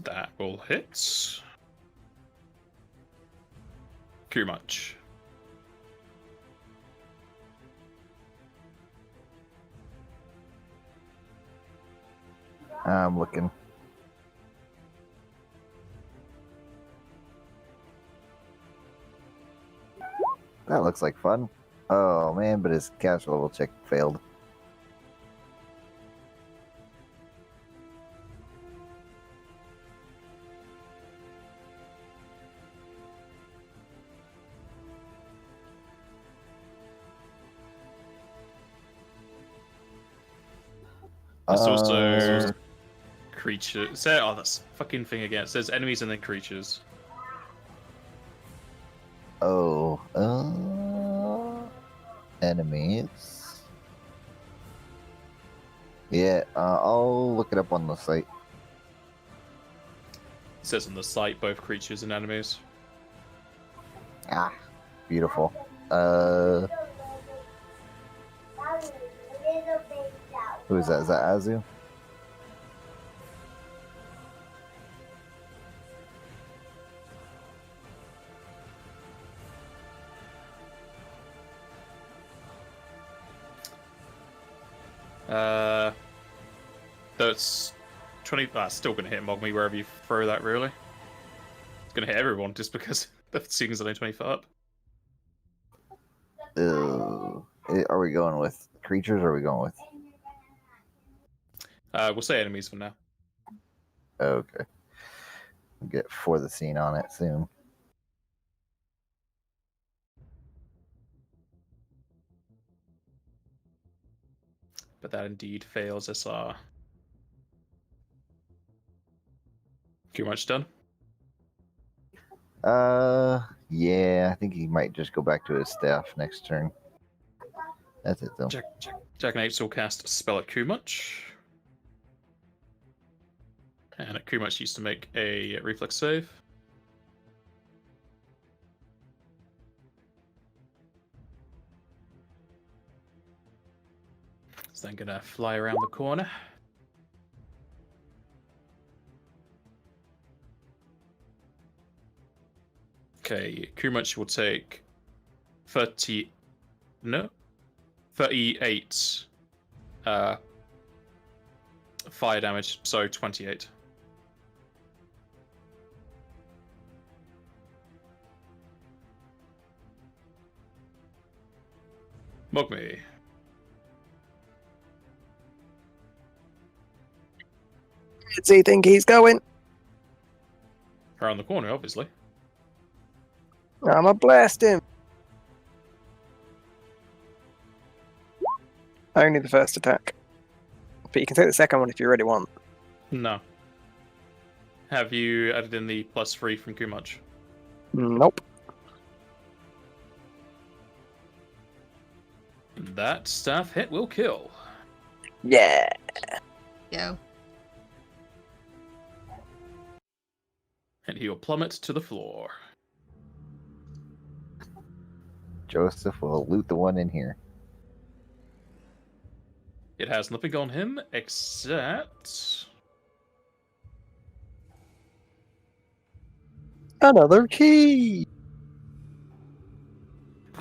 That will hit. Kumunch. I'm looking. That looks like fun. Oh man, but his cash level check failed. There's Uh, also creature. Oh, that's fucking thing again. It says enemies and then creatures. oh, enemies. Yeah, I'll look it up on the site. It says on the site both creatures and enemies. Ah, beautiful. Who is that? Is that Azu? That's 20. Still gonna hit Mogmi wherever you throw that. Really, it's gonna hit everyone just because the ceiling's only 20 foot up. Are we going with creatures or are we going with... We'll say enemies for now. Okay. We'll get For the Scene on it soon. But that indeed fails SR. Too much done. Yeah, I think he might just go back to his staff next turn. That's it though. Jackanapes will cast Spell at Kumach. And at Kumach used to make a reflex save. So then gonna fly around the corner. Okay, Kumach will take 38 fire damage, so 28. Mogmi. Where does he think he's going? Around the corner, obviously. I'ma blast him. Only the first attack. But you can take the second one if you really want. No. Have you added in the +3 from Kumach? Nope. That staff hit will kill. Yeah. Go. And he will plummet to the floor. Joseph will loot the one in here. It has nothing on him except... Another key.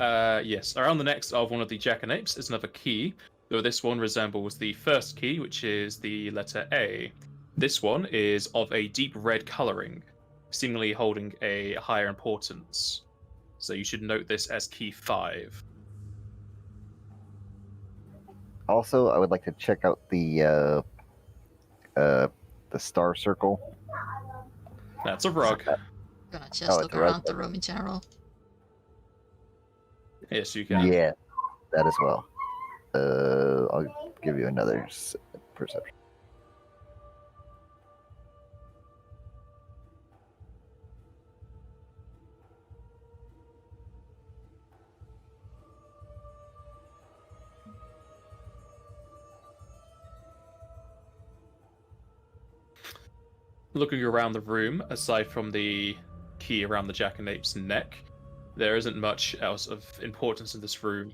Yes, around the necks of one of the jackanapes is another key, though this one resembles the first key, which is the letter A. This one is of a deep red colouring, seemingly holding a higher importance. So you should note this as key 5. Also, I would like to check out the star circle. That's a rug. Gonna just Oh, look it's a red around the button. room in general. Yes, you can. Yeah, that as well. I'll give you another perception. Looking around the room, aside from the key around the jackanape's neck, there isn't much else of importance in this room.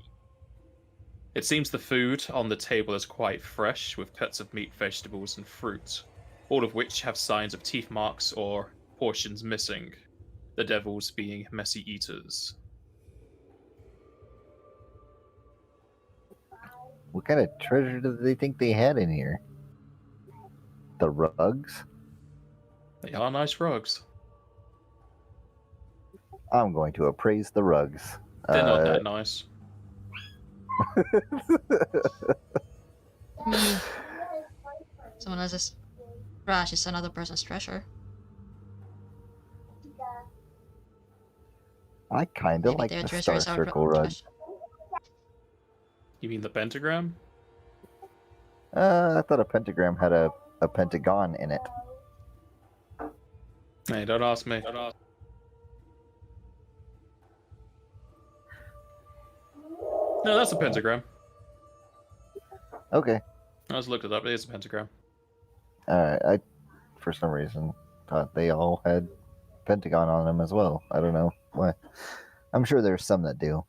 It seems the food on the table is quite fresh, with cuts of meat, vegetables, and fruit, all of which have signs of teeth marks or portions missing, the devils being messy eaters. What kind of treasure do they think they had in here? The rugs? They are nice rugs. I'm going to appraise the rugs. They're not that nice. Someone else's trash is another person's treasure. I kind of Maybe like their the treasure star is our circle rug. trash. You mean the pentagram? I thought a pentagram had a pentagon in it. Hey, don't ask me. No, that's a pentagram. Okay. I just looked it up. It is a pentagram. Alright, I, for some reason, thought they all had pentagon on them as well. I don't know why. I'm sure there's some that do.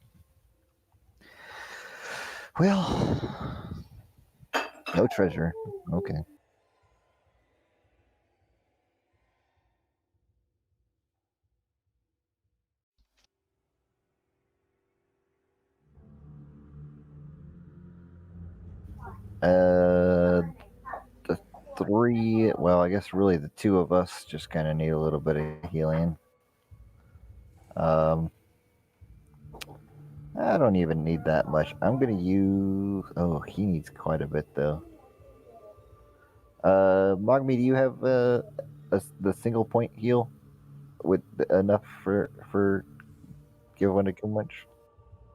Well, no treasure. Okay. The three, well, I guess really the two of us just kind of need a little bit of healing. I don't even need that much. I'm gonna use. Oh, he needs quite a bit though. Mogmi, do you have the single point heal with enough for give one to kill much?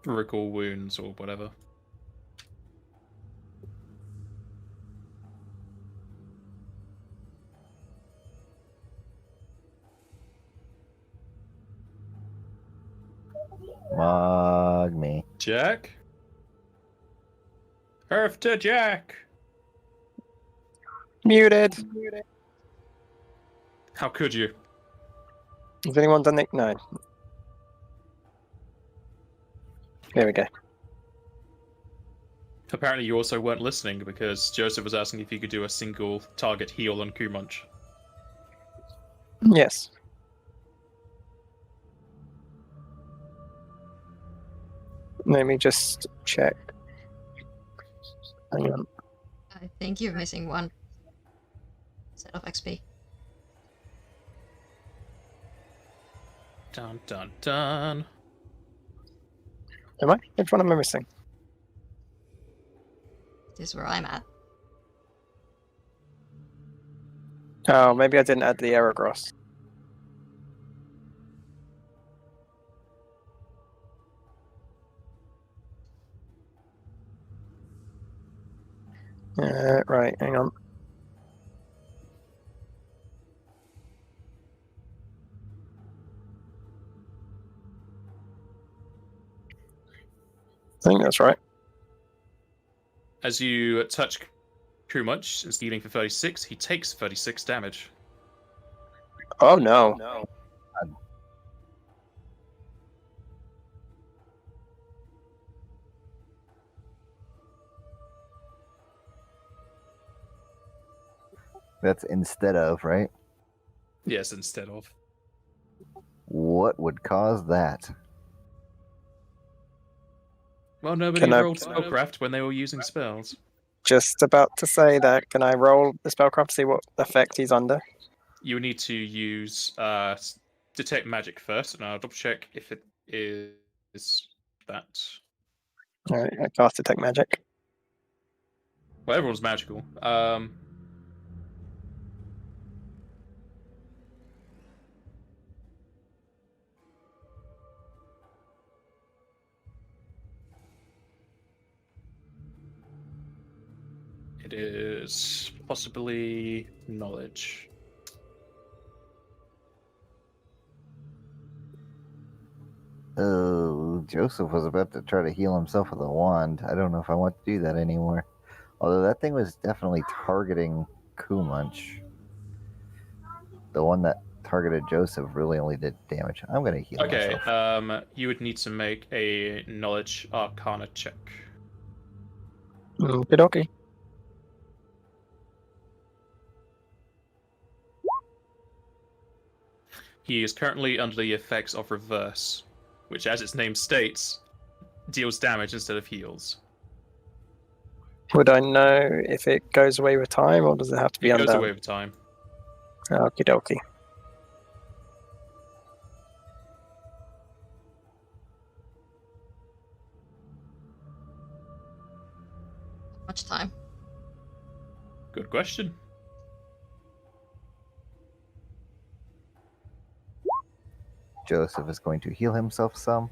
Recall wounds or whatever. Mogmi. Jack? Earth to Jack! Muted. How could you? Has anyone done it? No. There we go. Apparently you also weren't listening because Joseph was asking if you could do a single target heal on Kumunch. Yes. Let me just check. Hang on. I think you're missing one set of XP. Dun dun dun. Am I? Which one am I missing? This is where I'm at. Oh, maybe I didn't add the Aerogross. Right, hang on. I think that's right. As you touch Kumunch, instead of healing for 36, he takes 36 damage. Oh no. That's instead of, right? Yes, instead of. What would cause that? Well, nobody Can I- rolled spellcraft when they were using spells. Just about to say that. Can I roll the spellcraft to see what effect he's under? You would need to use detect magic first, and I'll double check if it is that. Alright, I cast Detect Magic. Well, everyone's magical. It is possibly knowledge. Oh, Joseph was about to try to heal himself with a wand. I don't know if I want to do that anymore. Although that thing was definitely targeting Kumunch. The one that targeted Joseph really only did damage. I'm gonna heal Okay, myself. you would need to make a knowledge arcana check. Good okay. He is currently under the effects of reverse, which, as its name states, deals damage instead of heals. Would I know if it goes away with time, or does it have to be It goes undone? away with time. Okie dokie. Much time. Good question. Joseph is going to heal himself some.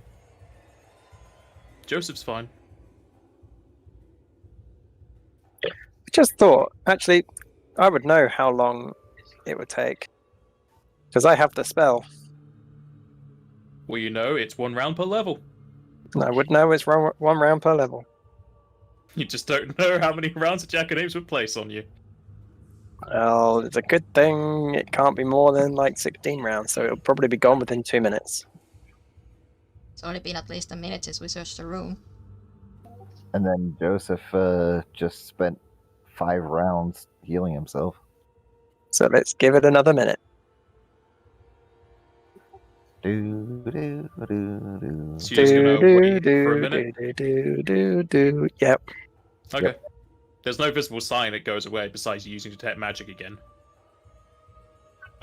Joseph's fine. just thought, actually, I would know how long it would take. Because I have the spell. Well, you know, it's 1 round per level. And I would know it's 1 round per level. You just don't know how many rounds a Jack and Apes would place on you. Well, it's a good thing it can't be more than like 16 rounds, so it'll probably be gone within 2 minutes. It's only been at least a minute since we searched the room. And then Joseph just spent 5 rounds healing himself. So let's give it another minute. Do, do, do, do. So you're just gonna wait for a minute? Do. Yep. Okay. Yep. There's no visible sign it goes away besides you using detect magic again.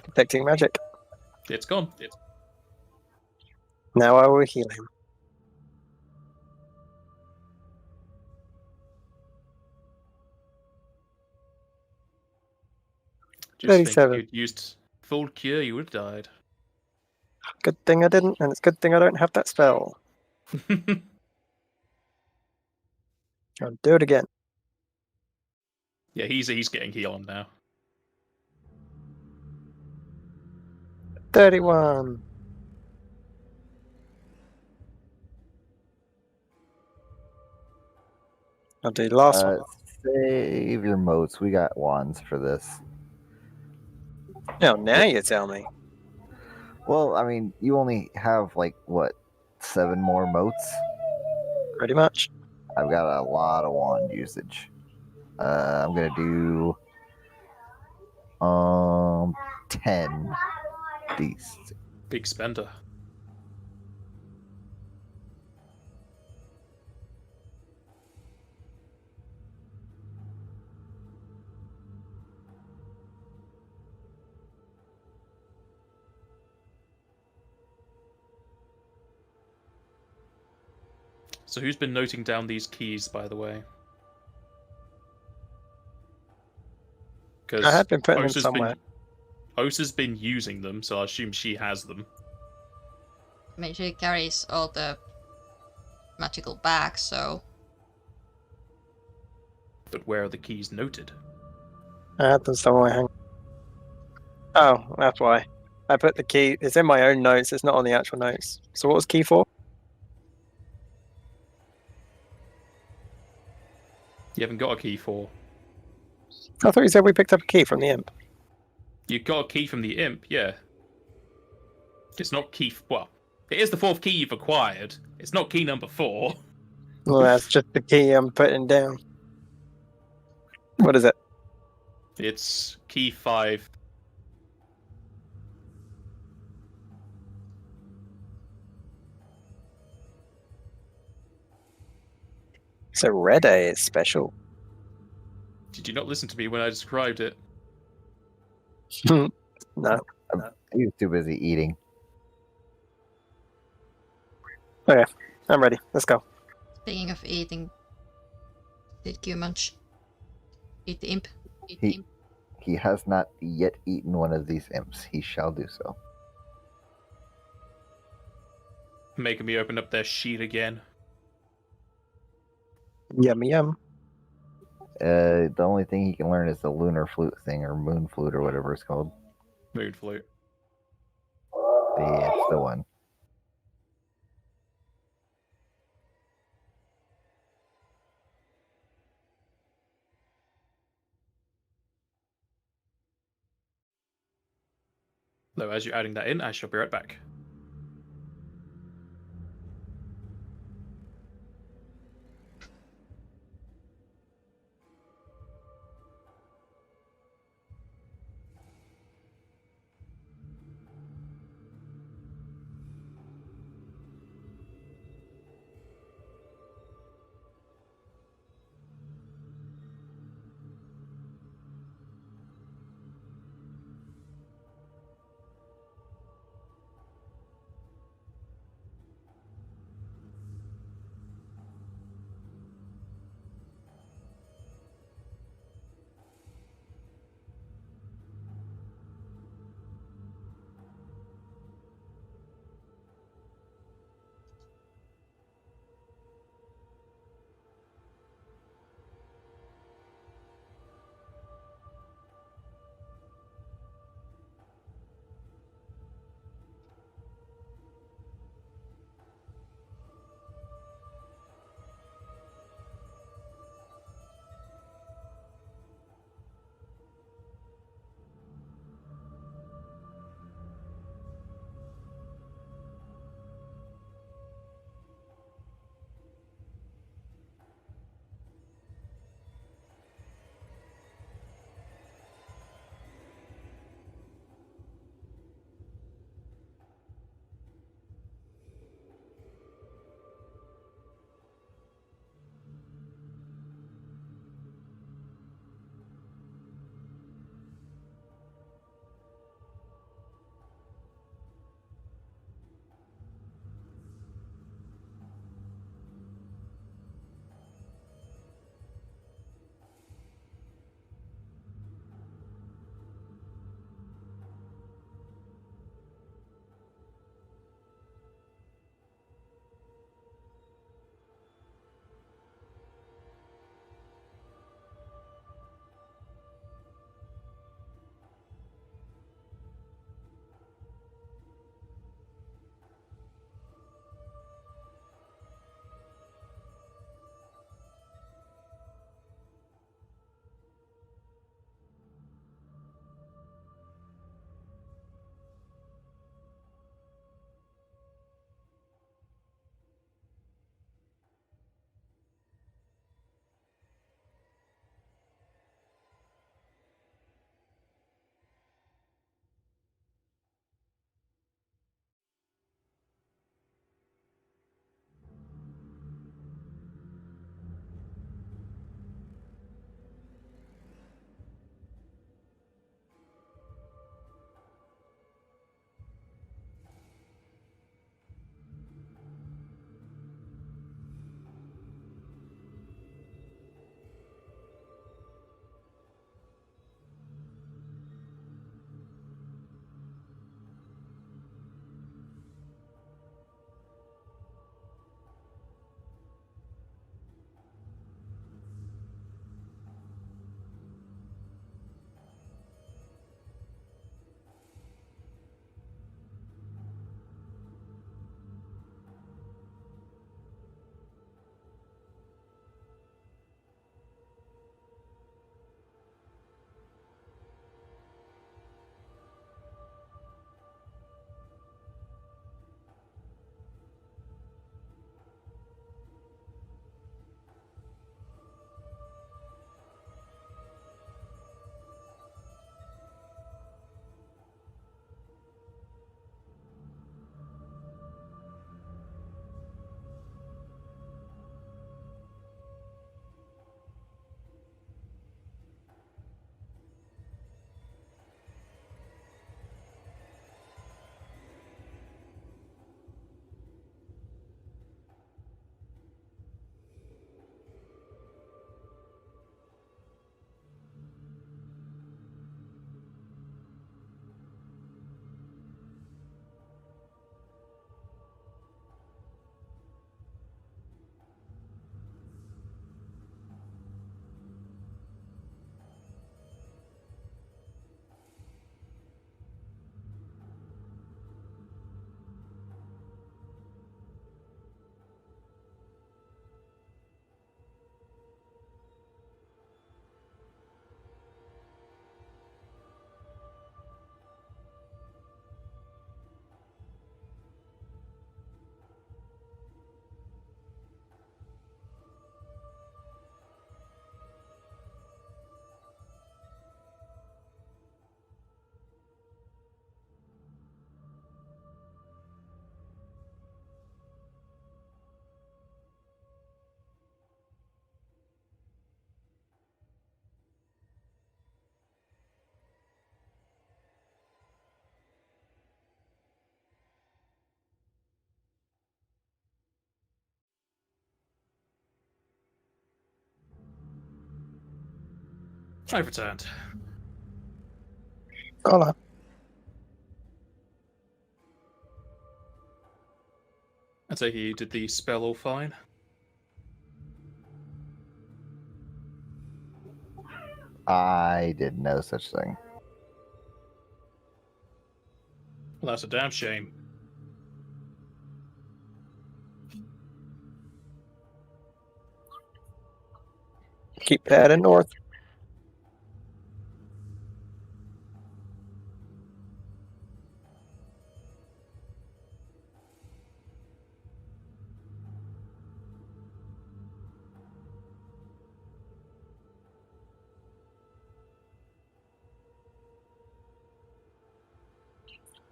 Detecting magic. It's gone. Now I will heal him. Just think 37. if you'd used full cure, you would have died. Good thing I didn't, and it's good thing I don't have that spell. I'll do it again. Yeah, he's getting heal on now. 31. I'll do the last one. Save your motes. We got wands for this. Now you tell me. Well, I mean, you only have like what, 7 more motes? Pretty much. I've got a lot of wand usage. I'm gonna do 10 these. Big spender. So who's been noting down these keys, by the way? Because I had been putting them somewhere. Osa's been using them, so I assume she has them. I mean, she carries all the magical bags, so... But where are the keys noted? I had them somewhere. Hang. Oh, that's why. I put the key. It's in my own notes. It's not on the actual notes. So what was key for? You haven't got a key for. I thought you said we picked up a key from the imp. You got a key from the imp, yeah. It's not key. Well, it is the 4th key you've acquired. It's not key number 4. Well, that's just the key I'm putting down. What is it? It's key 5. So red A is special. Did you not listen to me when I described it? No. He was too busy eating. Okay, I'm ready. Let's go. Speaking of eating, did you munch? Eat the imp? He has not yet eaten one of these imps. He shall do so. Making me open up their sheet again. Yummy yum. The only thing he can learn is the lunar flute thing, or moon flute, or whatever it's called. Moon flute. Yeah, it's the one. So as you're adding that in, I shall be right back. I've returned. Hola. I take it you did the spell all fine. I did no such thing. Well, that's a damn shame. Keep heading north.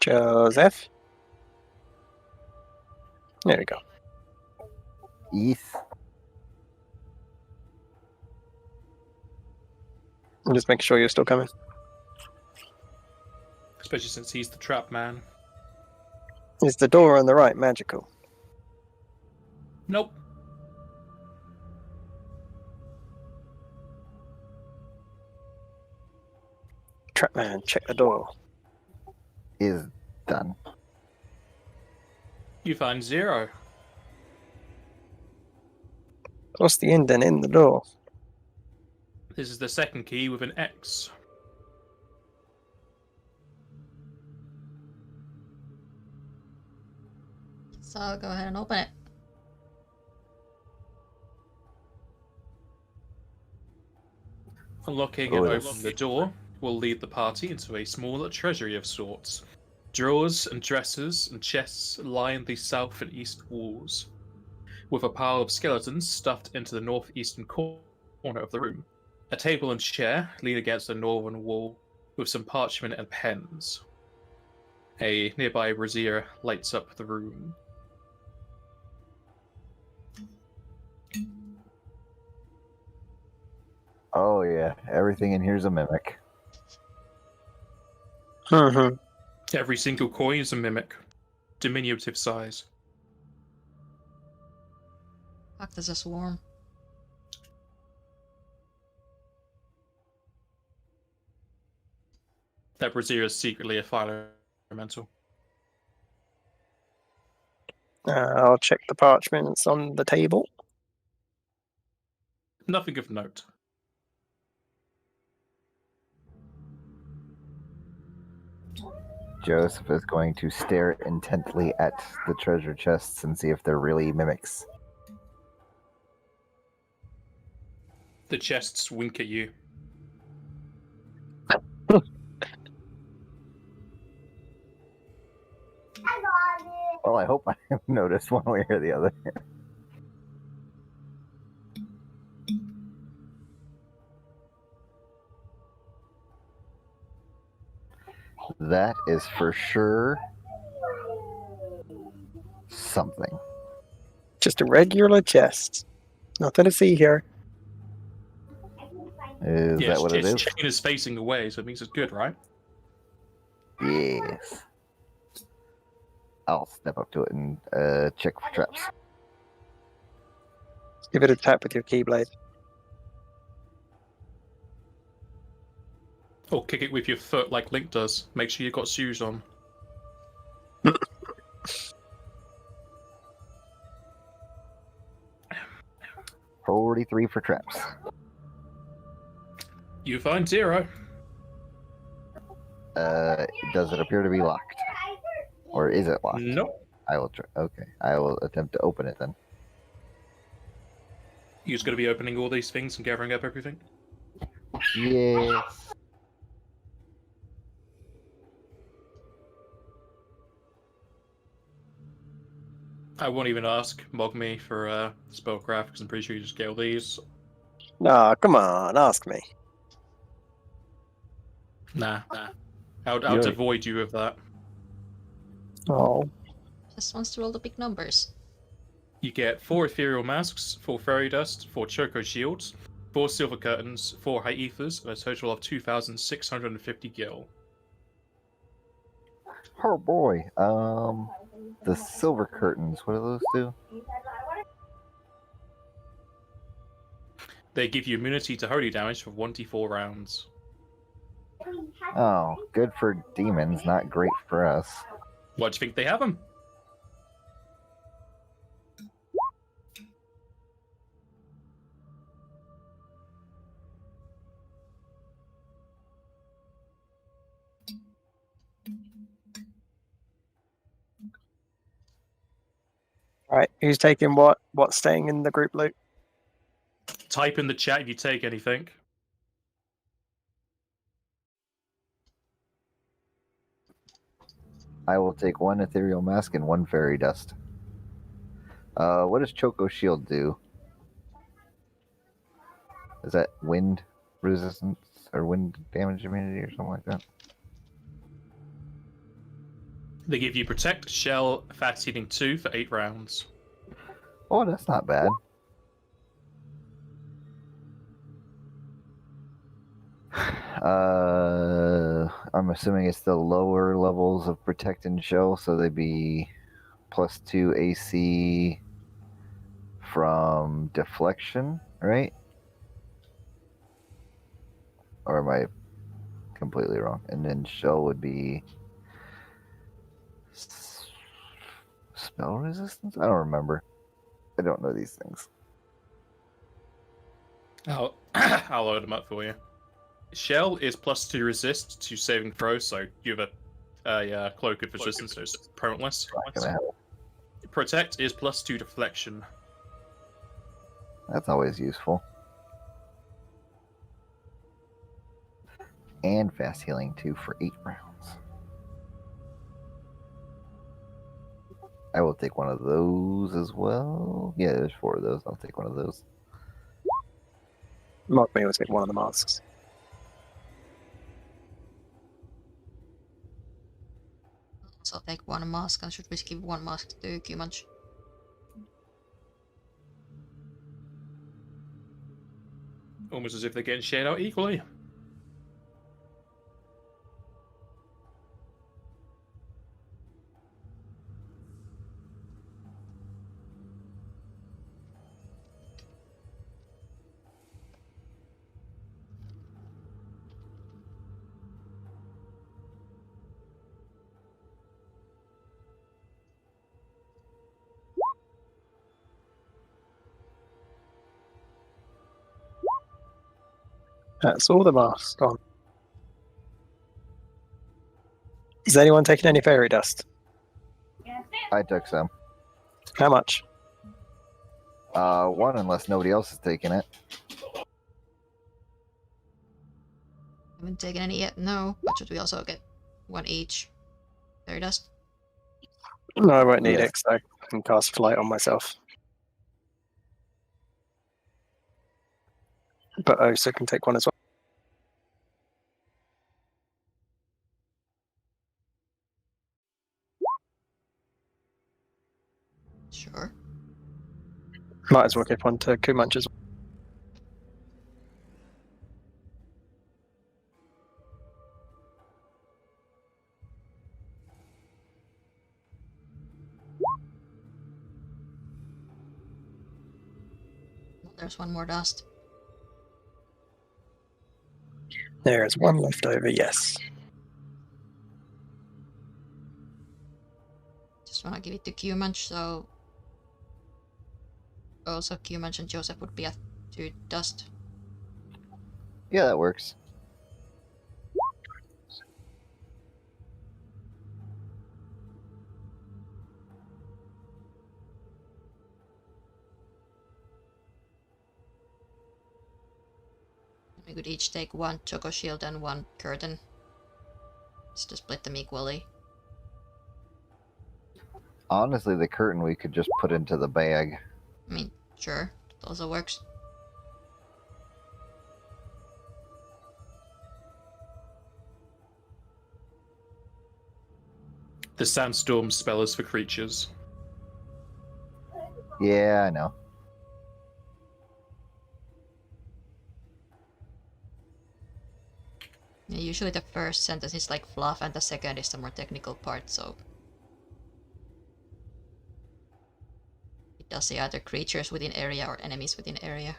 Joseph. There we go. East. Just make sure you're still coming. Especially since he's the trap man. Is the door on the right magical? Nope. Trapman, check the door. Is done. You find 0. What's the indent in the door? This is the second key with an X. So go ahead and open it. Unlocking Oh, and yes. opening the door will lead the party into a smaller treasury of sorts. Drawers and dressers and chests line the south and east walls, with a pile of skeletons stuffed into the northeastern corner of the room. A table and chair lean against the northern wall with some parchment and pens. A nearby brazier lights up the room. Oh yeah, everything in here is a mimic. Mm-hmm. Every single coin is a mimic, diminutive size. Fuck, there's a swarm. That brazier is secretly a fire elemental. I'll check the parchments on the table. Nothing of note. Joseph is going to stare intently at the treasure chests and see if they're really mimics. The chests wink at you. Well, I hope I noticed one way or the other. That is for sure something. Just a regular chest. Nothing to see here. Is Yeah, that what it its is? chain is facing away, so it means it's good, right? Yes. I'll step up to it and check for traps. Give it a tap with your keyblade. Or kick it with your foot like Link does. Make sure you've got shoes on. 43 for traps. You find 0. Does it appear to be locked? Or is it locked? Nope. I will try. Okay, I will attempt to open it then. You're just going to be opening all these things and gathering up everything? Yes. I won't even ask Mog me for spellcraft, because I'm pretty sure you just get all these. Nah, come on, ask me. Nah. I'll Really? devoid you of that. Oh, Just wants to roll the big numbers. You get 4 ethereal masks, 4 fairy dust, 4 choco shields, 4 silver curtains, 4 high ethers, and a total of 2,650 gil. Oh boy. The silver curtains. What do those do? They give you immunity to holy damage for 1d4 rounds. Oh, good for demons, not great for us. Why do you think they have them? Alright, who's taking what? What's staying in the group loot? Type in the chat if you take anything. I will take 1 ethereal mask and 1 fairy dust. What does Choco Shield do? Is that wind resistance or wind damage immunity or something like that? They give you Protect, Shell, Fat Healing 2 for 8 rounds. Oh, that's not bad. I'm assuming it's the lower levels of Protect and Shell, so they'd be +2 AC from deflection, right? Or am I completely wrong? And then Shell would be spell resistance? I don't remember. I don't know these things. I'll load them up for you. Shell is +2 resist to saving throws, so you have a cloak of resistance, so it's permanentless. Not gonna help. Protect is +2 deflection. That's always useful. And fast healing 2 for 8 rounds. I will take one of those as well. Yeah, there's 4 of those. I'll take one of those. Mark me will take one of the masks. So I'll take 1 mask, and should we give 1 mask to Q-Munch? Almost as if they're getting shared out equally. That's all the masks gone. Is anyone taking any fairy dust? I took some. How much? 1 unless nobody else is taking it. Haven't taken any yet, no. But should we also get 1 each? Fairy dust? No, I won't need Yeah. it, so I can cast Flight on myself. But Osa can take 1 as well. Sure. Might as well give 1 to Kumunch as well. There's 1 more dust. There is 1 left over, yes. Just wanna give it to Q-Munch, so... Also Q-Munch and Joseph would be at 2 dust. Yeah, that works. We could each take 1 Choco Shield and 1 Curtain. Just to split them equally. Honestly, the curtain we could just put into the bag. I mean, sure, it also works. The Sandstorm spell is for creatures. Yeah, I know. Yeah, usually the first sentence is like fluff and the second is the more technical part, so... It does say either creatures within area or enemies within area.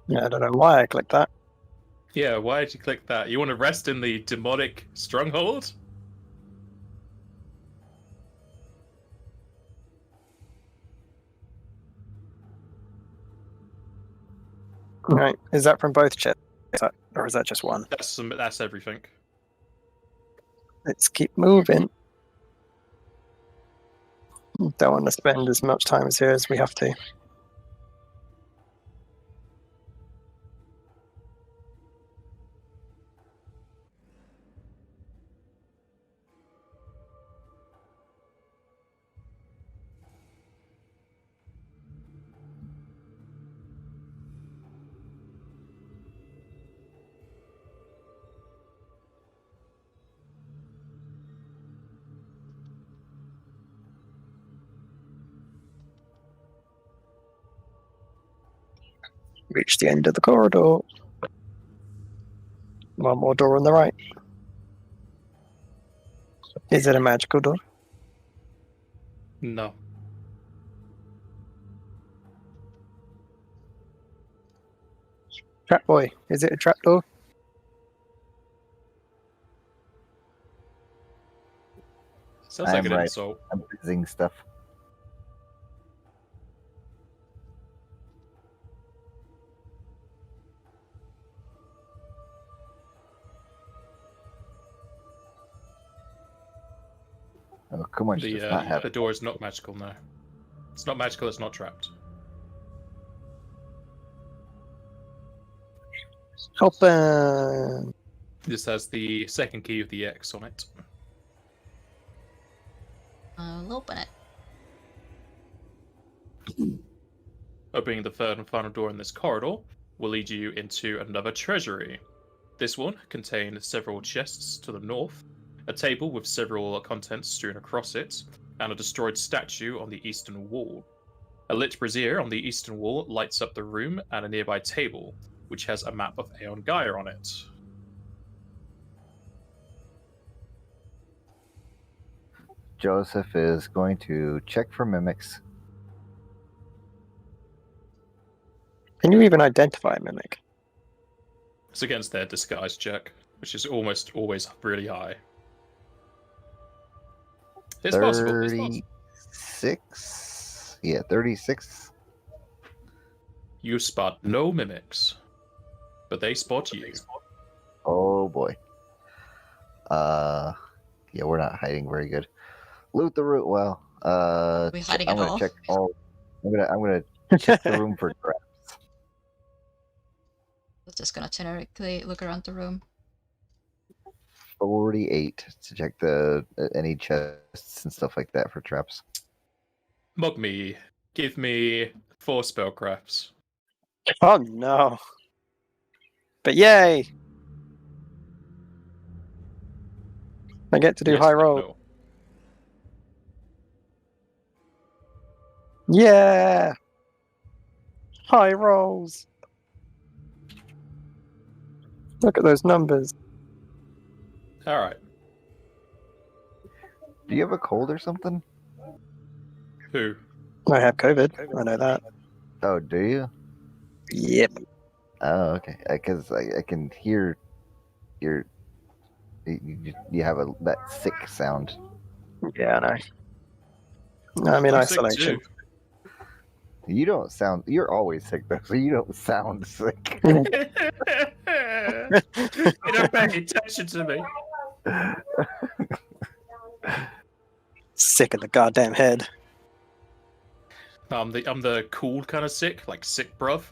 Yeah, I don't know why I clicked that. Yeah, why did you click that? You want to rest in the demonic stronghold? Right, is that from both chests, or is that just one? That's everything. Let's keep moving. Don't want to spend as much time here as we have to. Reach the end of the corridor. One more door on the right. Is it a magical door? No. Trap boy, is it a trap door? Sounds like I'm an right. insult. I'm fizzing stuff. Oh, come on, just not The happen. door is not magical, no. It's not magical, it's not trapped. Open. This has the second key of the X on it. I'll open it. Opening the third and final door in this corridor will lead you into another treasury. This one contains several chests to the north, a table with several contents strewn across it, and a destroyed statue on the eastern wall. A lit brazier on the eastern wall lights up the room and a nearby table, which has a map of Aeon Gaia on it. Joseph is going to check for mimics. Can you even identify a mimic? It's against their disguise check, which is almost always really high. It's possible. It's possible. 36? Yeah, 36. You spot no mimics, but they spot you. Oh boy. Yeah, we're not hiding very good. Loot the root. Well, We hiding I'm at gonna all? check all. I'm gonna check the room for traps. I'm just gonna generically look around the room. 48 to check the any chests and stuff like that for traps. Mug me. Give me 4 spellcrafts. Oh no. But yay! I get to do Yes, high but roll. no. Yeah! High rolls! Look at those numbers. Alright. Do you have a cold or something? Who? I have COVID. I know that. Oh, do you? Yep. Oh, okay. Because I can hear your you have that sick sound. Yeah, I know. I'm in I'm sick isolation. too. You don't sound. You're always sick though, so you don't sound sick. You don't pay attention to me. Sick in the goddamn head. I'm the cool kind of sick, like sick bruv.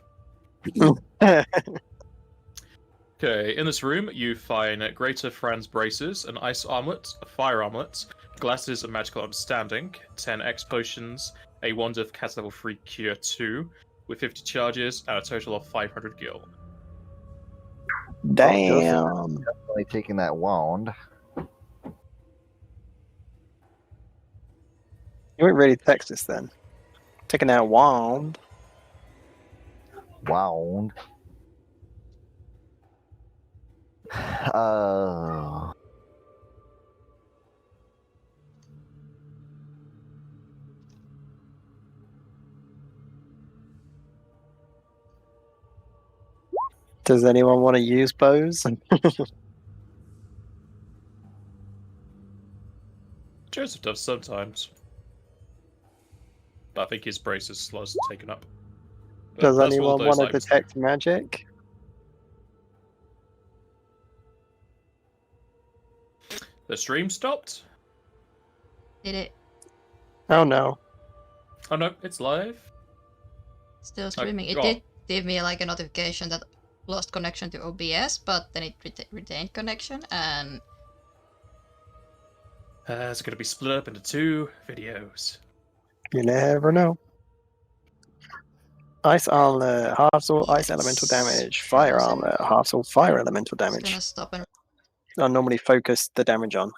Okay, in this room you find Greater Fran's braces, an ice armlet, a fire armlet, glasses of magical understanding, 10 X potions, a wand of cast level 3 cure 2, with 50 charges and a total of 500 gil. Damn. Definitely taking that wand. You weren't ready to text us then. Taking that wand. Wound. Does anyone want to use bows? Joseph does sometimes. But I think his braces slot is taken up. But Does that's what all anyone those want to items do. detect magic? The stream stopped? Did it Oh no. Oh no, it's live. still streaming? It oh. did give me like a notification that lost connection to OBS, but then it retained connection, and It's going to be split up into 2 videos. You never know. Ice armor, half all ice elemental Yes, damage. Fire frozen. armor, half all fire elemental it's damage. gonna stop and I normally focus the damage on.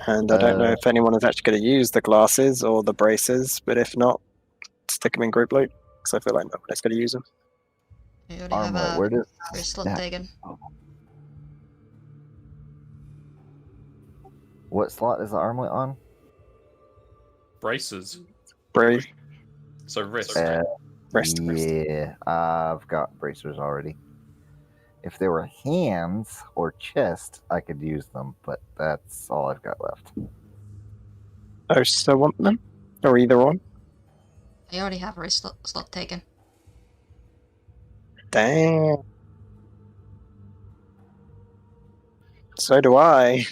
And I don't know if anyone is actually going to use the glasses or the braces, but if not, stick them in group loot, because I feel like no one is going to use them. you already have Armlet, a where does first slot that- taken. What slot is the armlet on? Braces. Brave, So wrist. rest. Yeah, I've got bracers already. If they were hands or chest, I could use them, but that's all I've got left. Oh, so want them? Or either one? I already have a wrist slot taken. Damn. So do I.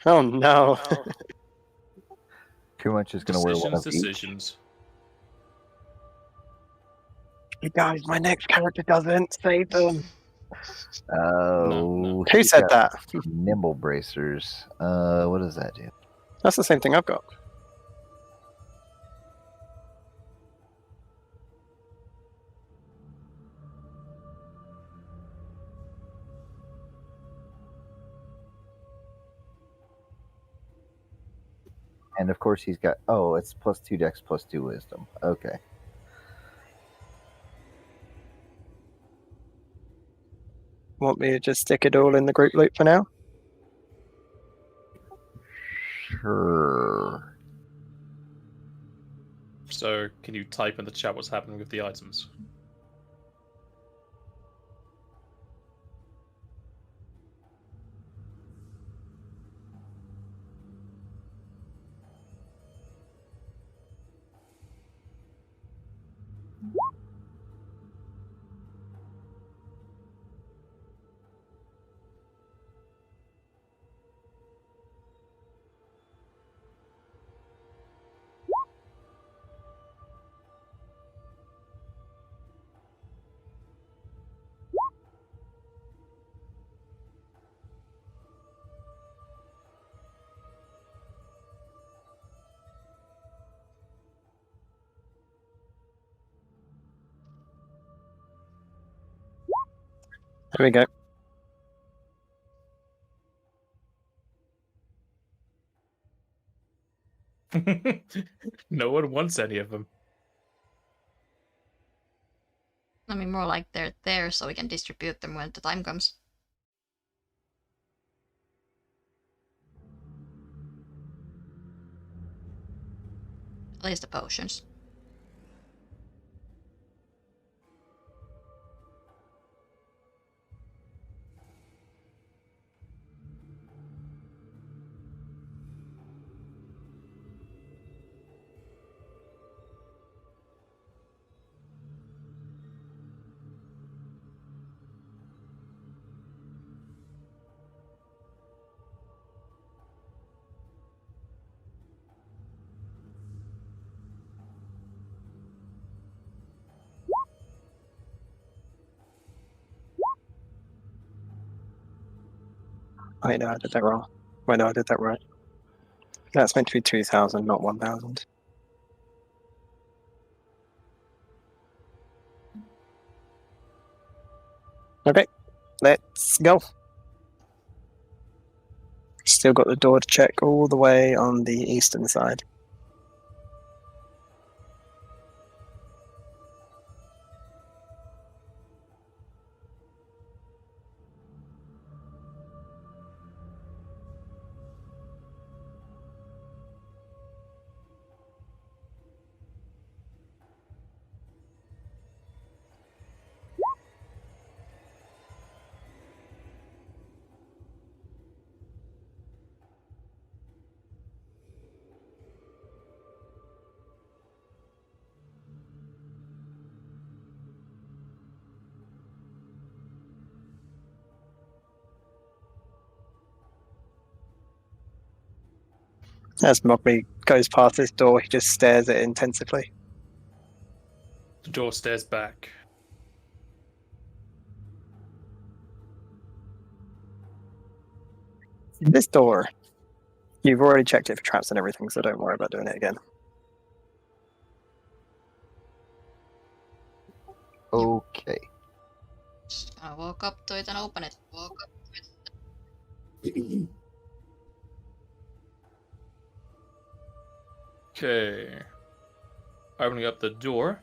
Oh no. Too much is going to wear one of each. Decisions. You guys, my next character doesn't save them. Oh, No. Who he's said got that? nimble bracers. What does that do? That's the same thing I've got. And of course, he's got. Oh, it's +2 dex, +2 wisdom. Okay. Want me to just stick it all in the group loop for now? Sure. So, can you type in the chat what's happening with the items? There we go. No one wants any of them. I mean, more like they're there so we can distribute them when the time comes. At least the potions. Wait, no, I did that wrong. Wait, no, I did that right. That's meant to be 2,000, not 1,000. Okay, let's go. Still got the door to check all the way on the eastern side. As Mogby goes past this door, he just stares at it intensively. The door stares back. This door, you've already checked it for traps and everything, so don't worry about doing it again. Okay. Just gonna walk up to it and open it. Okay. Opening up the door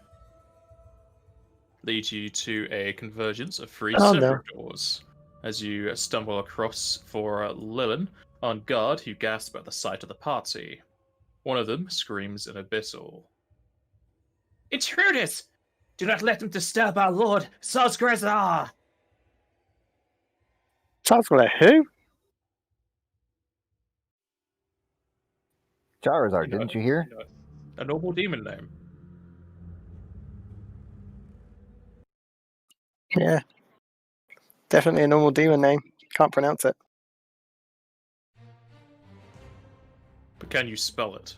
leads you to a convergence of three Oh, separate doors as you stumble across for Lilin on guard, who gasps at the sight of the party. One of them screams in abyssal. Intruders! Do not let them disturb our lord, Sosgrazar! Chancellor, who? Charizard, You know, didn't you hear? you know, a normal demon name. Yeah. Definitely a normal demon name. Can't pronounce it. But can you spell it?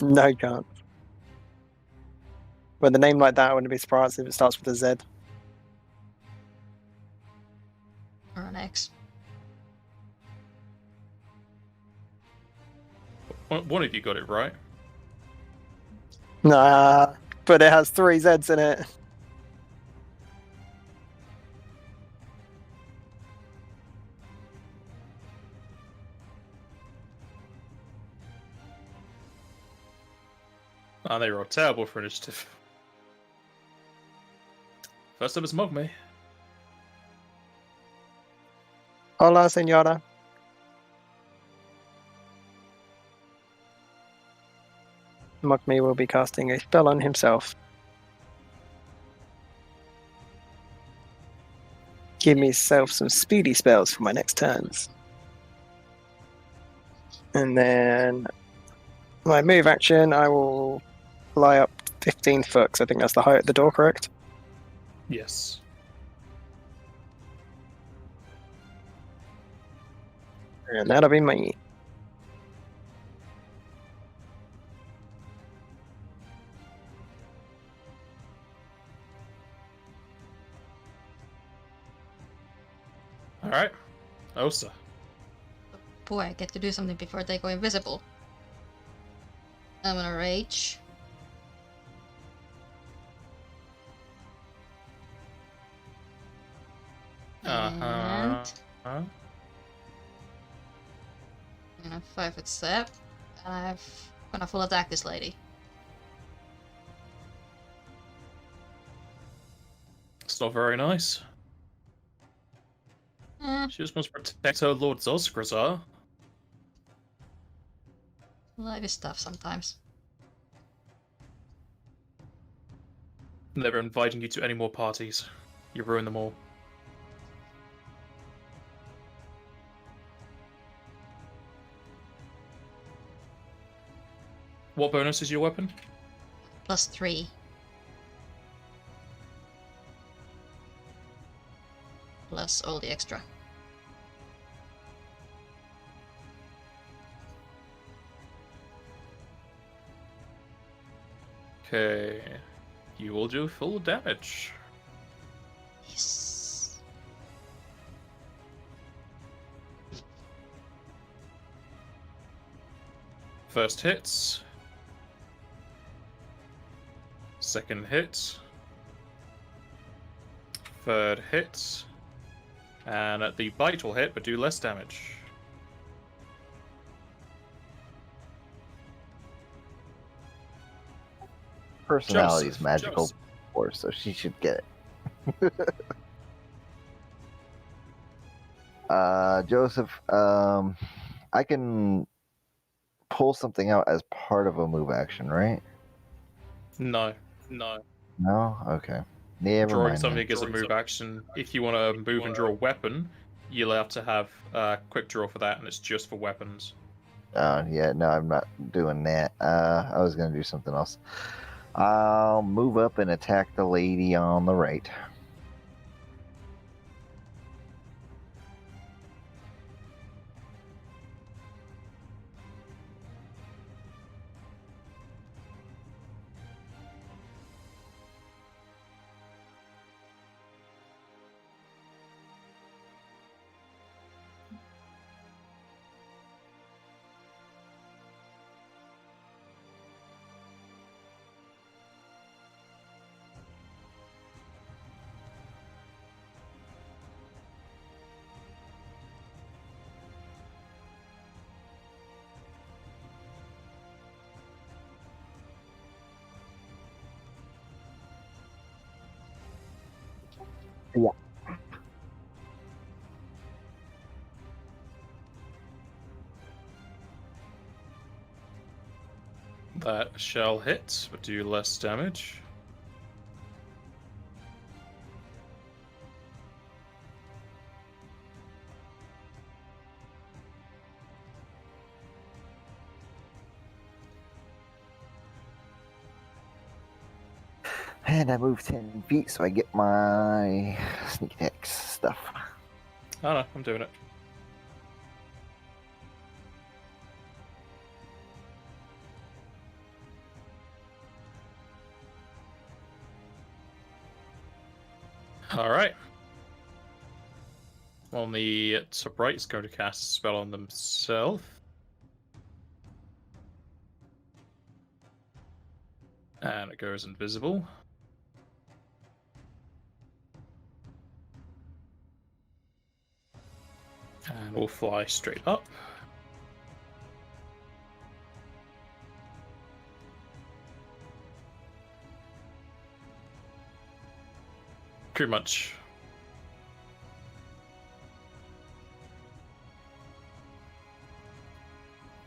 No, you can't. With a name like that, I wouldn't be surprised if it starts with a Z. Or an X. One of you got it right. Nah, but it has 3 Zs in it. Ah, they rolled terrible for initiative. First up is Mogme. Hola, senora. Mogme will be casting a spell on himself. Give myself some speedy spells for my next turns. And then my move action, I will fly up 15 foot, because I think that's the height of the door, correct? Yes. And that'll be me. Alright. Osa. Boy, I get to do something before they go invisible. I'm gonna rage. And Huh? I'm gonna 5-foot step. And I'm gonna full attack this lady. It's not very nice. She just wants to protect her Lord Zosgrazar. Life is tough sometimes. Never inviting you to any more parties. You ruin them all. What bonus is your weapon? +3. Plus all the extra. Okay. You will do full damage. Yes. First hits. Second hit. Third hit. And the bite will hit, but do less damage. Personality is Joseph, magical, Joseph. of course, so she should get it. Joseph, I can pull something out as part of a move action, right? No. No? Okay. Never Drawing mind. something then. as a move action. If you want to move and draw a weapon, you'll have to have a quick draw for that, and it's just for weapons. Yeah, no, I'm not doing that. I was going to do something else. I'll move up and attack the lady on the right. Yeah. That shall hit, but do less damage. And I move 10 feet so I get my sneak attacks stuff. Oh no, I'm doing it. Alright. On the top right, he's going to cast a spell on themselves. And it goes invisible. And we'll fly straight up. Pretty much.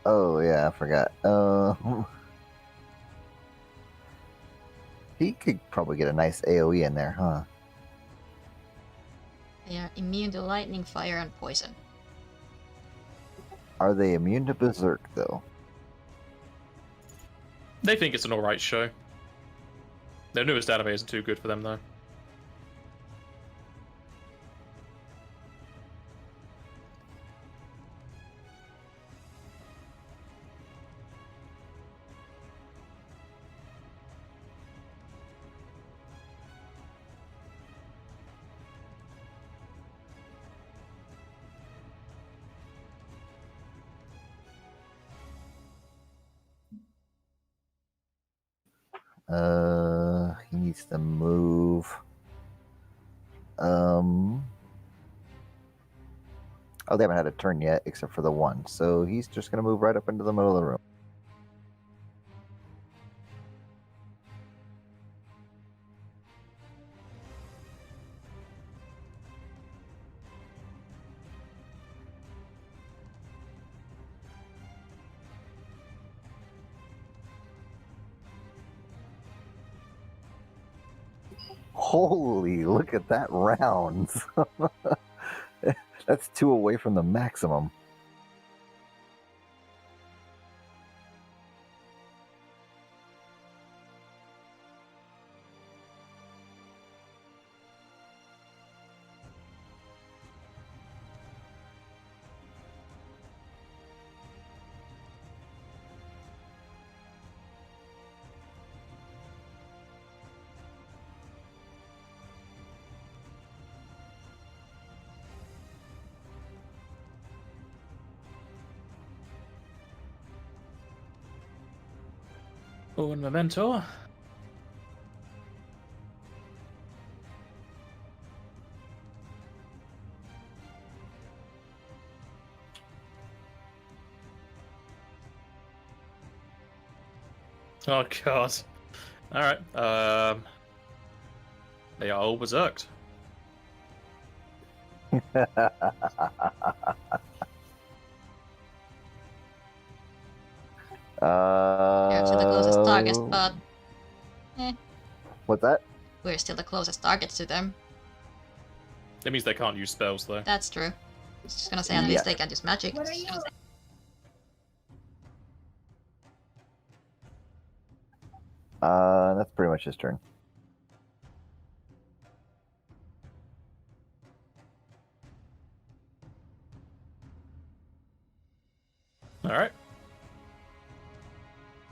Oh, yeah, I forgot. He could probably get a nice AoE in there, huh? They are immune to lightning, fire, and poison. Are they immune to Berserk, though? They think it's an alright show. Their newest anime isn't too good for them, though. He needs to move. Oh, they haven't had a turn yet, except for the one. So he's just going to move right up into the middle of the room. Holy, look at that round. That's 2 away from the maximum. Oh, and Memento. Oh god. Alright, they are all berserked. They're still the closest target, but What's that? we're still the closest target to them. That means they can't use spells, though. That's true. I was just gonna say, at least they can use magic. That's pretty much his turn. Alright.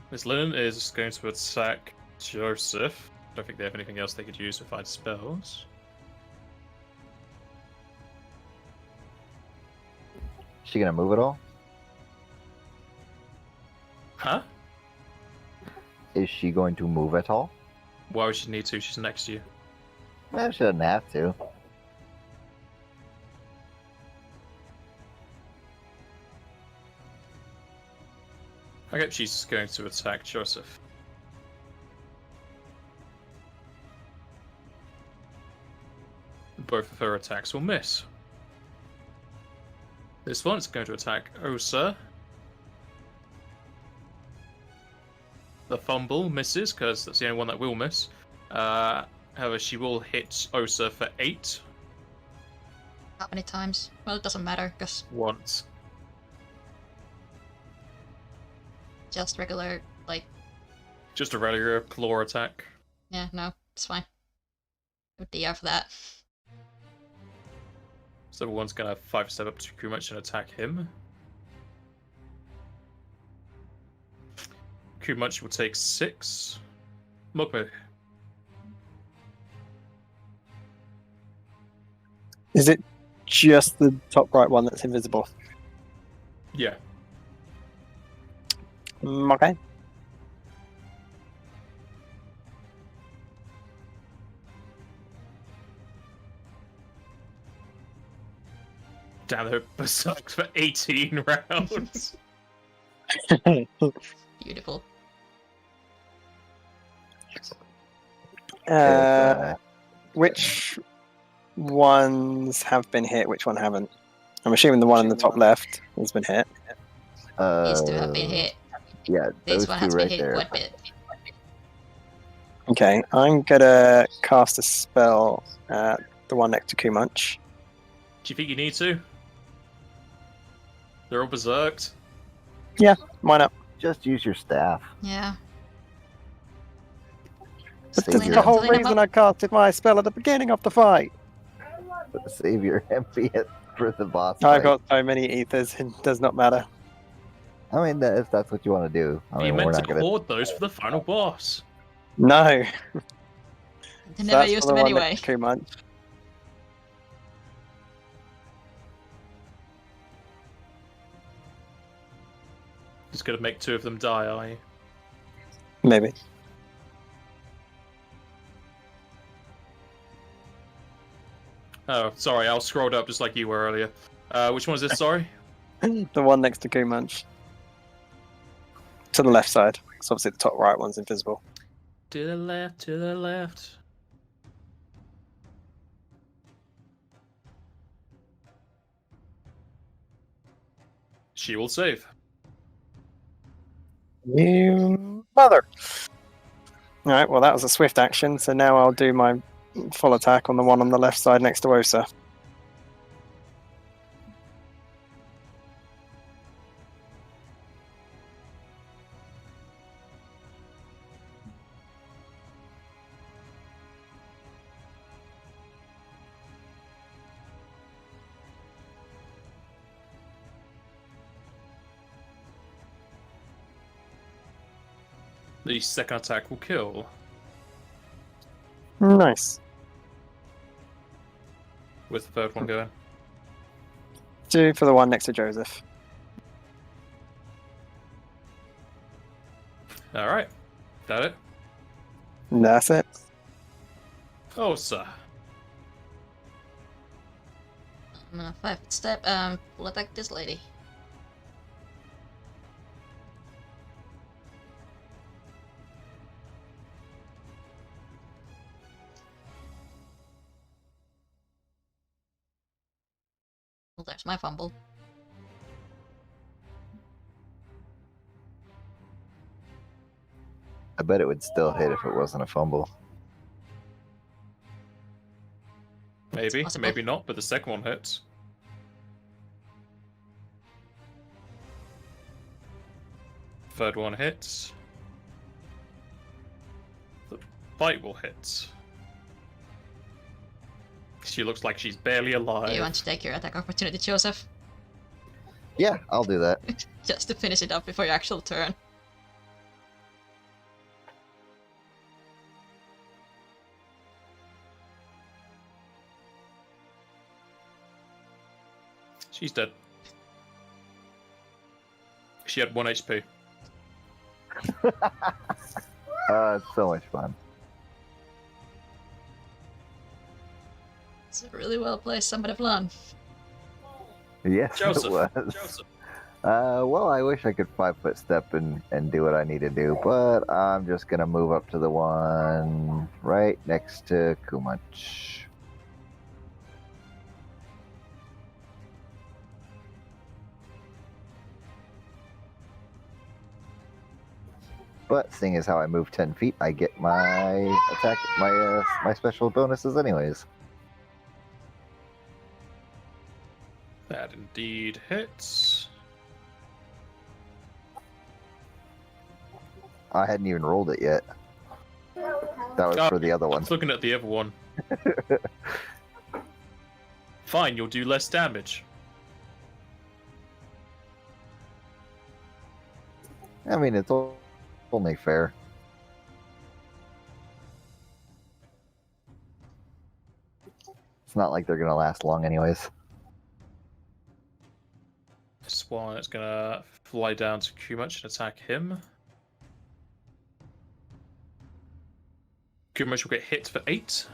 Miss Linen is going to attack Joseph. I don't think they have anything else they could use to fight spells. She gonna move at all? Huh? Is she going to move at all? Why would she need to? She's next to you. Well, she doesn't have to. Okay, she's going to attack Joseph. both of her attacks will miss. This one is going to attack Osa. The fumble misses, because that's the only one that will miss. However, she will hit Osa for 8. How many times? Well, it doesn't matter, because Once. just regular, like, Just a regular claw attack. yeah, no, it's fine. No DR for that. So everyone's going to 5-step up to Kumach and attack him. Kumach will take 6. Mugme. Is it just the top right one that's invisible? Yeah. Okay. Damn, they're berserk for 18 rounds. Beautiful. Which ones have been hit? Which one haven't? I'm assuming the one in the top left has been hit. These two have been hit. Yeah, This those one two has right been hit there. quite a bit. Okay, I'm gonna cast a spell at the one next to Kumach. Do you think you need to? They're all berserked. Why not? Just use your staff. Yeah. But Save that's your, the whole Clean them reason up. I casted my spell at the beginning of the fight. save your MP for the boss I've fight. got so many ethers, it does not matter. I mean, if that's what you want to do. I You mean, we're meant not to gonna. hoard those for the final boss. No. They So never that's used for them the one anyway. next to Kumach. Just gonna make 2 of them die, are you? Maybe. Oh, sorry, I scrolled up just like you were earlier. Which one is this, sorry? The one next to Kumach. To the left side. So obviously the top right one's invisible. To the left, to the left. She will save. You mother! Alright, well that was a swift action, so now I'll do my full attack on the one on the left side next to Osa. The second attack will kill. Nice. With the third one going. 2 for the one next to Joseph. Alright. That it? And that's it. Oh, sir. I'm gonna 5-step, full attack this lady. Well, there's my fumble. I bet it would still hit if it wasn't a fumble. Maybe, possible. maybe not, but the second one hits. Third one hits. The fight will hit. She looks like she's barely alive. Do you want to take your attack opportunity, Joseph? Yeah, I'll do that. Just to finish it up before your actual turn. She's dead. She had 1 HP. It's so much fun. It's a really well placed Summit of Lan. Yes, Joseph. it was. Joseph. Well, I wish I could 5-foot step and do what I need to do, but I'm just gonna move up to the one right next to Kumach. But seeing as how I move 10 feet, I get my attack, my special bonuses anyways. That indeed hits. I hadn't even rolled it yet. That was for the other I one. was looking at the other one. Fine, you'll do less damage. I mean, it's only fair. It's not like they're gonna last long anyways. This one is gonna fly down to Kumach and attack him. Kumach will get hit for 8.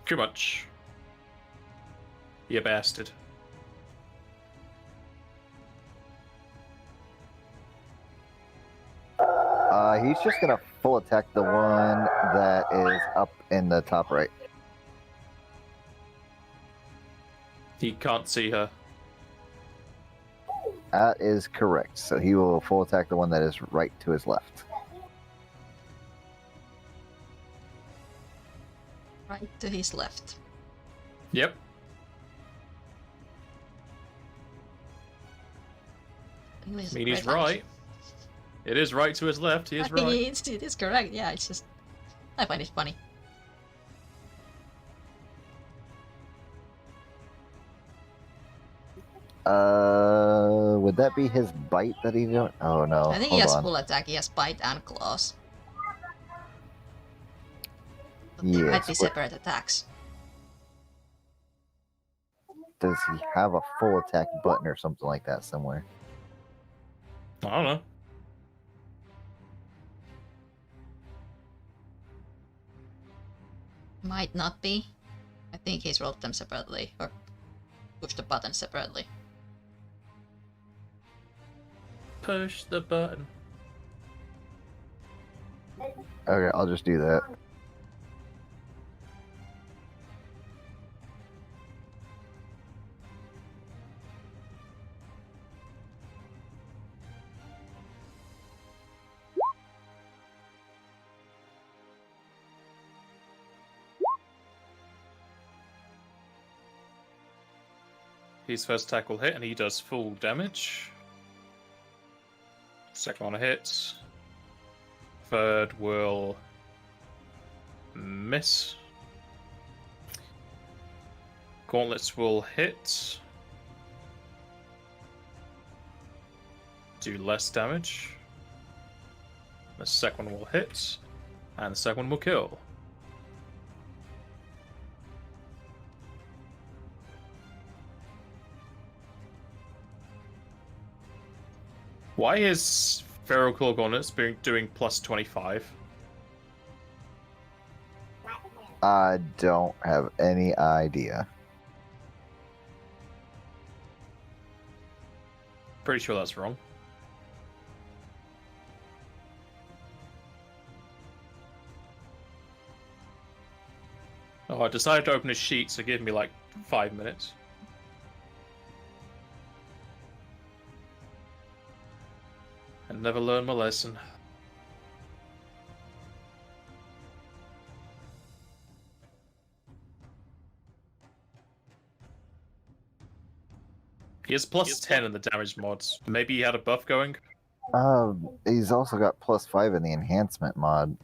Kumach. You bastard. He's just gonna full attack the one that is up in the top right. He can't see her. That is correct. So he will full attack the one that is right to his left. Right to his left. Yep. I mean, he's right. It is right to his left. He is right. It is correct. Yeah, it's just I find it funny. Would that be his bite that he don't? Oh no. I think he Hold has on. full attack. He has bite and claws. But Yes, they might be but- separate attacks. Does he have a full attack button or something like that somewhere? I don't know. Might not be. I think he's rolled them separately or pushed the button separately. Push the button. Okay, I'll just do that. His first attack will hit, and he does full damage. Second one hits. Third will miss. Gauntlets will hit. Do less damage. The second one will hit, and the second one will kill. Why is Feral Claw Gauntlets doing plus 25? I don't have any idea. Pretty sure that's wrong. Oh, I decided to open a sheet, so give me like 5 minutes. And never learn my lesson. He has plus 10 in the damage mods. Maybe he had a buff going? He's also got +5 in the enhancement mod.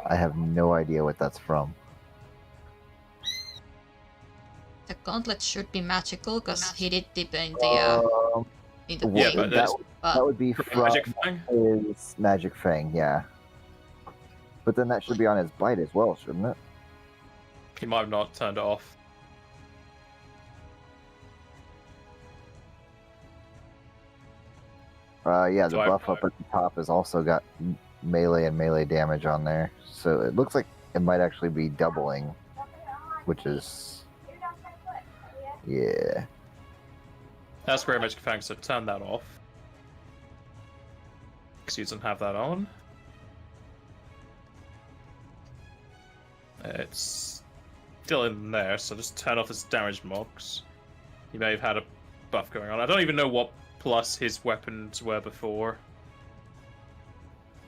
I have no idea what that's from. The gauntlet should be magical because he did dip in the Yeah, thing. but that would be from Magic Fang? his Magic Fang, yeah. But then that should be on his bite as well, shouldn't it? He might have not turned it off. Yeah, the So buff up at the top has also got melee and melee damage on there. So it looks like it might actually be doubling, which is... yeah. That's great Magic Fang, so turn that off. Because he doesn't have that on. It's still in there, so just turn off his damage mocks. He may have had a buff going on. I don't even know what plus his weapons were before.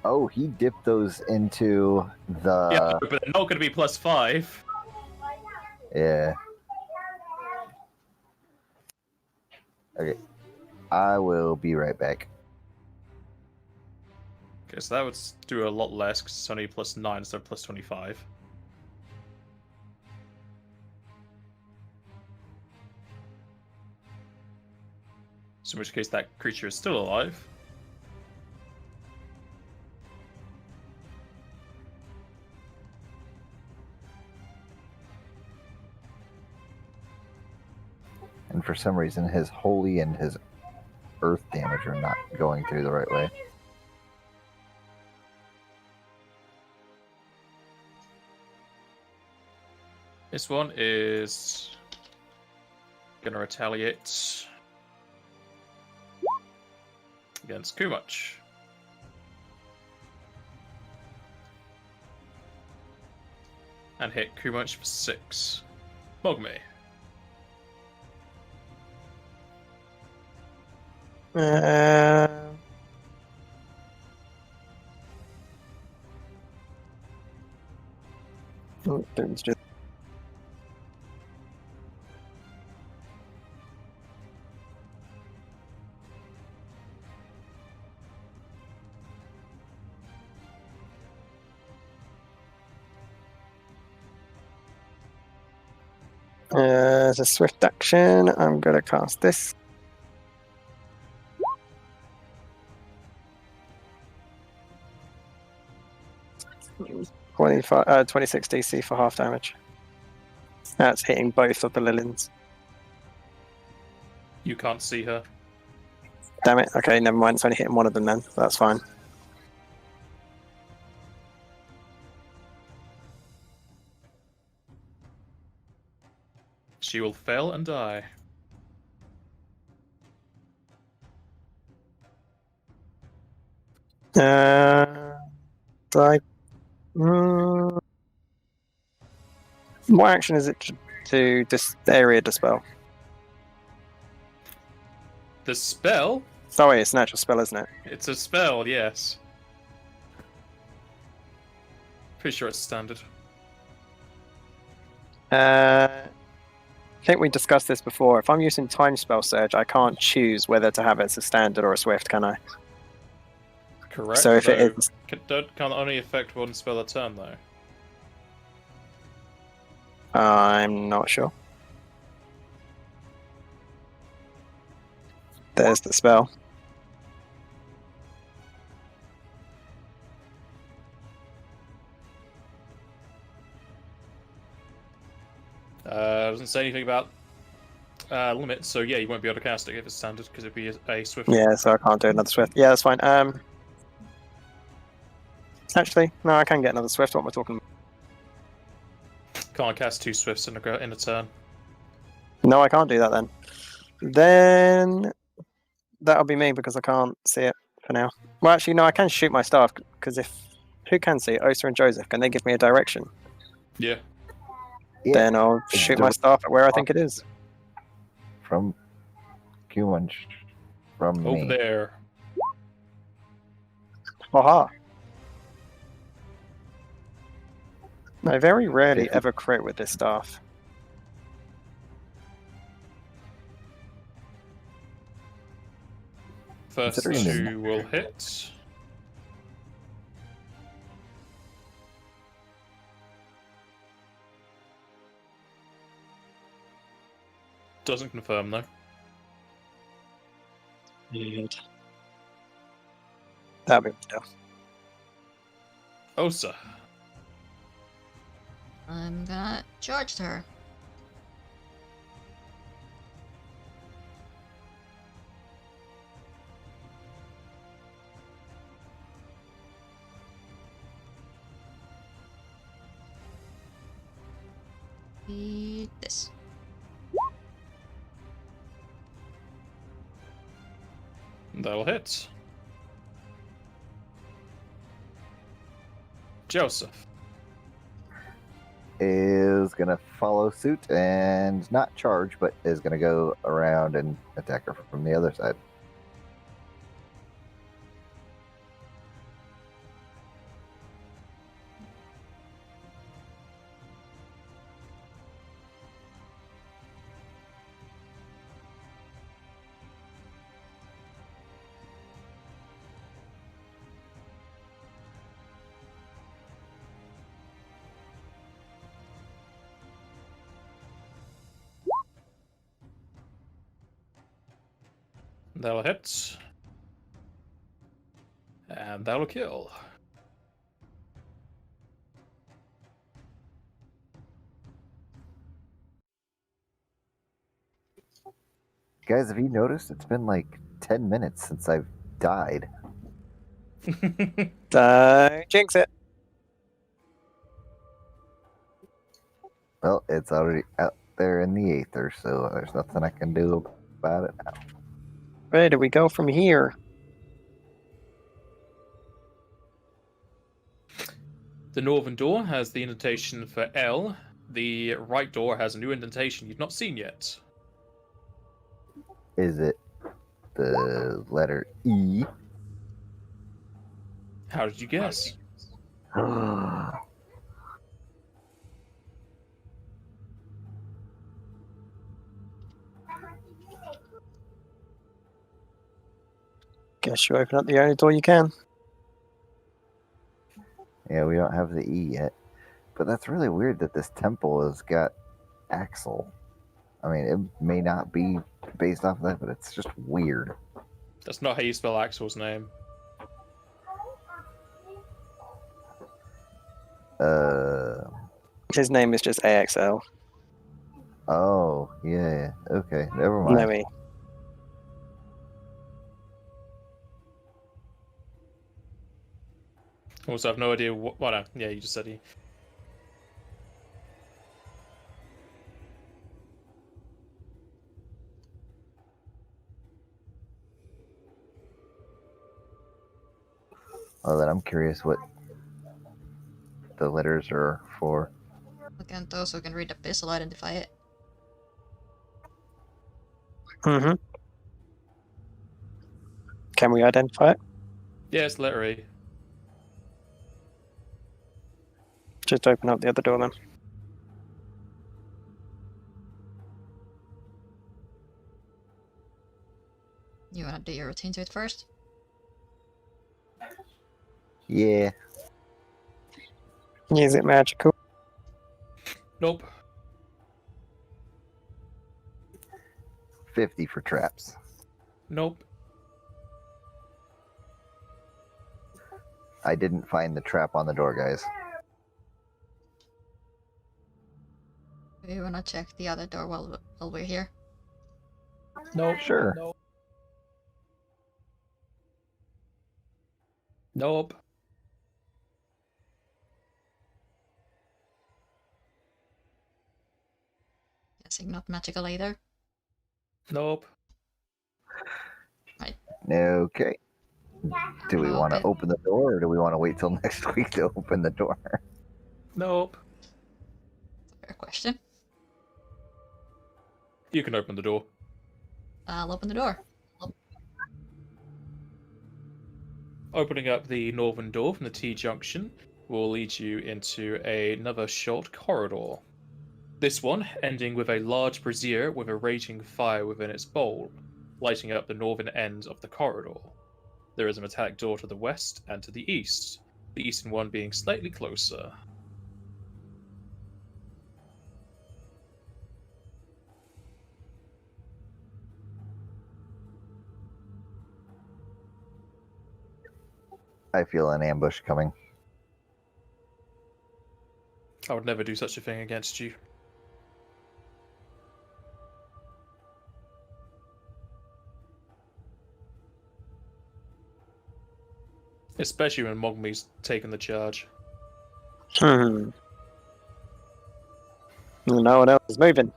Oh, he dipped those into the. Yeah, but they're not going to be +5. Yeah. Okay. I will be right back. Okay, so that would do a lot less because it's only +9 instead of +25. So in which case that creature is still alive. And for some reason, his holy and his earth damage are not going through the right way. This one is gonna retaliate against Kumach. And hit Kumach for 6. Mogme. It's just... as a swift action, I'm gonna cast this. 26 DC for half damage. That's hitting both of the Lilians. You can't see her. Damn it. Okay, never mind. It's only hitting one of them then. That's fine. She will fail and die. What action is it to area dispel? The spell? Sorry, it's an actual spell, isn't it? It's a spell, yes. Pretty sure it's standard. I think we discussed this before. If I'm using Time Spell Surge, I can't choose whether to have it as a standard or a swift, can I? Correct. So if it is... Can only affect one spell a turn, though. I'm not sure. There's the spell. Doesn't say anything about limit, so yeah, you won't be able to cast it if it's standard, because it'd be a swift. Yeah, so I can't do another swift. Yeah, that's fine. Actually, no, I can get another swift. What am I talking about? Can't cast 2 swifts in a turn. No, I can't do that then. Then that'll be me because I can't see it for now. Well, actually, no, I can shoot my staff because who can see it? Osa and Joseph, can they give me a direction? Yeah. Then I'll shoot my staff at where I think it is. From Kumach. From Over me. there. Haha. I very rarely ever crit with this staff. First Considering 2 will hit. Doesn't confirm, though. That'll be stuff. Osa. I'm gonna charge her. This. That'll hit. Joseph. is going to follow suit and not charge, but is going to go around and attack her from the other side. That'll hit. And that'll kill. Guys, have you noticed it's been like 10 minutes since I've died? Don't jinx it. Well, it's already out there in the aether, so there's nothing I can do about it now. Where do we go from here? The northern door has the indentation for L. The right door has a new indentation you've not seen yet. Is it the letter E? How did you guess? Guess you open up the only door you can. Yeah, we don't have the E yet. But that's really weird that this temple has got Axel. I mean, it may not be based off of that, but it's just weird. That's not how you spell Axel's name. His name is just AXL. Oh, yeah. Okay, never mind. No, me. Also, I have no idea what. Well, no, yeah, you just said he. Well, then I'm curious what the letters are for. Again, those who can read the pistol identify it. Mm-hmm. Can we identify it? Yeah, it's letter E. Just open up the other door then. You wanna do your routine to it first? Yeah. Is it magical? Nope. 50 for traps. Nope. I didn't find the trap on the door, guys. Do you wanna check the other door while we're here? Nope. Sure. Nope. Nope. Guessing not magical either. Nope. Okay. Do we want to Okay. open the door, or do we want to wait till next week to open the door? Nope. Fair question. You can open the door. I'll open the door. Opening up the northern door from the T-junction will lead you into another short corridor. This one ending with a large brazier with a raging fire within its bowl, lighting up the northern end of the corridor. There is a metallic door to the west and to the east, the eastern one being slightly closer. I feel an ambush coming. I would never do such a thing against you. Especially when Mogmi's taken the charge. No one else is moving.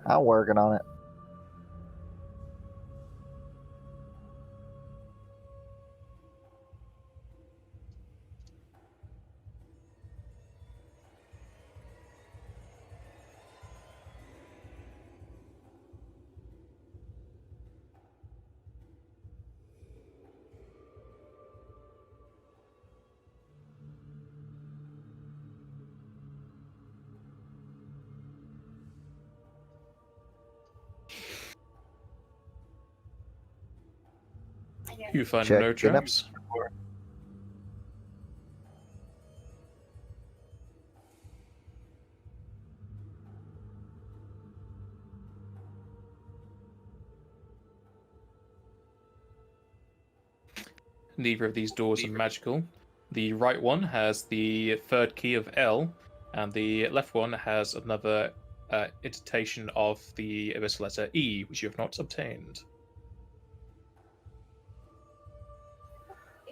I'm working on it. You find Check no the map. traps. Neither of these doors are magical. The right one has the third key of L, and the left one has another indentation of the abyssal letter E, which you have not obtained.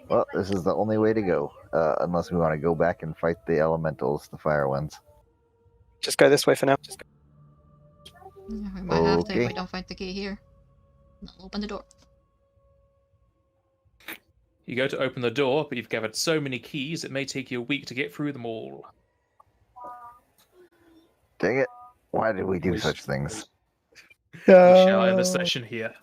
Well, this is the only way to go, unless we want to go back and fight the elementals, the fire ones. Just go this way for now. Yeah, we might have to if Okay. we don't find the key here. I'll open the door. You go to open the door, but you've gathered so many keys it may take you a week to get through them all. Dang it. Why did we do We such things? We shall end the session here.